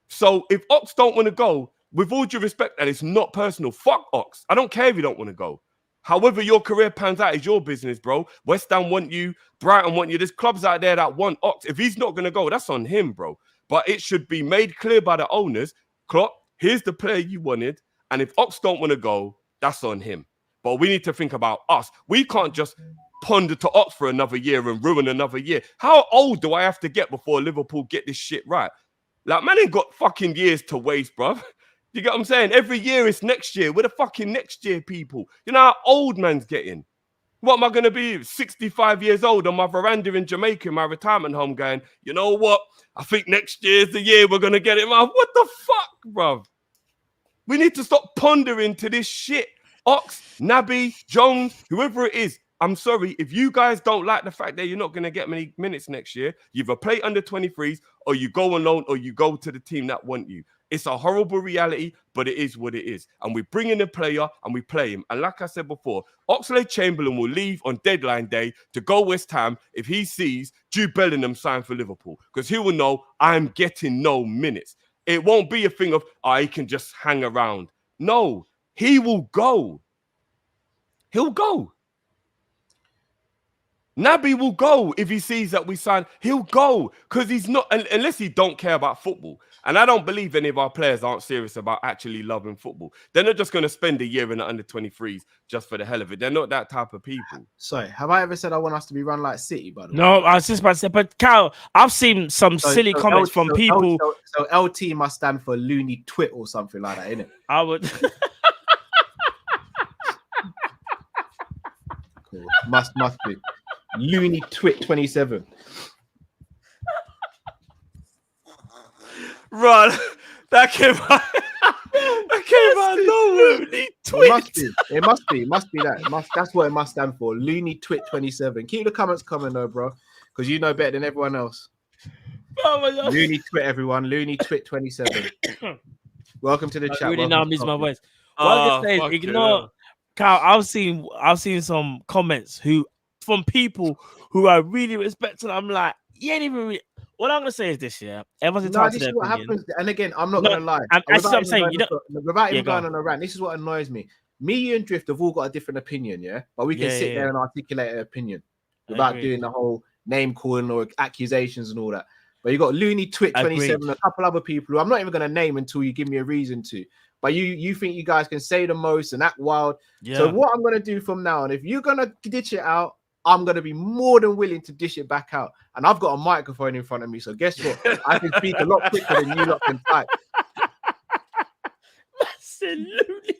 So if Ox don't want to go, with all due respect, and it's not personal, fuck Ox. I don't care if you don't want to go. However your career pans out is your business, bro. West Ham want you. Brighton want you. There's clubs out there that want Ox. If he's not going to go, that's on him, bro. But it should be made clear by the owners, Klopp, here's the player you wanted. And if Ox don't want to go, that's on him. But we need to think about us. We can't just ponder to Ox for another year and ruin another year. How old do I have to get before Liverpool get this shit right? Like, man ain't got fucking years to waste, bro. You get what I'm saying? Every year is next year. We're the fucking next year people. You know how old man's getting? What am I going to be? 65 years old on my veranda in Jamaica, in my retirement home, going, you know what? I think next year's the year we're going to get it. Man, what the fuck, bruv? We need to stop pondering to this shit. Ox, Naby, Jones, whoever it is. I'm sorry, if you guys don't like the fact that you're not going to get many minutes next year, you either play under 23s or you go on loan or you go to the team that want you. It's a horrible reality, but it is what it is. And we bring in a player and we play him. And like I said before, Oxlade-Chamberlain will leave on deadline day to go West Ham if he sees Jude Bellingham sign for Liverpool, because he will know I'm getting no minutes. It won't be a thing of, he can just hang around. No, he will go. He'll go. Naby will go if he sees that we sign. He'll go because he's not, unless he don't care about football. And I don't believe any of our players aren't serious about actually loving football. They're not just going to spend a year in the under 23s just for the hell of it. They're not that type of people. Sorry, have I ever said I want us to be run like City, by the way? No, I was just about to say, but Cal, I've seen some silly comments from people. So LT must stand for loony twit or something like that, innit? I would. Cool. Must be. Loony twit 27. Right, that came out. That came out nowhere. It must be that. That's what it must stand for. Loony twit 27. Keep the comments coming though, bro, because you know better than everyone else. Oh my God. Loony twit, everyone. Loony twit 27. Welcome to the chat. Really now I'm losing my voice. What Oh, I was saying, ignore. Cal, I've seen some comments who from people who I really respect, and I'm like, you ain't even. All I'm gonna say is this: yeah, everyone's No, entitled to this their is what opinion. happens. And again, I'm not No, gonna lie. that's what I'm saying. Without Yeah, even go going on. on a rant, this is what annoys me. Me, you, and Drift have all got a different opinion, yeah. But we can Yeah, sit yeah, there yeah. and articulate an opinion I without agree. doing the whole name calling or accusations and all that. But you got Looney Twit 27, Agreed. a couple other people who I'm not even gonna name until you give me a reason to. But you think you guys can say the most and act wild. Yeah. So what I'm gonna do from now on, if you're gonna ditch it out, I'm gonna be more than willing to dish it back out. And I've got a microphone in front of me, so guess what? I can speak a lot quicker than you lot can type. Absolutely.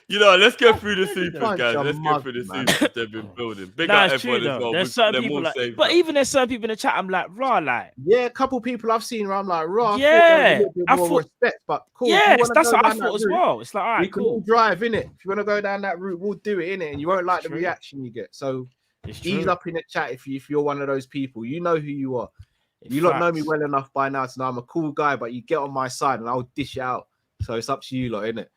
You know, let's go through the supers, bunch guys. of Let's go mugs, through the man. supers they've been building. Big Nah, up it's true everyone as though. well. There's We've certain them people all like, saved but up. even there's certain people in the chat. I'm like, raw, like, Yeah, a couple people I've seen where I'm like, raw. Yeah, I thought there was a little bit I more thought- respect, but cool. yes, If you wanna that's go what I down that thought as route, well. It's like, all we right, can all cool. drive in it. If you want to go down that route, we'll do it in it, and you won't like the True. reaction you get. So It's ease true. up in the chat if you're one of those people. You know who you are. It's You lot know me facts. well enough by now to know I'm a cool guy, but you get on my side and I'll dish it out. So it's up to you lot, innit?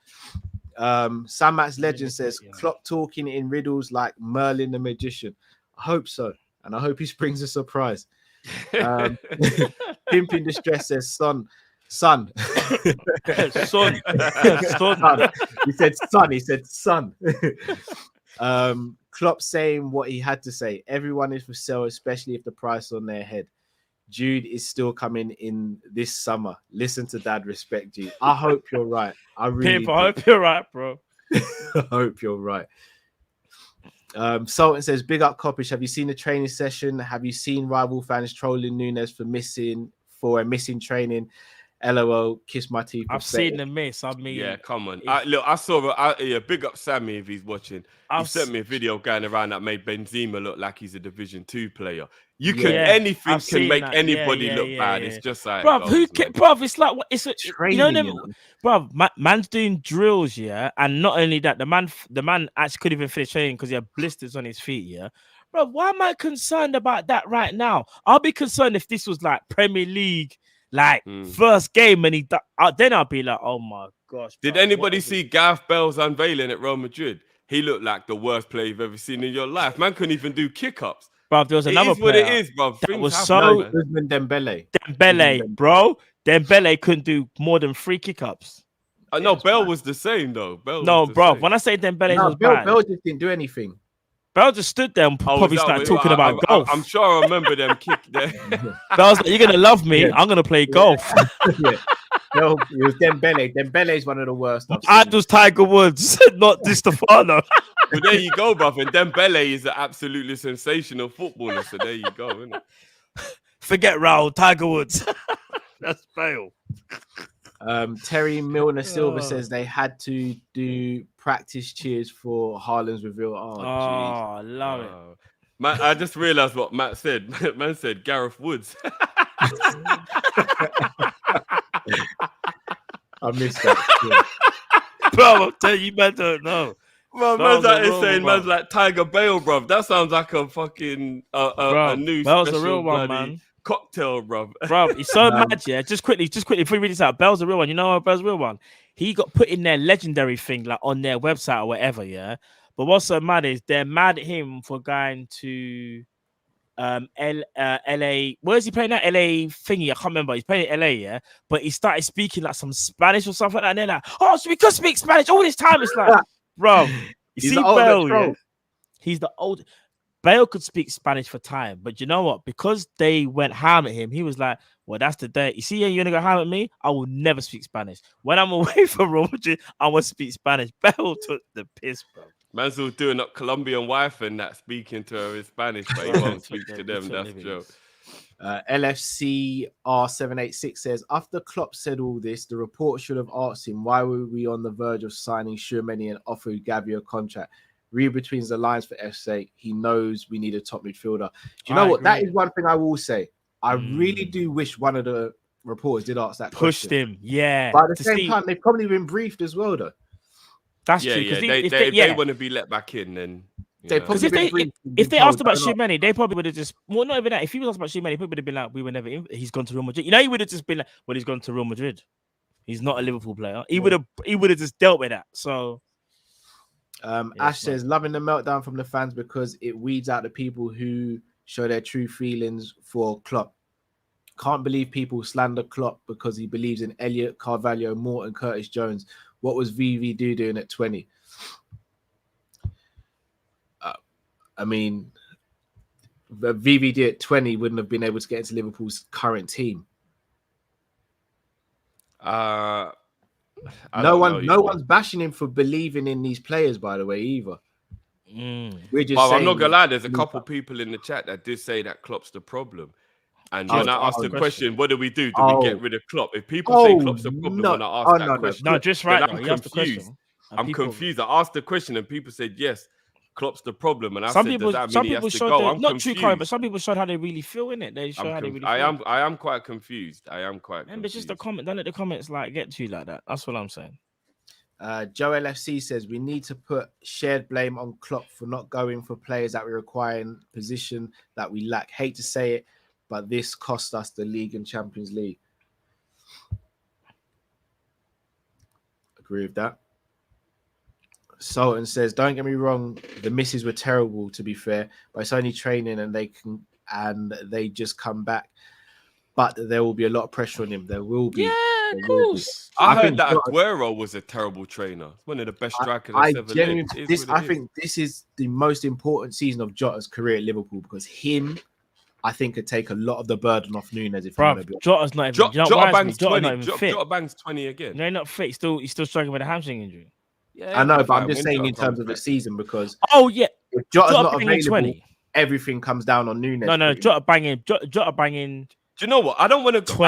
Sam Matt's Legend says, Yeah. Klopp talking in riddles like Merlin the Magician. I hope so. And I hope he springs a surprise. Pimp in Distress says, son. Son. Son. He said son. He said son. Klopp saying what he had to say. Everyone is for sale, especially if the price is on their head. Jude is still coming in this summer. Listen to Dad, respect Jude. I hope you're right. I really Pimp, I hope you're right, bro. I hope you're right. Sultan says, big up Kopish. Have you seen the training session? Have you seen rival fans trolling Nunes for missing training? LOL, kiss my teeth. I've seen the miss. I mean, Yeah, come on. I saw. Big up Sammy if he's watching. He sent me a video going around that made Benzema look like he's a Division 2 player. Anything I've can seen make that. anybody look bad. It's just like, bro, it's like what? It's Training, you know them, bro. Man's doing drills, yeah, and not only that, the man actually couldn't even finish training because he had blisters on his feet, yeah. Bro, why am I concerned about that right now? I'll be concerned if this was like Premier League. Like first game, and then I'll be like, oh my gosh. Did bro, anybody see Gareth Bale's unveiling at Real Madrid? He looked like the worst player you've ever seen in your life. Man couldn't even do kick-ups. Bro, there was another It is what player it is, bro. that Things was happen, so man. Dembele, bro. Dembele couldn't do more than 3 kick-ups. No, Bale was the same though. When I say Dembele was bad, Bale just didn't do anything. Bell just stood there and probably started talking about golf. I'm sure I remember them kick there. Bell's like, you're gonna love me. Yeah. I'm gonna play golf. Yeah. No, it was Dembele. Dembele is one of the worst. I was Tiger Woods, not Di Stefano. Well, there you go, bruv. And Dembele is an absolutely sensational footballer. So there you go, isn't it? Forget Raul, Tiger Woods. That's Bale. Terry Milner Silva says they had to do practice cheers for Haaland's reveal. I love it. Man, I just realized what Matt said. Man said Gareth Woods. I missed that. Bro, I'm telling you, man, don't know. Well, man's like saying, man's like Tiger Bale, bruv. That sounds like a fucking a new Bell's special a real one, man. Cocktail, bruv. Bro, he's so mad, yeah. Just quickly, before you read this out, Bell's a real one. You know what Bell's a real one? He got put in their legendary thing, like on their website or whatever, yeah. But what's so mad is they're mad at him for going to LA. Where is he playing that? LA thingy. I can't remember. He's playing in LA, yeah. But he started speaking like some Spanish or something like that. And they're like, oh, so we could speak Spanish all this time. It's like, bro, you see Bale, yeah? He's the old. Bale could speak Spanish for time, but you know what? Because they went ham at him, he was like, well, that's the day. You see, you're gonna go ham at me? I will never speak Spanish. When I'm away from Real Madrid, I will speak Spanish. Bale took the piss, bro. Man's all doing up Colombian wife and that, speaking to her in Spanish, but he won't speak to them. That's true. LFC R786 says, after Klopp said all this, the report should have asked him, why were we on the verge of signing Tchouameni and offer Gavi a contract? Read between the lines for F's. He knows we need a top midfielder. Do you know what? That is one thing I will say. I really do wish one of the reporters did ask that question. Pushed him, yeah. But at the same time, they've probably been briefed as well, though. That's true. If they want to be let back in, then if they asked about Tchouameni, they probably would have just not even that. If he was asked about Tchouameni, he would have been like, we were never in. He's gone to Real Madrid. You know, he would have just been like, well, he's gone to Real Madrid. He's not a Liverpool player. He would have just dealt with that. So Ash says, loving the meltdown from the fans because it weeds out the people who show their true feelings for Klopp. Can't believe people slander Klopp because he believes in Elliot, Carvalho, Morton, Curtis Jones. What was VVD doing at 20? I mean, the VVD at 20 wouldn't have been able to get into Liverpool's current team. No one's bashing him for believing in these players, by the way, either. We're just saying, I'm not gonna lie, there's a couple people in the chat that did say that Klopp's the problem. And when I asked the question, what do we do? Do we get rid of Klopp? If people say Klopp's the problem when I ask that question, no, just right. I'm confused. I'm confused. I asked the question and people said yes, Klopp's the problem, and I said, does that mean he has to go? I'm not confused. true, but some people showed how they really feel in it. They show how they really feel. I am quite confused. And it's just the comment. Don't let the comments like get to you like that. That's what I'm saying. Joe LFC says we need to put shared blame on Klopp for not going for players that we require in position that we lack. Hate to say it, but this cost us the league and Champions League. Agree with that. Sultan says, don't get me wrong, the misses were terrible, to be fair, but it's only training and they just come back. But there will be a lot of pressure on him. There will be. Yeah, of course. I heard that Aguero was a terrible trainer. One of the best strikers I've ever lived. I think this is the most important season of Jota's career at Liverpool because I think, could take a lot of the burden off Nunes. If Jota's not even. Jota bangs 20. Jota bangs 20 again. No, not fit. He's still struggling with a hamstring injury. Yeah, I know, but I'm just saying in terms of the season because if Jota's not available, 20. Everything comes down on Nunes. No, Jota banging. Do you know what? I don't want to go.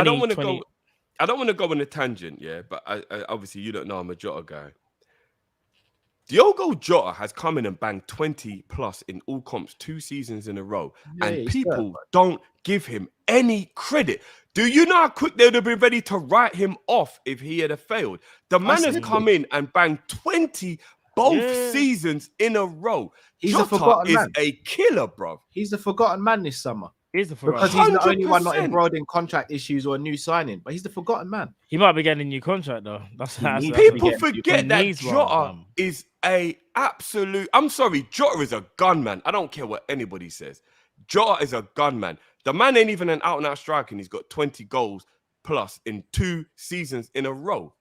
I don't want to go on a tangent, yeah. But I obviously you don't know I'm a Jota guy. Diogo Jota has come in and banged 20 plus in all comps 2 seasons in a row, and people don't give him any credit. Do you know how quick they would have been ready to write him off if he had failed? The man has come in and banged 20 both seasons in a row. Jota is a killer, bro. He's the forgotten man this summer. He's the forgotten because he's the only one not embroiled in contract issues or a new signing, but he's the forgotten man. He might be getting a new contract though. People forget that Jota is a absolute. I'm sorry, Jota is a gunman. I don't care what anybody says. Jota is a gunman. The man ain't even an out-and-out striker, and he's got 20 goals plus in 2 seasons in a row.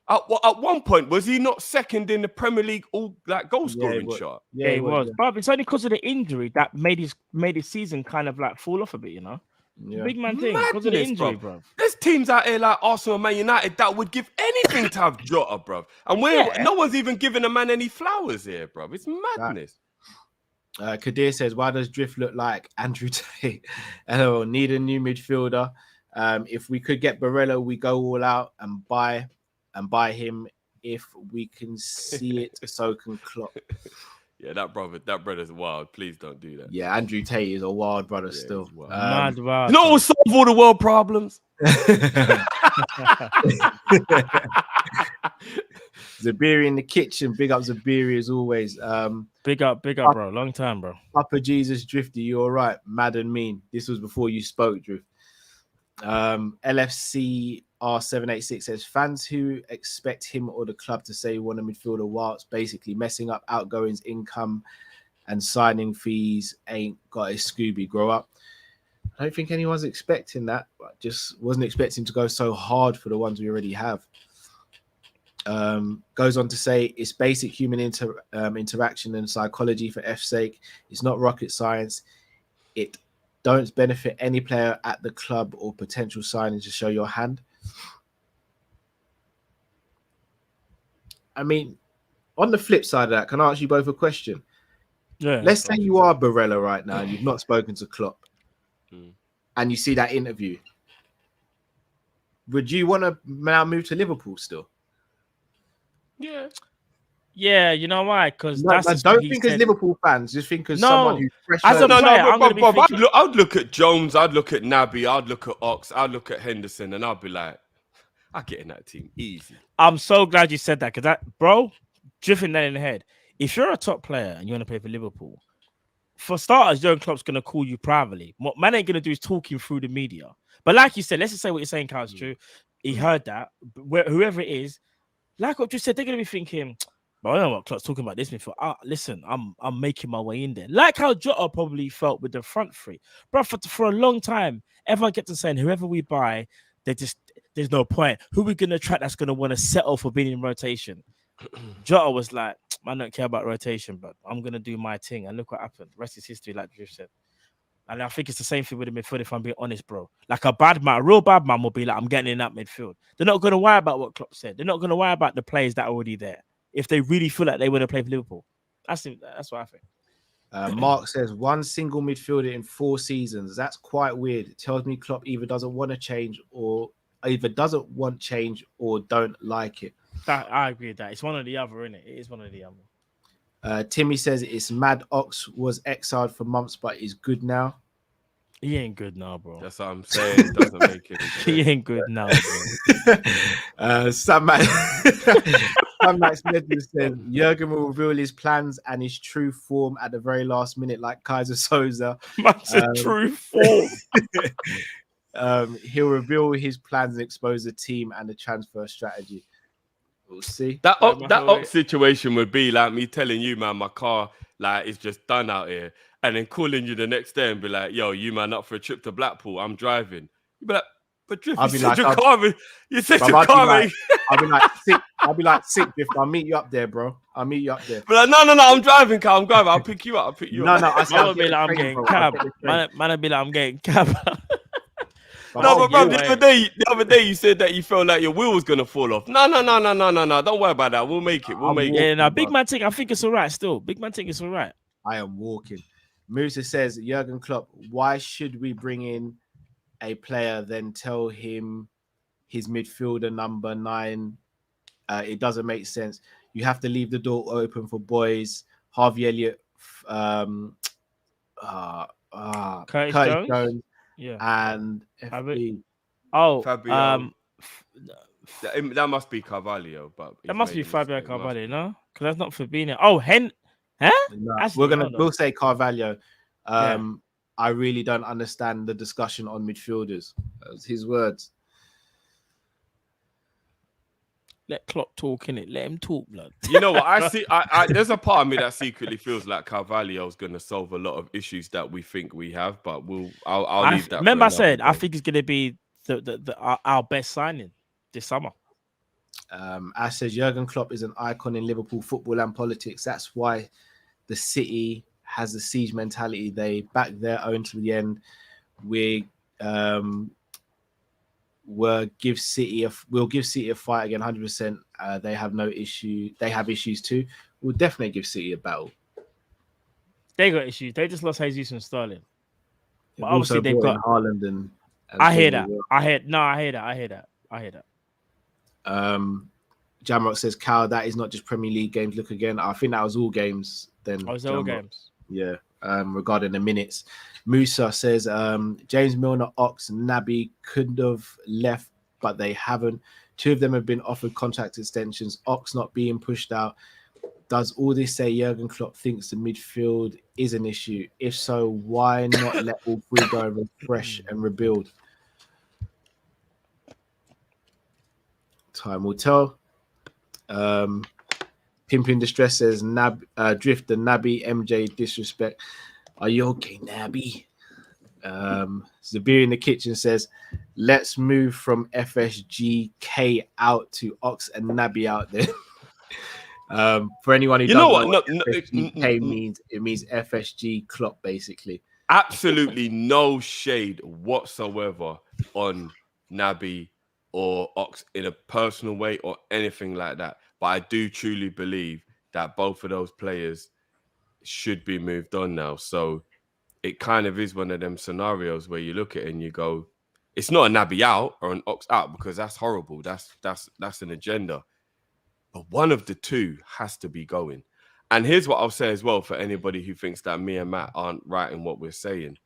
At one point, was he not second in the Premier League goal scoring shot? Yeah, he was. But it's only because of the injury that made his season kind of like fall off a bit, you know? Yeah. Big man thing because of the injury, bro. There's teams out here like Arsenal and Man United that would give anything to have Jota, bro. And no one's even giving a man any flowers here, bro. It's madness. Kadir says, why does Drift look like Andrew Tate? Need a new midfielder. If we could get Barella, we go all out and buy him. If we can see it, so can Klopp. Yeah, that brother's wild. Please don't do that. Yeah, Andrew Tate is a wild brother still. Wild. Mad wild. You know what'll solve all the world problems? Zabiri in the kitchen. Big up Zabiri as always. Big up, bro. Long time, bro. Papa Jesus Drifty, you all right? Mad and mean. This was before you spoke, Drift. LFC R786 says fans who expect him or the club to say want a midfielder whilst basically messing up outgoings, income, and signing fees ain't got a Scooby. Grow up. I don't think anyone's expecting that, but just wasn't expecting to go so hard for the ones we already have. Goes on to say it's basic human interaction and psychology for F's sake. It's not rocket science. It don't benefit any player at the club or potential signing to show your hand. I mean, on the flip side of that, can I ask you both a question? Yeah. Let's say you are Barella right now and you've not spoken to Klopp and you see that interview. Would you want to now move to Liverpool still? Yeah, you know why? Because don't think as Liverpool fans, just think as someone who's fresh. I'd look at Jones, I'd look at Naby, I'd look at Ox, I'd look at Henderson, and I'd be like, I get in that team easy. I'm so glad you said that because bro, drifting that in the head. If you're a top player and you want to play for Liverpool, for starters, Jurgen Klopp's gonna call you privately. What man ain't gonna do is talking through the media. But like you said, let's just say what you're saying, Carl, is true. He heard that. Whoever it is, like what you said, they're gonna be thinking, But I don't know what Klopp's talking about this midfield. Listen, I'm making my way in there. Like how Jota probably felt with the front three. Bro, for a long time, everyone kept on saying whoever we buy, there's no point. Who we gonna attract that's gonna want to settle for being in rotation? Jota was like, I don't care about rotation, but I'm gonna do my thing. And look what happened. Rest is history, like Drift said. And I think it's the same thing with the midfield, if I'm being honest, bro. Like a real bad man will be like, I'm getting in that midfield. They're not going to worry about what Klopp said. They're not going to worry about the players that are already there. If they really feel like they want to play for Liverpool. That's what I think. Mark says 1 single midfielder in 4 seasons. That's quite weird. It tells me Klopp either doesn't want to change or don't like it. I agree with that. It's one or the other, isn't it? It is one or the other. Timmy says it's mad. Ox was exiled for months, but is good now. He ain't good now, bro. That's what I'm saying. It doesn't make it. He ain't good now, bro. Sam Max Medley says Jurgen will reveal his plans and his true form at the very last minute, like Kaiser Soze. That's true form. He'll reveal his plans and expose the team and the transfer strategy. We'll see. That Ox situation would be like me telling you, man, my car is just done out here, and then calling you the next day and be like, "Yo, you man up for a trip to Blackpool? I'm driving." You'd be like, "But Drift, you said your car. You said your car." I'll be like, sick, Drift. I'll meet you up there, bro. I'll meet you up there. But like, no, I'm driving, car. I'm driving. I'll pick you up. No, I'll be like, I'm getting cab. Man, I'll be like, I'm getting cab. No, but bro, the other day you said that you felt like your wheel was gonna fall off. No. Don't worry about that. We'll make it. Yeah, no, big man thing. I think it's all right. Still, big man thing. It's all right. I am walking. Musa says, Jurgen Klopp, why should we bring in a player then tell him his midfielder number 9? It doesn't make sense. You have to leave the door open for boys. Harvey Elliott, Curtis Jones. Yeah, and FB. Fabio. That must be Carvalho, but that must be Fabio Carvalho, no? Because that's not Fabinho. Oh, huh? No, we'll say Carvalho. I really don't understand the discussion on midfielders. That was his words. Let Klopp talk, innit? Let him talk, blood. You know what? I see. There's a part of me that secretly feels like Carvalho is going to solve a lot of issues that we think we have, but I'll leave that. Remember, I said I think it's going to be our best signing this summer. Ash says Jurgen Klopp is an icon in Liverpool football and politics. That's why the city has the siege mentality. They back their own to the end. We'll give City a fight again, 100%. They have no issue. They have issues too. We'll definitely give City a battle. They got issues. They just lost Jesus and Sterling. But obviously they've got Haaland and I hear that. I hear that. Jamrock says, Cal, that is not just Premier League games. Look again. I think that was all games then. Oh, was all games? Yeah. Regarding the minutes. Musa says James Milner, Ox, Naby could have left, but they haven't. 2 of them have been offered contract extensions. Ox not being pushed out. Does all this say Jurgen Klopp thinks the midfield is an issue? If so, why not let all 3 go and refresh and rebuild? Time will tell. Pimp in Distress says Drift the Naby MJ disrespect. Are you okay, Naby? Zabir in the kitchen says, let's move from FSGK out to Ox and Naby out there. For anyone who doesn't know what FSGK means, it means FSG Klopp, basically. Absolutely no shade whatsoever on Naby or Ox in a personal way or anything like that. But I do truly believe that both of those players should be moved on now. So it kind of is one of them scenarios where you look at it and you go, it's not a Naby out or an Ox out, because that's horrible. That's an agenda. But one of the 2 has to be going. And here's what I'll say as well for anybody who thinks that me and Matt aren't right in what we're saying.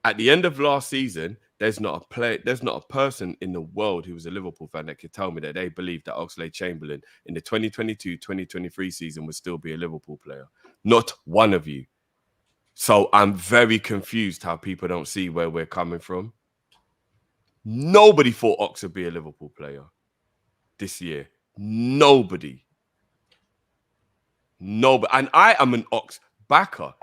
At the end of last season, there's not a person in the world who was a Liverpool fan that could tell me that they believe that Oxlade-Chamberlain in the 2022-2023 season would still be a Liverpool player. Not one of you. So I'm very confused how people don't see where we're coming from. Nobody thought Ox would be a Liverpool player this year. Nobody. No, but and I am an Ox backer.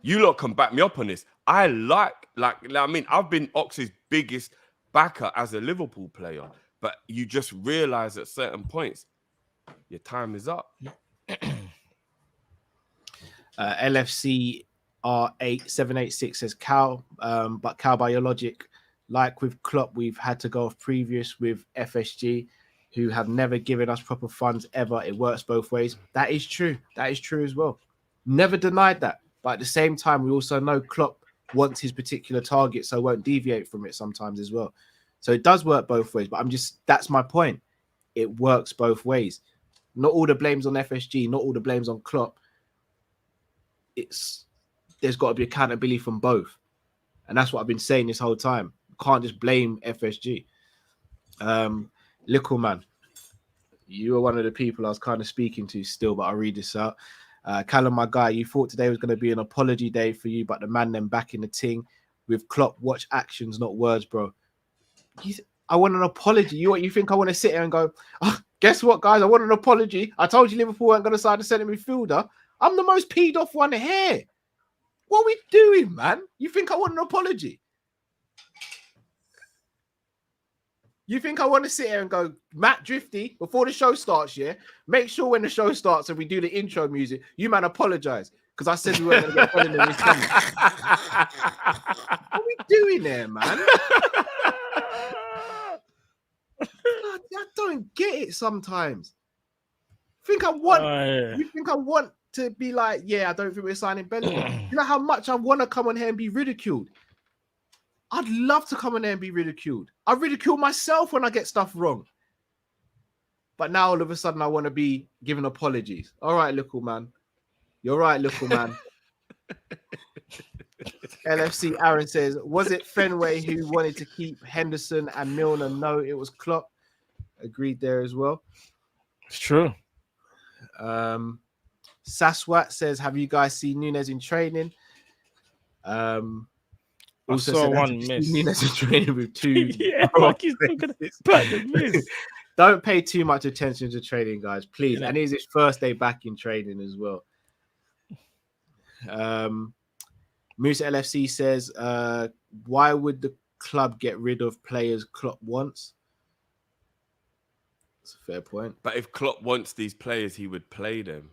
You lot can back me up on this. I I mean, I've been Ox's biggest backer as a Liverpool player, but you just realize at certain points your time is up. LFC R8786 says Cal, but Cal, by your logic, like with Klopp, we've had to go off previous with FSG, who have never given us proper funds ever. It works both ways. That is true. That is true as well. Never denied that. But at the same time, we also know Klopp wants his particular target, so won't deviate from it sometimes as well. So it does work both ways. But that's my point. It works both ways. Not all the blame's on FSG, not all the blame's on Klopp. There's got to be accountability from both. And that's what I've been saying this whole time. You can't just blame FSG. Little man, you are one of the people I was kind of speaking to still, but I'll read this out. Callum, my guy, you thought today was going to be an apology day for you, but the man then back in the ting with Klopp. Watch actions, not words, bro. I want an apology. You think I want to sit here and go, oh, guess what, guys? I want an apology. I told you Liverpool weren't going to sign a centre midfielder. I'm the most peed off one here. What are we doing, man? You think I want an apology? You think I want to sit here and go, Matt Drifty, before the show starts, yeah? Make sure when the show starts and we do the intro music, you man apologize. Because I said we weren't going to get Bellingham this summer. What are we doing there, man? I don't get it sometimes. You think I want to be like, yeah, I don't think we're signing Bellingham. You know how much I want to come on here and be ridiculed? I'd love to come on there and be ridiculed. I ridicule myself when I get stuff wrong. But now all of a sudden I want to be giving apologies. All right, little man. You're right, little man. LFC Aaron says, was it Fenway who wanted to keep Henderson and Milner? No, it was Klopp. Agreed there as well. It's true. Saswat says, have you guys seen Nunes in training? Also saw one miss. Nunes in training with two. Yeah, like he's looking at miss. Don't pay too much attention to training, guys, please. And it's his first day back in training as well. Moose LFC says, why would the club get rid of players Klopp wants? That's a fair point. But if Klopp wants these players, he would play them.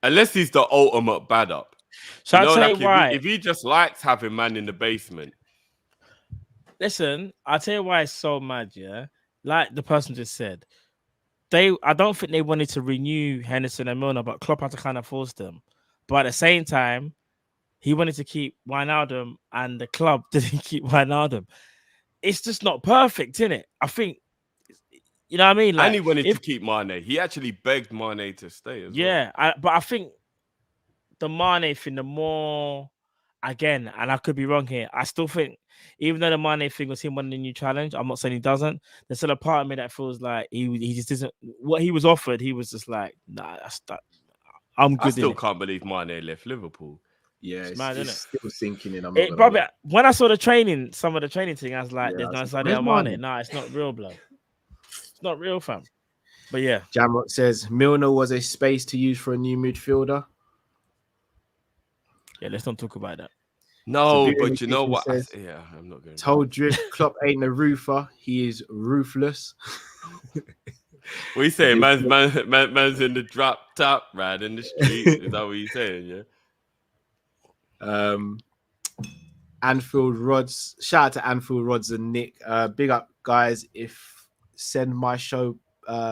Unless he's the ultimate bad up. So I'll tell you why. If he just likes having man in the basement. Listen, I'll tell you why it's so mad, yeah? Like the person just said, I don't think they wanted to renew Henderson and Milner, but Klopp had to kind of force them. But at the same time, he wanted to keep Wijnaldum and the club didn't keep Wijnaldum. It's just not perfect, innit? I think, you know what I mean? Like, and he wanted to keep Mane. He actually begged Mane to stay as well. But I think the Mane thing, the more, again, and I could be wrong here, I still think, even though the Mane thing was him winning a new challenge, I'm not saying he doesn't, there's still a part of me that feels like he just isn't, what he was offered, he was just like, nah, I'm good. I still can't believe Mane left Liverpool. Yeah, it's mad, still sinking in. Brother, when I saw some of the training thing, I was like, there's no Sadio Mane. Nah, it's not real, blood. It's not real, fam. But yeah. Jamrock says, Milner was a space to use for a new midfielder. Yeah, let's not talk about that. No, but you know what? Says, I'm not going to. Told Drift, Klopp ain't a roofer. He is ruthless. What are you saying? Man's in the drop top, right in the street. Is that what you're saying? Yeah. Anfield Rods. Shout out to Anfield Rods and Nick. Big up, guys. If send my show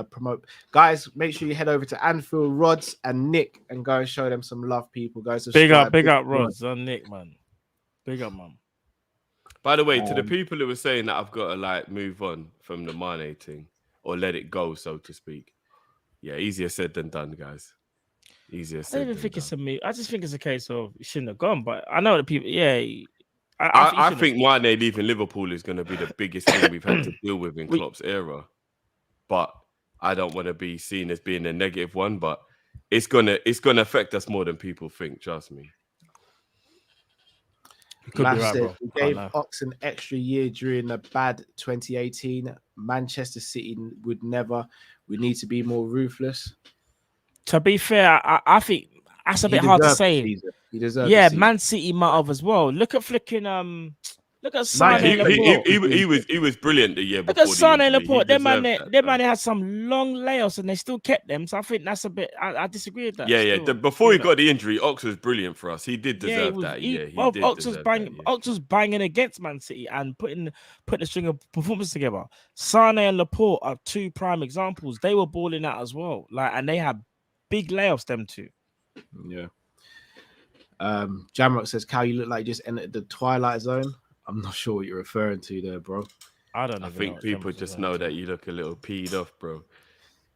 promote, guys, make sure you head over to Anfield Rods and Nick and go and show them some love, people. Guys, big up Rods and Nick, man. Big up, man. By the way, to the people who were saying that I've got to like move on from the Mane thing or let it go, so to speak. Yeah, easier said than done, guys. Easier said. I don't even than think done. it's a me. I just think it's a case of it shouldn't have gone. But I know the people. Yeah, I think Mane leaving Liverpool is going to be the biggest thing we've had to deal with in Klopp's era. But I don't want to be seen as being a negative one. But it's gonna affect us more than people think. Trust me. We gave Ox an extra year during the bad 2018. Manchester City would never. We need to be more ruthless. To be fair, I think that's a bit hard to say. He deserved. Yeah, Man City might have as well. Look at flicking look at Sane and Laporte. He was brilliant the year Look before. at Sane and the injury. Laporte. Them man had some long layoffs and they still kept them. So I think that's a bit. I disagree with that. Yeah. Before he got the injury, Ox was brilliant for us. He did deserve that. Ox was banging against Man City and putting a string of performances together. Sane and Laporte are two prime examples. They were balling out as well. And they had big layoffs. Them two. Yeah. Jamrock says, "Cal, you look like you just entered the Twilight Zone." I'm not sure what you're referring to there, bro. I don't know. I think people just know that you look a little peed off, bro.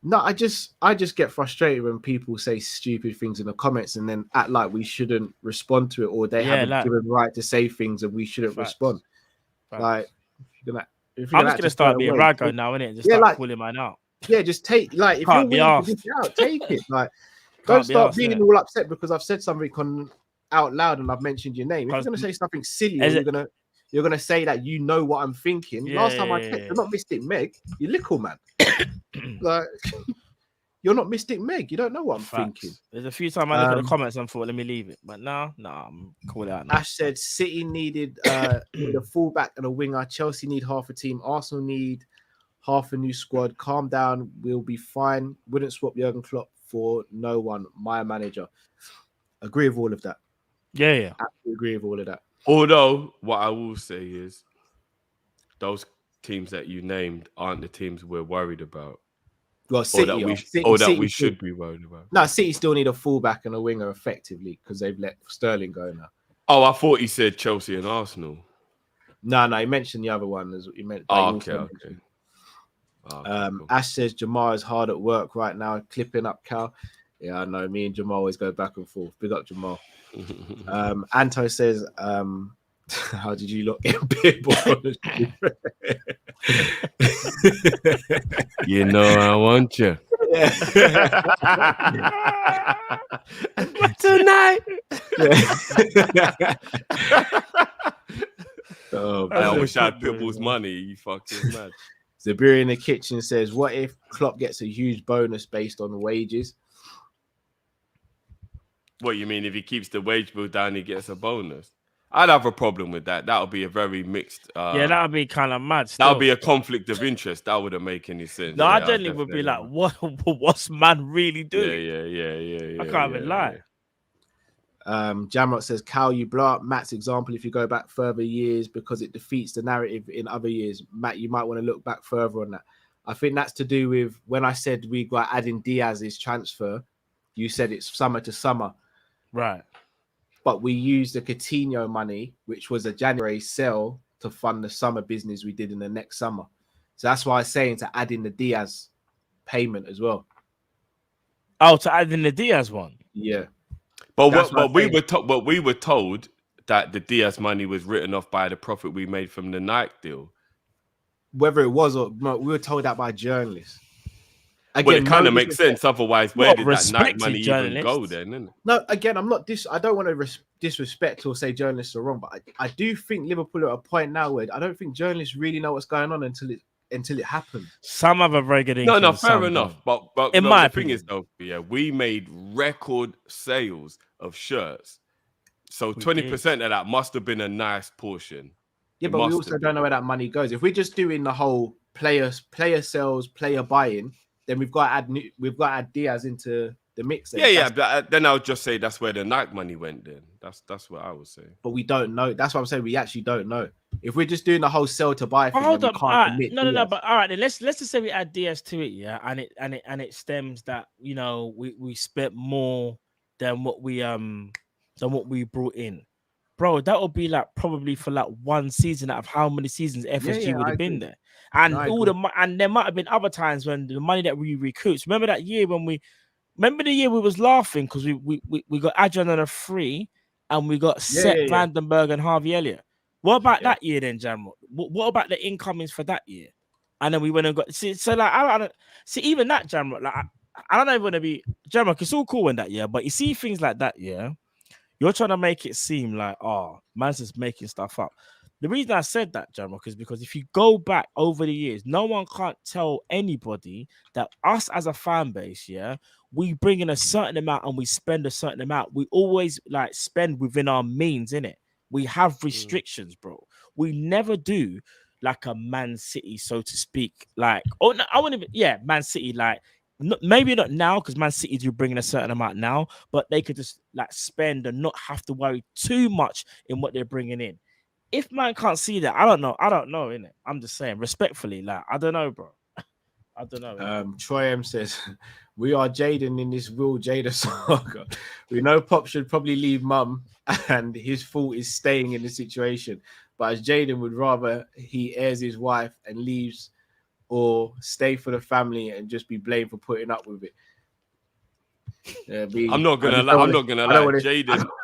No, I just get frustrated when people say stupid things in the comments and then act like we shouldn't respond to it, or they have a given right to say things and we shouldn't respond. Facts. Like, I'm just gonna start being Rago now, innit? Just start calling mine out. Yeah, just take if you're willing to dish it out, take it. Like, don't start being all upset because I've said something out loud and I've mentioned your name. If you're gonna say something silly, you're gonna say that you know what I'm thinking. Last time I checked, you're not Mystic Meg, you're Lickle Man. Like, you're not Mystic Meg. You don't know what I'm thinking. There's a few times I look at the comments and thought, let me leave it. But no, I'm calling it out now. Ash said City needed a fullback and a winger. Chelsea need half a team. Arsenal need half a new squad. Calm down. We'll be fine. Wouldn't swap Jurgen Klopp for no one. My manager. Agree with all of that. Yeah. Absolutely agree with all of that. Although, what I will say is those teams that you named aren't the teams we're worried about. Well, City, that we should be worried about. No, City still need a fullback and a winger effectively because they've let Sterling go now. Oh, I thought he said Chelsea and Arsenal. No, he mentioned the other one as he meant. Okay. Cool. Ash says Jamal is hard at work right now, clipping up Cal. Yeah, I know. Me and Jamal always go back and forth. Big up Jamal. Anto says, how did you look get beer ball on the street? You know I want you. But tonight. I wish I had Pitbull's money. You fucking mad. Zabiri in the kitchen says, what if Klopp gets a huge bonus based on wages? What you mean? If he keeps the wage bill down, he gets a bonus? I'd have a problem with that. That would be a very mixed. That would be kind of mad. That would be a conflict of interest. That wouldn't make any sense. No, I generally would be like, what's man really doing? Yeah. I can't even lie. Jamrock says, Cal, you blow up Matt's example if you go back further years because it defeats the narrative in other years. Matt, you might want to look back further on that. I think that's to do with when I said we got adding Diaz's transfer. You said it's summer to summer. Right. But we used the Coutinho money, which was a January sale, to fund the summer business we did in the next summer. So that's why I'm saying to add in the Diaz payment as well. Oh, to add in the Diaz one? Yeah. But we were told that the Diaz money was written off by the profit we made from the Nike deal. Whether it was or not, we were told that by journalists. Again, well, it kind of makes sense. Otherwise, where did that Nike money even go then? Isn't it? No, again, I'm not I don't want to disrespect or say journalists are wrong, but I do think Liverpool are at a point now where I don't think journalists really know what's going on until it happens. Some have a very good inkling. No, fair enough. But in my opinion, thing is, though, we made record sales of shirts. So 20% of that must have been a nice portion. Yeah, but we also don't know where that money goes. If we're just doing the whole player sales, player buying, then we've got to add Diaz into the mix. But then I would just say that's where the Nike money went. Then that's what I would say. But we don't know. That's what I'm saying. We actually don't know. If we're just doing the whole sell to buy thing, hold up. No. But all right, then let's just say we add Diaz to it, yeah, and it stems that we spent more than what we brought in. Bro, that would be like probably for like one season out of how many seasons FSG would have been there. And and there might have been other times when the money that we recouped. Remember that year when we was laughing because we got Adrian on a free and we got Sepp Vandenberg and Harvey Elliott. What about that year then, Jamrock? What about the incomings for that year? And then we went and got I don't see even that, Jamrock. Like I don't even want to be Jamrock. It's all cool in that year, but you see things like that, yeah. You're trying to make it seem like, man's just making stuff up. The reason I said that, Jamrock, is because if you go back over the years, no one can't tell anybody that us as a fan base, yeah, we bring in a certain amount and we spend a certain amount. We always like spend within our means, innit? We have restrictions, bro. We never do like a Man City, so to speak. Like, oh no, I wouldn't even, yeah, Man City, like maybe not now because Man City do bring in a certain amount now, but they could just like spend and not have to worry too much in what they're bringing in. If man can't see that, I don't know, innit? I'm just saying, respectfully, like, I don't know, bro. I don't know. Troy M says, we are Jaden in this Will Jada saga. We know Pop should probably leave mum and his fault is staying in the situation. But as Jaden would rather he airs his wife and leaves or stay for the family and just be blamed for putting up with it. I'm not gonna lie. Jaden,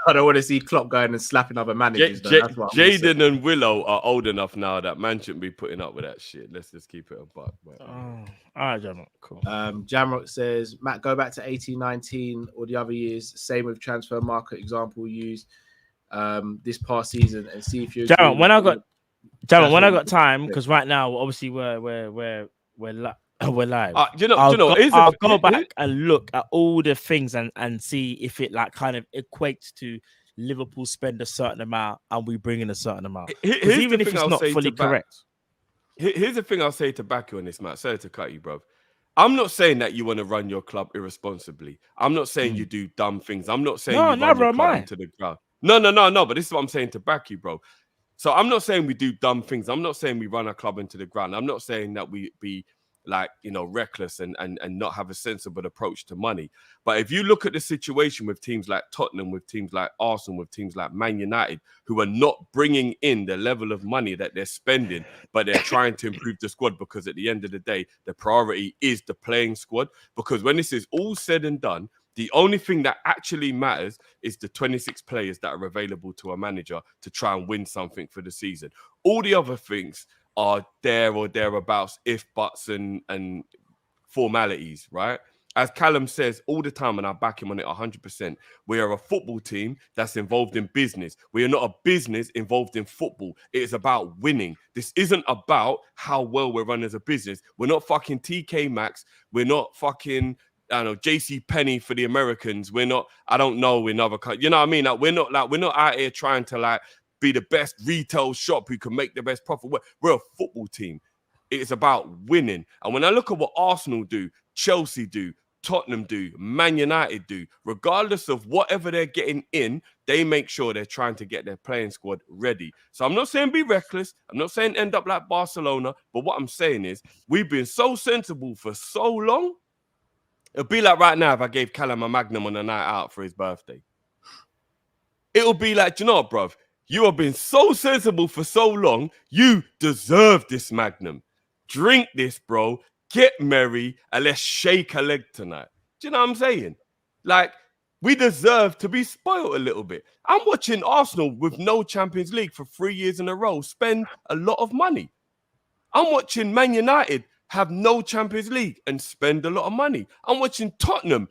I don't want to see Klopp going and slapping other managers. Jaden and Willow are old enough now that man shouldn't be putting up with that shit. Let's just keep it a buck. All right, Jamrock, cool. Jamrock says, Matt, go back to 18-19 or the other years. Same with transfer market example used this past season and see if you. Jamrock, when I got time, because right now obviously we're live. I'll go back and look at all the things and see if it like kind of equates to Liverpool spend a certain amount and we bring in a certain amount. Even if it's not fully correct. Here's the thing I'll say to back you on this, Matt. Sorry to cut you, bro. I'm not saying that you want to run your club irresponsibly. I'm not saying you do dumb things. I'm not saying you run your club into the ground. No. But this is what I'm saying to back you, bro. So I'm not saying we do dumb things. I'm not saying we run our club into the ground. I'm not saying that we be like, reckless and not have a sensible approach to money. But if you look at the situation with teams like Tottenham, with teams like Arsenal, with teams like Man United, who are not bringing in the level of money that they're spending, but they're trying to improve the squad because at the end of the day, the priority is the playing squad. Because when this is all said and done, the only thing that actually matters is the 26 players that are available to a manager to try and win something for the season. All the other things are there or thereabouts, if, buts, and formalities, right? As Callum says all the time, and I back him on it 100%, we are a football team that's involved in business. We are not a business involved in football. It is about winning. This isn't about how well we're run as a business. We're not fucking TK Maxx. We're not fucking, I don't know, JC Penney for the Americans. We're not, I don't know, in other countries. You know what I mean? Like, we're not out here trying to like be the best retail shop who can make the best profit. We're a football team. It's about winning. And when I look at what Arsenal do, Chelsea do, Tottenham do, Man United do, regardless of whatever they're getting in, they make sure they're trying to get their playing squad ready. So I'm not saying be reckless. I'm not saying end up like Barcelona. But what I'm saying is we've been so sensible for so long. It'll be like right now if I gave Callum a Magnum on a night out for his birthday. It'll be like, you know what, bruv? You have been so sensible for so long. You deserve this Magnum. Drink this, bro. Get merry and let's shake a leg tonight. Do you know what I'm saying? Like, we deserve to be spoiled a little bit. I'm watching Arsenal with no Champions League for 3 years in a row spend a lot of money. I'm watching Man United have no Champions League and spend a lot of money. I'm watching Tottenham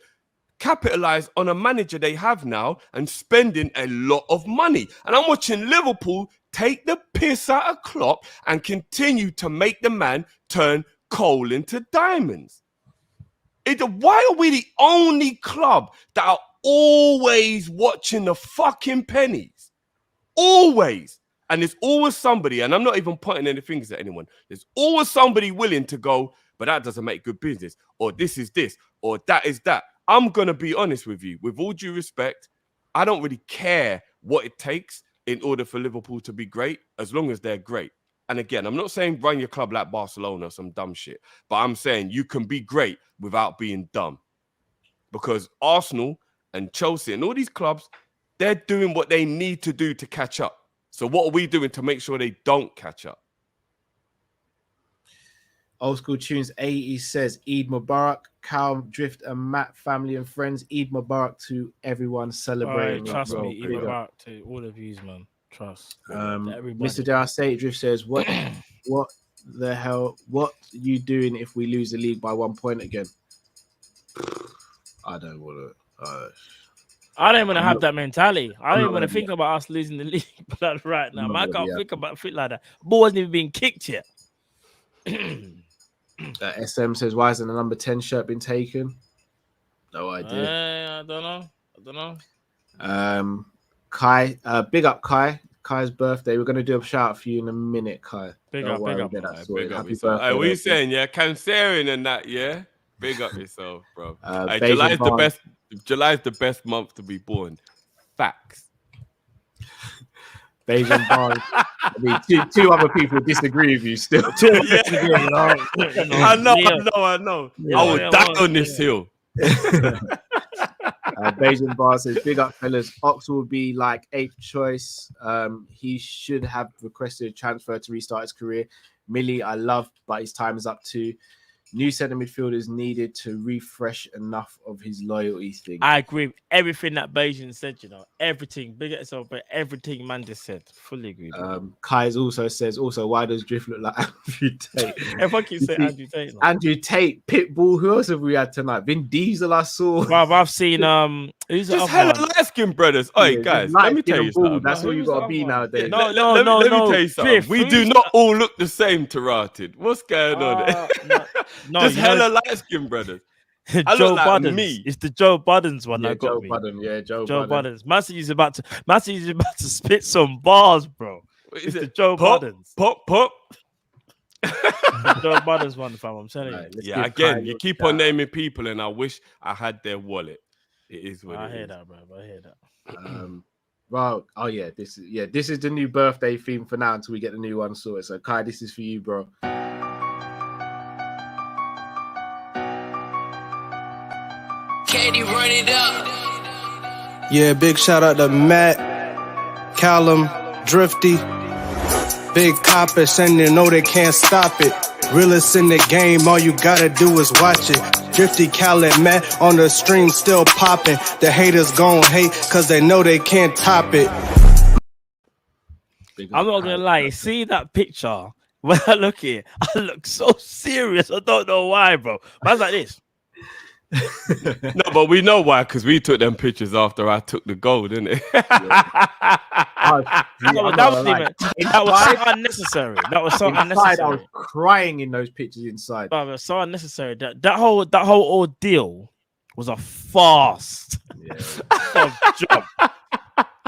capitalize on a manager they have now and spending a lot of money. And I'm watching Liverpool take the piss out of Klopp and continue to make the man turn coal into diamonds. Why are we the only club that are always watching the fucking pennies? Always. And there's always somebody, and I'm not even pointing any fingers at anyone, there's always somebody willing to go, but that doesn't make good business, or this is this, or that is that. I'm going to be honest with you. With all due respect, I don't really care what it takes in order for Liverpool to be great, as long as they're great. And again, I'm not saying run your club like Barcelona or some dumb shit, but I'm saying you can be great without being dumb. Because Arsenal and Chelsea and all these clubs, they're doing what they need to do to catch up. So what are we doing to make sure they don't catch up? Old School Tunes 80 says Eid Mubarak, Cal, Drift, and Matt, family and friends. Eid Mubarak to everyone celebrating. Right, trust me, Eid Mubarak to all of you, man. Trust. Mr. Dare Say Drift says, what the hell? What are you doing if we lose the league by 1 point again? I don't want to. I don't want to have that mentality. I don't want to think about us losing the league right now. I can't think about it like that. Ball hasn't even been kicked yet. SM says, why hasn't the number 10 shirt been taken? No idea. I don't know. Kai, big up Kai. Kai's birthday. We're gonna do a shout out for you in a minute, Kai. Big Don't up, worry, big up, we'll get bro. that sorted. Big up Happy yourself. birthday. Hey, what you though, saying? Yeah, Cancerian and that. Yeah, big up yourself, bro. Hey, Beijing July's the Barnes. best. July's the best month to be born. Facts. Beijing Barnes. I mean, two other people disagree with you still. I know. Yeah, I will yeah, die well, on this hill. Beijing Bar says, big up, fellas. Ox will be like 8th choice. He should have requested a transfer to restart his career. Millie, I love, but his time is up too. New centre midfielders needed to refresh enough of his loyalty thing. I agree with everything that Beijing said, everything. Big at yourself, but everything man just said. Fully agree. Kai's also says, why does Drift look like Andrew Tate? If I keep saying Andrew Tate. Andrew Tate, Pitbull, who else have we had tonight? Vin Diesel, I saw. Bruv, I've seen who's the Just other hella one? light-skinned brothers. Oi, guys, let me tell you something. That's what you Who's the got to other be one? nowadays. No, Let me tell you something. Drift, We do who's not all look the same, Tarated. What's going on? No, Just you know, hella light-skinned brothers. I Joe look like Buddens. me. It's the Joe Buddens one Yeah, that got Joe me. Budden. Yeah, Joe Joe Budden. Buddens. Massey's about to spit some bars, bro. Is It's the it Joe pop, Buddens. pop? The Joe Buddens one, fam. I'm telling Right, you. let's Yeah, give again, Kai you a keep shout on naming people, and I wish I had their wallet. It is what I it hear is. that, bro. I hear that. out. Well, oh yeah, this is the new birthday theme for now until we get the new one sorted. So Kai, this is for you, bro. Katie, run it up. Yeah, big shout out to Matt, Callum, Drifty, Big Kopish, and you know they can't stop it. Realest in the game, all you gotta do is watch it. Drifty, Callum, Matt on the stream still popping. The haters gon' hate cause they know they can't top it. I'm not gonna lie. See that picture? When I look at it, I look so serious. I don't know why, bro. Man's like this. No, but we know why, because we took them pictures after I took the gold, didn't it? That was so unnecessary. That was so Inside, I unnecessary. was crying in those pictures inside. Bro, it was so unnecessary. That whole ordeal was a farce. Yeah, Job.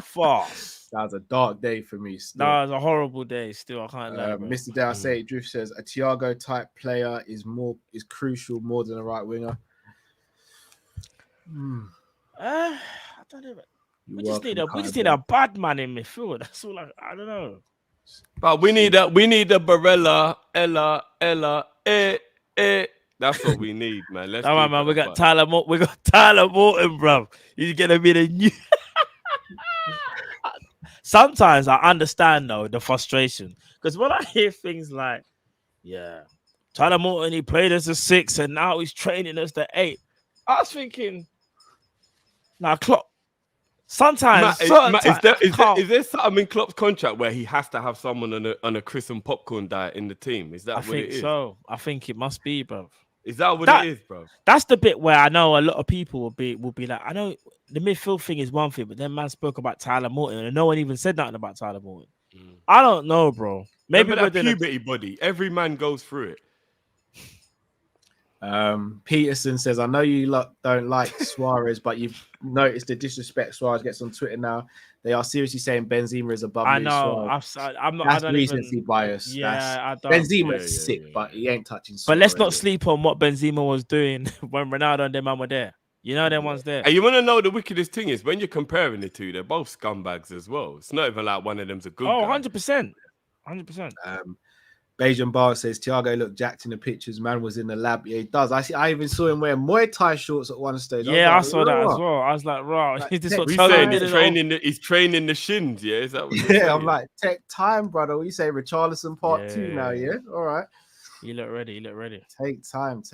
Farce. that was a dark day for me. Still. No, it was a horrible day. Still, I can't lie. Bro. Mr. Dare say Drift says a Thiago type player is crucial more than a right winger. I don't know. We just need welcome, a bad man in midfield. That's all. I don't know. But we need a Barella, Ella, That's what we need, man. Let's All right, man. We got Tyler Morton, bro. He's gonna be the new. Sometimes I understand though the frustration because when I hear things like, "Yeah, Tyler Morton, he played as a 6 and now he's training as the 8," I was thinking, "Now, Klopp." Sometimes, Is there something in Klopp's contract where he has to have someone on a crisp and popcorn diet in the team? Is that I what think it is? so. I think it must be, bro. Is that what it is, bro? That's the bit where I know a lot of people will be like, I know the midfield thing is one thing, but then man spoke about Tyler Morton and no one even said nothing about Tyler Morton. I don't know, bro. Maybe that puberty body. Every man goes through it. Peterson says, I know you lot don't like Suarez, but you've noticed the disrespect Suarez gets on Twitter now. They are seriously saying Benzema is above I Luis know. Suarez. I'm not. That's I don't recency even, bias. Yeah, I don't. Benzema is sick, but he ain't touching Suarez. But let's not sleep on what Benzema was doing when Ronaldo and them man were there. You know, them ones there. And you want to know the wickedest thing is when you're comparing the two, they're both scumbags as well. It's not even like one of them's a good guy. 100%. 100%. Beijing Bar says Thiago looked jacked in the pictures. Man was in the lab. Yeah, he does. I even saw him wearing Muay Thai shorts at one stage. I saw that as well. I was like, right, is this what He's Thiago saying did? he's training the shins, yeah? Is that what you're Yeah, saying? I'm like, take time, brother. We say Richarlison part 2 now, yeah? All right. You look ready. You look ready. Take time.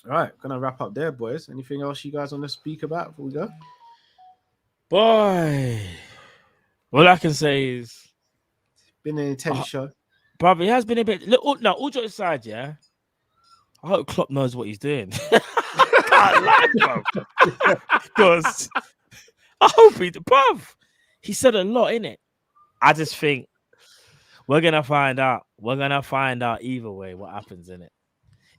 All right, gonna wrap up there, boys. Anything else you guys want to speak about before we go? Boy, all I can say is, Been an intense show. brother, it has been a bit. Look, no, all jokes aside, yeah. I hope Klopp knows what he's doing. Can't lie, bro. Because I hope he said a lot in it. I just think we're gonna find out. We're gonna find out either way what happens in it.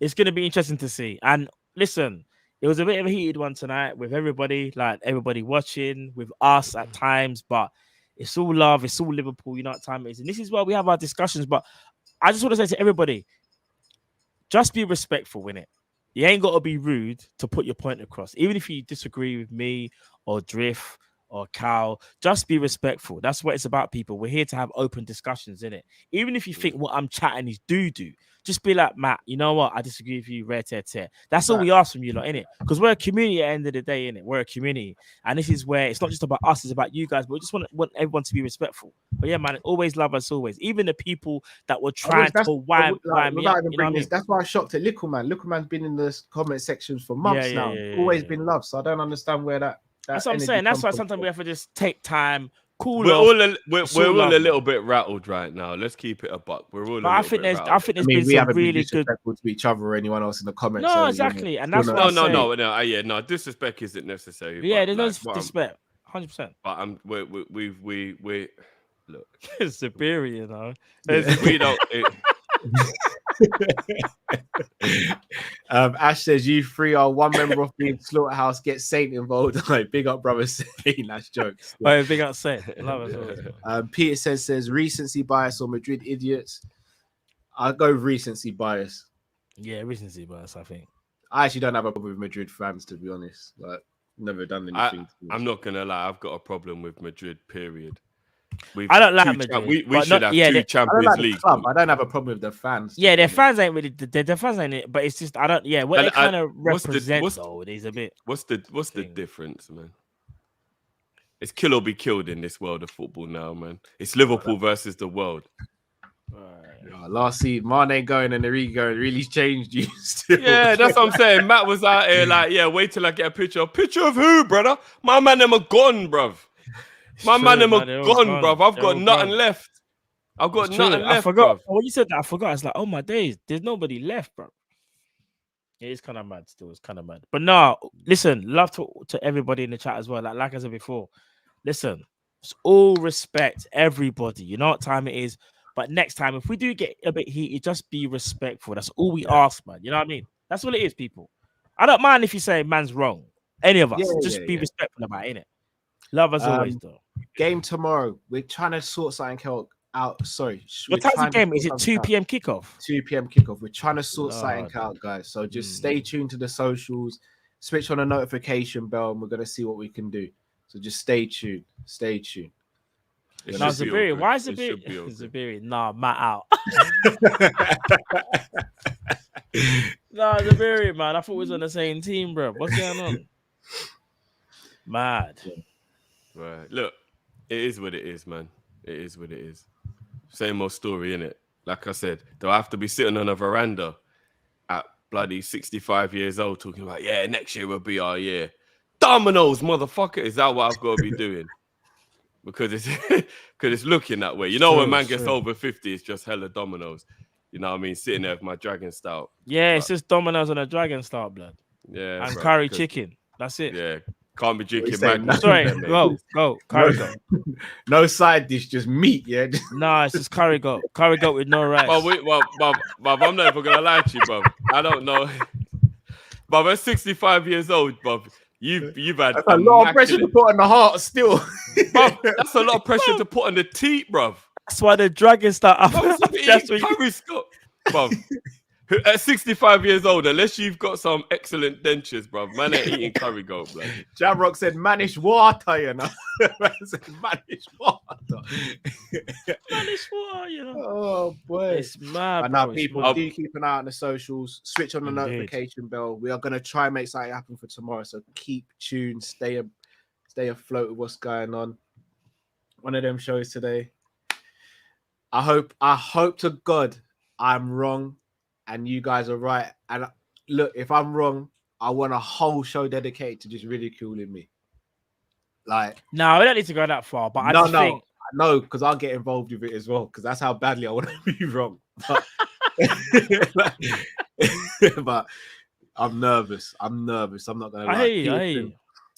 It's gonna be interesting to see. And listen, it was a bit of a heated one tonight with everybody, like everybody watching, with us at times, but it's all love, it's all Liverpool, you know what time it is. And this is where we have our discussions. But I just want to say to everybody, just be respectful, innit? You ain't got to be rude to put your point across. Even if you disagree with me or Drift or Cal, just be respectful. That's what it's about, people. We're here to have open discussions, innit? Even if you think what I'm chatting is doo-doo, just be like, Matt, you know what? I disagree with you, rare tear tear. That's all we ask from you, lot, innit? Because we're a community at the end of the day, innit? We're a community. And this is where it's not just about us, it's about you guys, but we just want everyone to be respectful. But yeah, man, always love us, always. Even the people that were trying to wind me up, you know what I mean? That's why I shocked at Little Man. Little Man's been in the comment sections for months now. Always been loved. So I don't understand where that's what I'm saying. That's why sometimes we have to just take time, cool we're off. All a little bit rattled right now. Let's keep it a buck. We're all. I think there's been we some haven't really been good disrespectful to each other or anyone else in the comments. No, exactly, and that's what no. Disrespect isn't necessary. Yeah, there's no disrespect, 100%. But we look. It's superior, you know. We don't. Ash says you three are one member of the slaughterhouse. Get Saint involved. Like, big up, brother. That's jokes. Oh, big up, Saint. Love it. Peter says recency bias or Madrid idiots. I'll go with recency bias. Yeah, recency bias. I think I actually don't have a problem with Madrid fans, to be honest. Like, never done anything. I'm not gonna lie. I've got a problem with Madrid. Period. I don't like Madrid. We should have two Champions League. I don't have a problem with their fans. Yeah, their fans ain't really. Their fans ain't it. But it's just I don't. Yeah, what they kind of represent though is a bit. What's the difference, man? It's kill or be killed in this world of football now, man. It's Liverpool versus the world. Last season, Mane going and Origi going really changed you. Still. Yeah, that's what I'm saying. Matt was out here like, yeah, wait till I get a picture. A picture of who, brother? My man, them are gone, bruv. My man, them are gone, bruv. I've got nothing left. I've got nothing left. I forgot. When you said that, I forgot. It's like, oh my days, there's nobody left, bro. Yeah, it's kind of mad still. It's kind of mad. But no, listen, love to everybody in the chat as well. Like I said before, listen, it's all respect, everybody. You know what time it is. But next time, if we do get a bit heated, just be respectful. That's all we ask, man. You know what I mean? That's all it is, people. I don't mind if you say man's wrong. Any of us. Just be respectful about it, innit? Love us always, though. Game tomorrow. We're trying to sort something out. Sorry. What time's the game? Is it 2 p.m. kickoff? 2 p.m. kickoff. We're trying to sort something out, guys. So just stay tuned to the socials. Switch on the notification bell, and we're going to see what we can do. So just stay tuned. Stay tuned. No, Zabiri. Why is Zabiri? Zabiri. Nah, Matt out. Nah, Zabiri, man. I thought we was on the same team, bro. What's going on? Mad. Right. Look, it is what it is, man. It is what it is. Same old story, innit? Like I said, do I have to be sitting on a veranda at bloody 65 years old talking about, yeah, next year will be our year? Dominoes, motherfucker. Is that what I've got to be doing? Because it's looking that way. You know, when man gets over 50, it's just hella dominoes. You know what I mean? Sitting there with my dragon stout. Yeah, it's just dominoes on a dragon stout, blood. Yeah. And curry chicken. That's it. Yeah. Can't be drinking Magnum. Sorry, go. Curry goat. No side dish, just meat, yeah? Nah, it's just curry goat. Curry goat with no rice. Well, I'm not even going to lie to you, bro. I don't know. But I'm 65 years old, bro. You've had a lot of pressure to put on the heart still. Bruv, that's a lot of pressure to put on the teeth, bruv. That's why the dragon start. That's what curry Scott, bruv. At 65 years old, unless you've got some excellent dentures, bruv, man ain't eating curry goat, blood. Jamrock said manish water, you know. Manish water. Manish water, you know. Oh boy, it's mad. And now people do keep an eye on the socials. Switch on the notification bell. We are gonna try and make something happen for tomorrow. So keep tuned. Stay afloat with what's going on. One of them shows today. I hope to God I'm wrong and you guys are right. And look, if I'm wrong, I want a whole show dedicated to just ridiculing me. Like, no, we don't need to go that far. But I think no, because I'll get involved with it as well. Because that's how badly I want to be wrong. But I'm nervous. I'm not gonna lie. I hear you.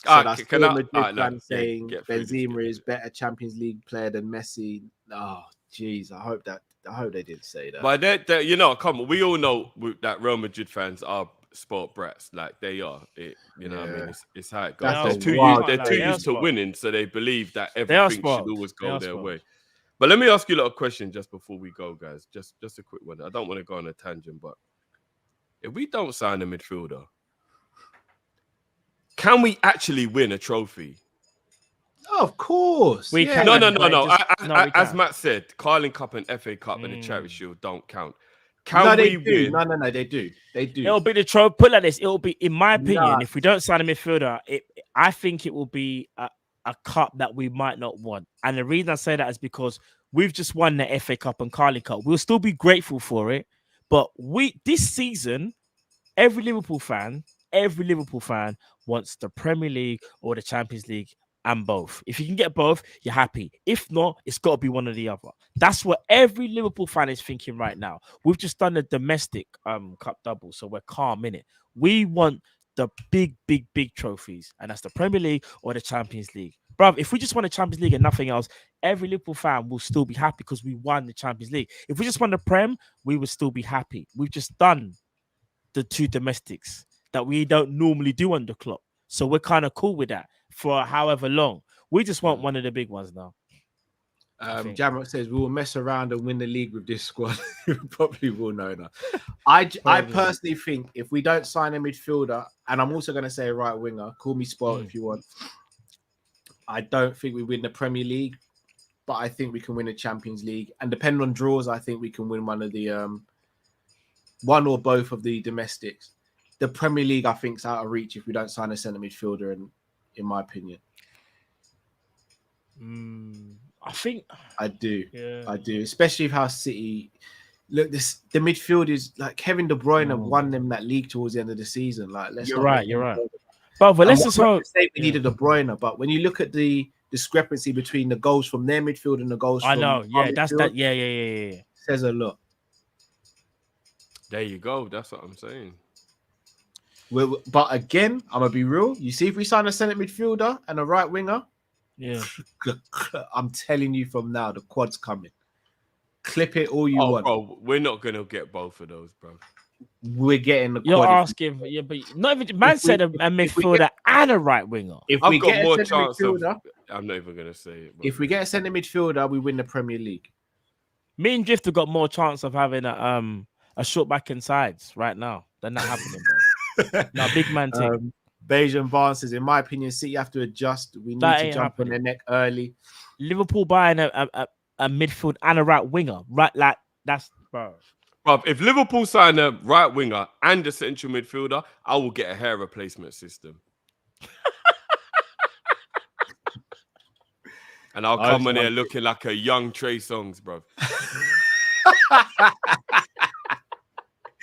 Can I saying Benzema is better Champions League player than Messi? Oh, jeez. I hope they didn't say that. But you know, come on, we all know that Real Madrid fans are sport brats, like they are. You know what I mean? It's how it goes. That's They a are wild They're spoiled, too like, they are used to spoiled. winning, so they believe that They are everything should spoiled. always They go are their spoiled. way. But let me ask you a little question just before we go, guys. Just a quick one. I don't want to go on a tangent, but if we don't sign a midfielder, can we actually win a trophy? Oh, of course. We yeah. can. No. but it just- we As can. Matt said, Carling Cup and FA Cup and the Charity Shield don't count. No, Can they we do. win? No, they do. They do. It'll be the trophy. Put it like this. It'll be, in my opinion, Nah. if we don't sign a midfielder, I think it will be a cup that we might not want. And the reason I say that is because we've just won the FA Cup and Carling Cup. We'll still be grateful for it. But this season, every Liverpool fan wants the Premier League or the Champions League and both. If you can get both, you're happy. If not, it's got to be one or the other. That's what every Liverpool fan is thinking right now. We've just done a domestic cup double, so we're calm in it. We want the big trophies, and that's the Premier League or the Champions League. Bruv, if we just won the Champions League and nothing else, every Liverpool fan will still be happy because we won the Champions League. If we just won the Prem, we would still be happy. We've just done the 2 domestics that we don't normally do under Klopp. So we're kind of cool with that for however long. We just want one of the big ones now. Jamrock says we will mess around and win the league with this squad. We probably will know that. I personally think if we don't sign a midfielder, and I'm also going to say a right winger, call me spoiled if you want. I don't think we win the Premier League, but I think we can win the Champions League. And depending on draws, I think we can win one of the one or both of the domestics. The Premier League, I think, is out of reach if we don't sign a centre midfielder, in my opinion. I think I do. Yeah. I do. Especially if how City look. The midfield is like Kevin De Bruyne won them that league towards the end of the season. Like, You're right. But let's just hope we needed De Bruyne. But when you look at the discrepancy between the goals from their midfield and the goals I from know. our Yeah, that's midfield, that. Yeah. says a lot. There you go. That's what I'm saying. But again, I'm gonna be real. You see, if we sign a centre midfielder and a right winger, Yeah. I'm telling you from now, the quad's coming. Clip it all you want. Bro, we're not gonna get both of those, bro. We're getting the You're quad. asking, but not even. Man said a midfielder and a right winger. If I've we got get more a centre chance of. midfielder, I'm not even gonna say it. Bro. if we get a centre midfielder, we win the Premier League. Me and Drift have got more chance of having a short back and sides right now than that happening, bro. No, big man thing. Bayesian Vance says, in my opinion, City have to adjust. We need That to ain't jump on happening. their neck early. Liverpool buying a midfield and a right winger, right? Like that's bro. Bruv, if Liverpool sign a right winger and a central midfielder, I will get a hair replacement system. And I'll come in here looking like a young Trey Songz, bro.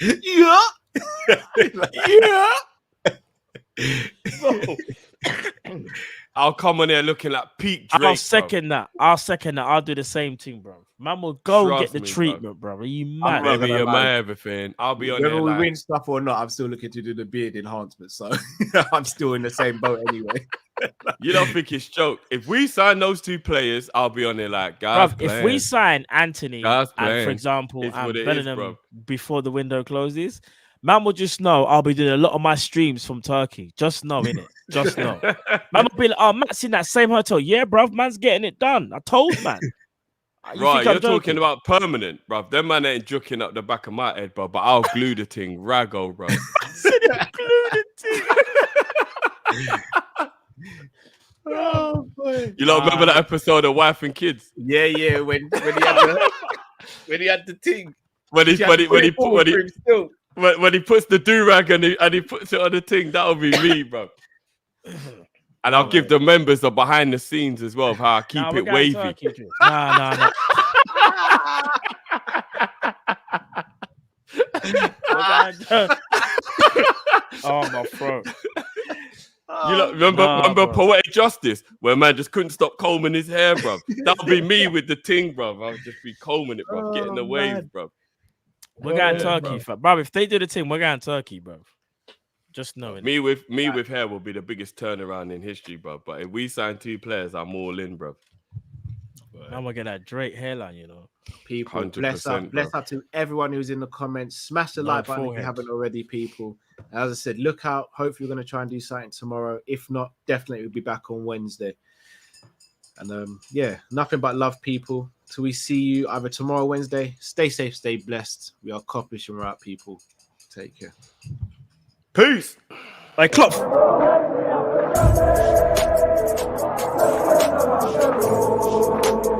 Yeah. I'll come in here looking like peak Drake. I'll second that. I'll do the same thing, bro. Man will go and get Trust the me, treatment, bro. Are you I'm mad? not Maybe gonna you're lie. my everything. I'll be on Whether there we like, win stuff or not, I'm still looking to do the beard enhancement. So I'm still in the same boat anyway. you don't think it's joke. If we sign those 2 players, I'll be on there like, guys, Bruv, if we sign Anthony, Guys and, for playing. example, It's and what it is, Bellingham bruv. before the window closes, man will just know I'll be doing a lot of my streams from Turkey. Just know, innit? Just know. Man will be like, oh, Matt's in that same hotel. Yeah, bruv, man's getting it done. I told man. Right, you're talking joking? about permanent, bruv. Them man ain't juking up the back of my head, bro. But I'll glue the thing, rago, bro. Oh boy. You lot remember that episode of Wife and Kids? Yeah. When he had the thing. When he puts the do rag and he puts it on the thing, that'll be me, bro. And I'll give the members the behind the scenes as well of how I keep it wavy. Nah. Oh my throat. You lot remember Poetic Justice, where man just couldn't stop combing his hair, bro. That'll be me with the ting, bro. I'll just be combing it, bro, getting the wave, bro. We're going Turkey, bro. If they do the thing, we're going Turkey, bro. Just know it. Me with hair will be the biggest turnaround in history, bro. But if we sign 2 players, I'm all in, bro. Now I'm gonna get that Drake hairline, you know. People, bless 100%, up. Bless bro. up to everyone who's in the comments. Smash the No like button if you forehead. haven't already, people. As I said, look out. Hopefully, we're going to try and do something tomorrow. If not, definitely we'll be back on Wednesday. And yeah, nothing but love, people. Till we see you either tomorrow or Wednesday. Stay safe, stay blessed. We are Kopish and we're out, people. Take care. Peace. Hey, Klopp.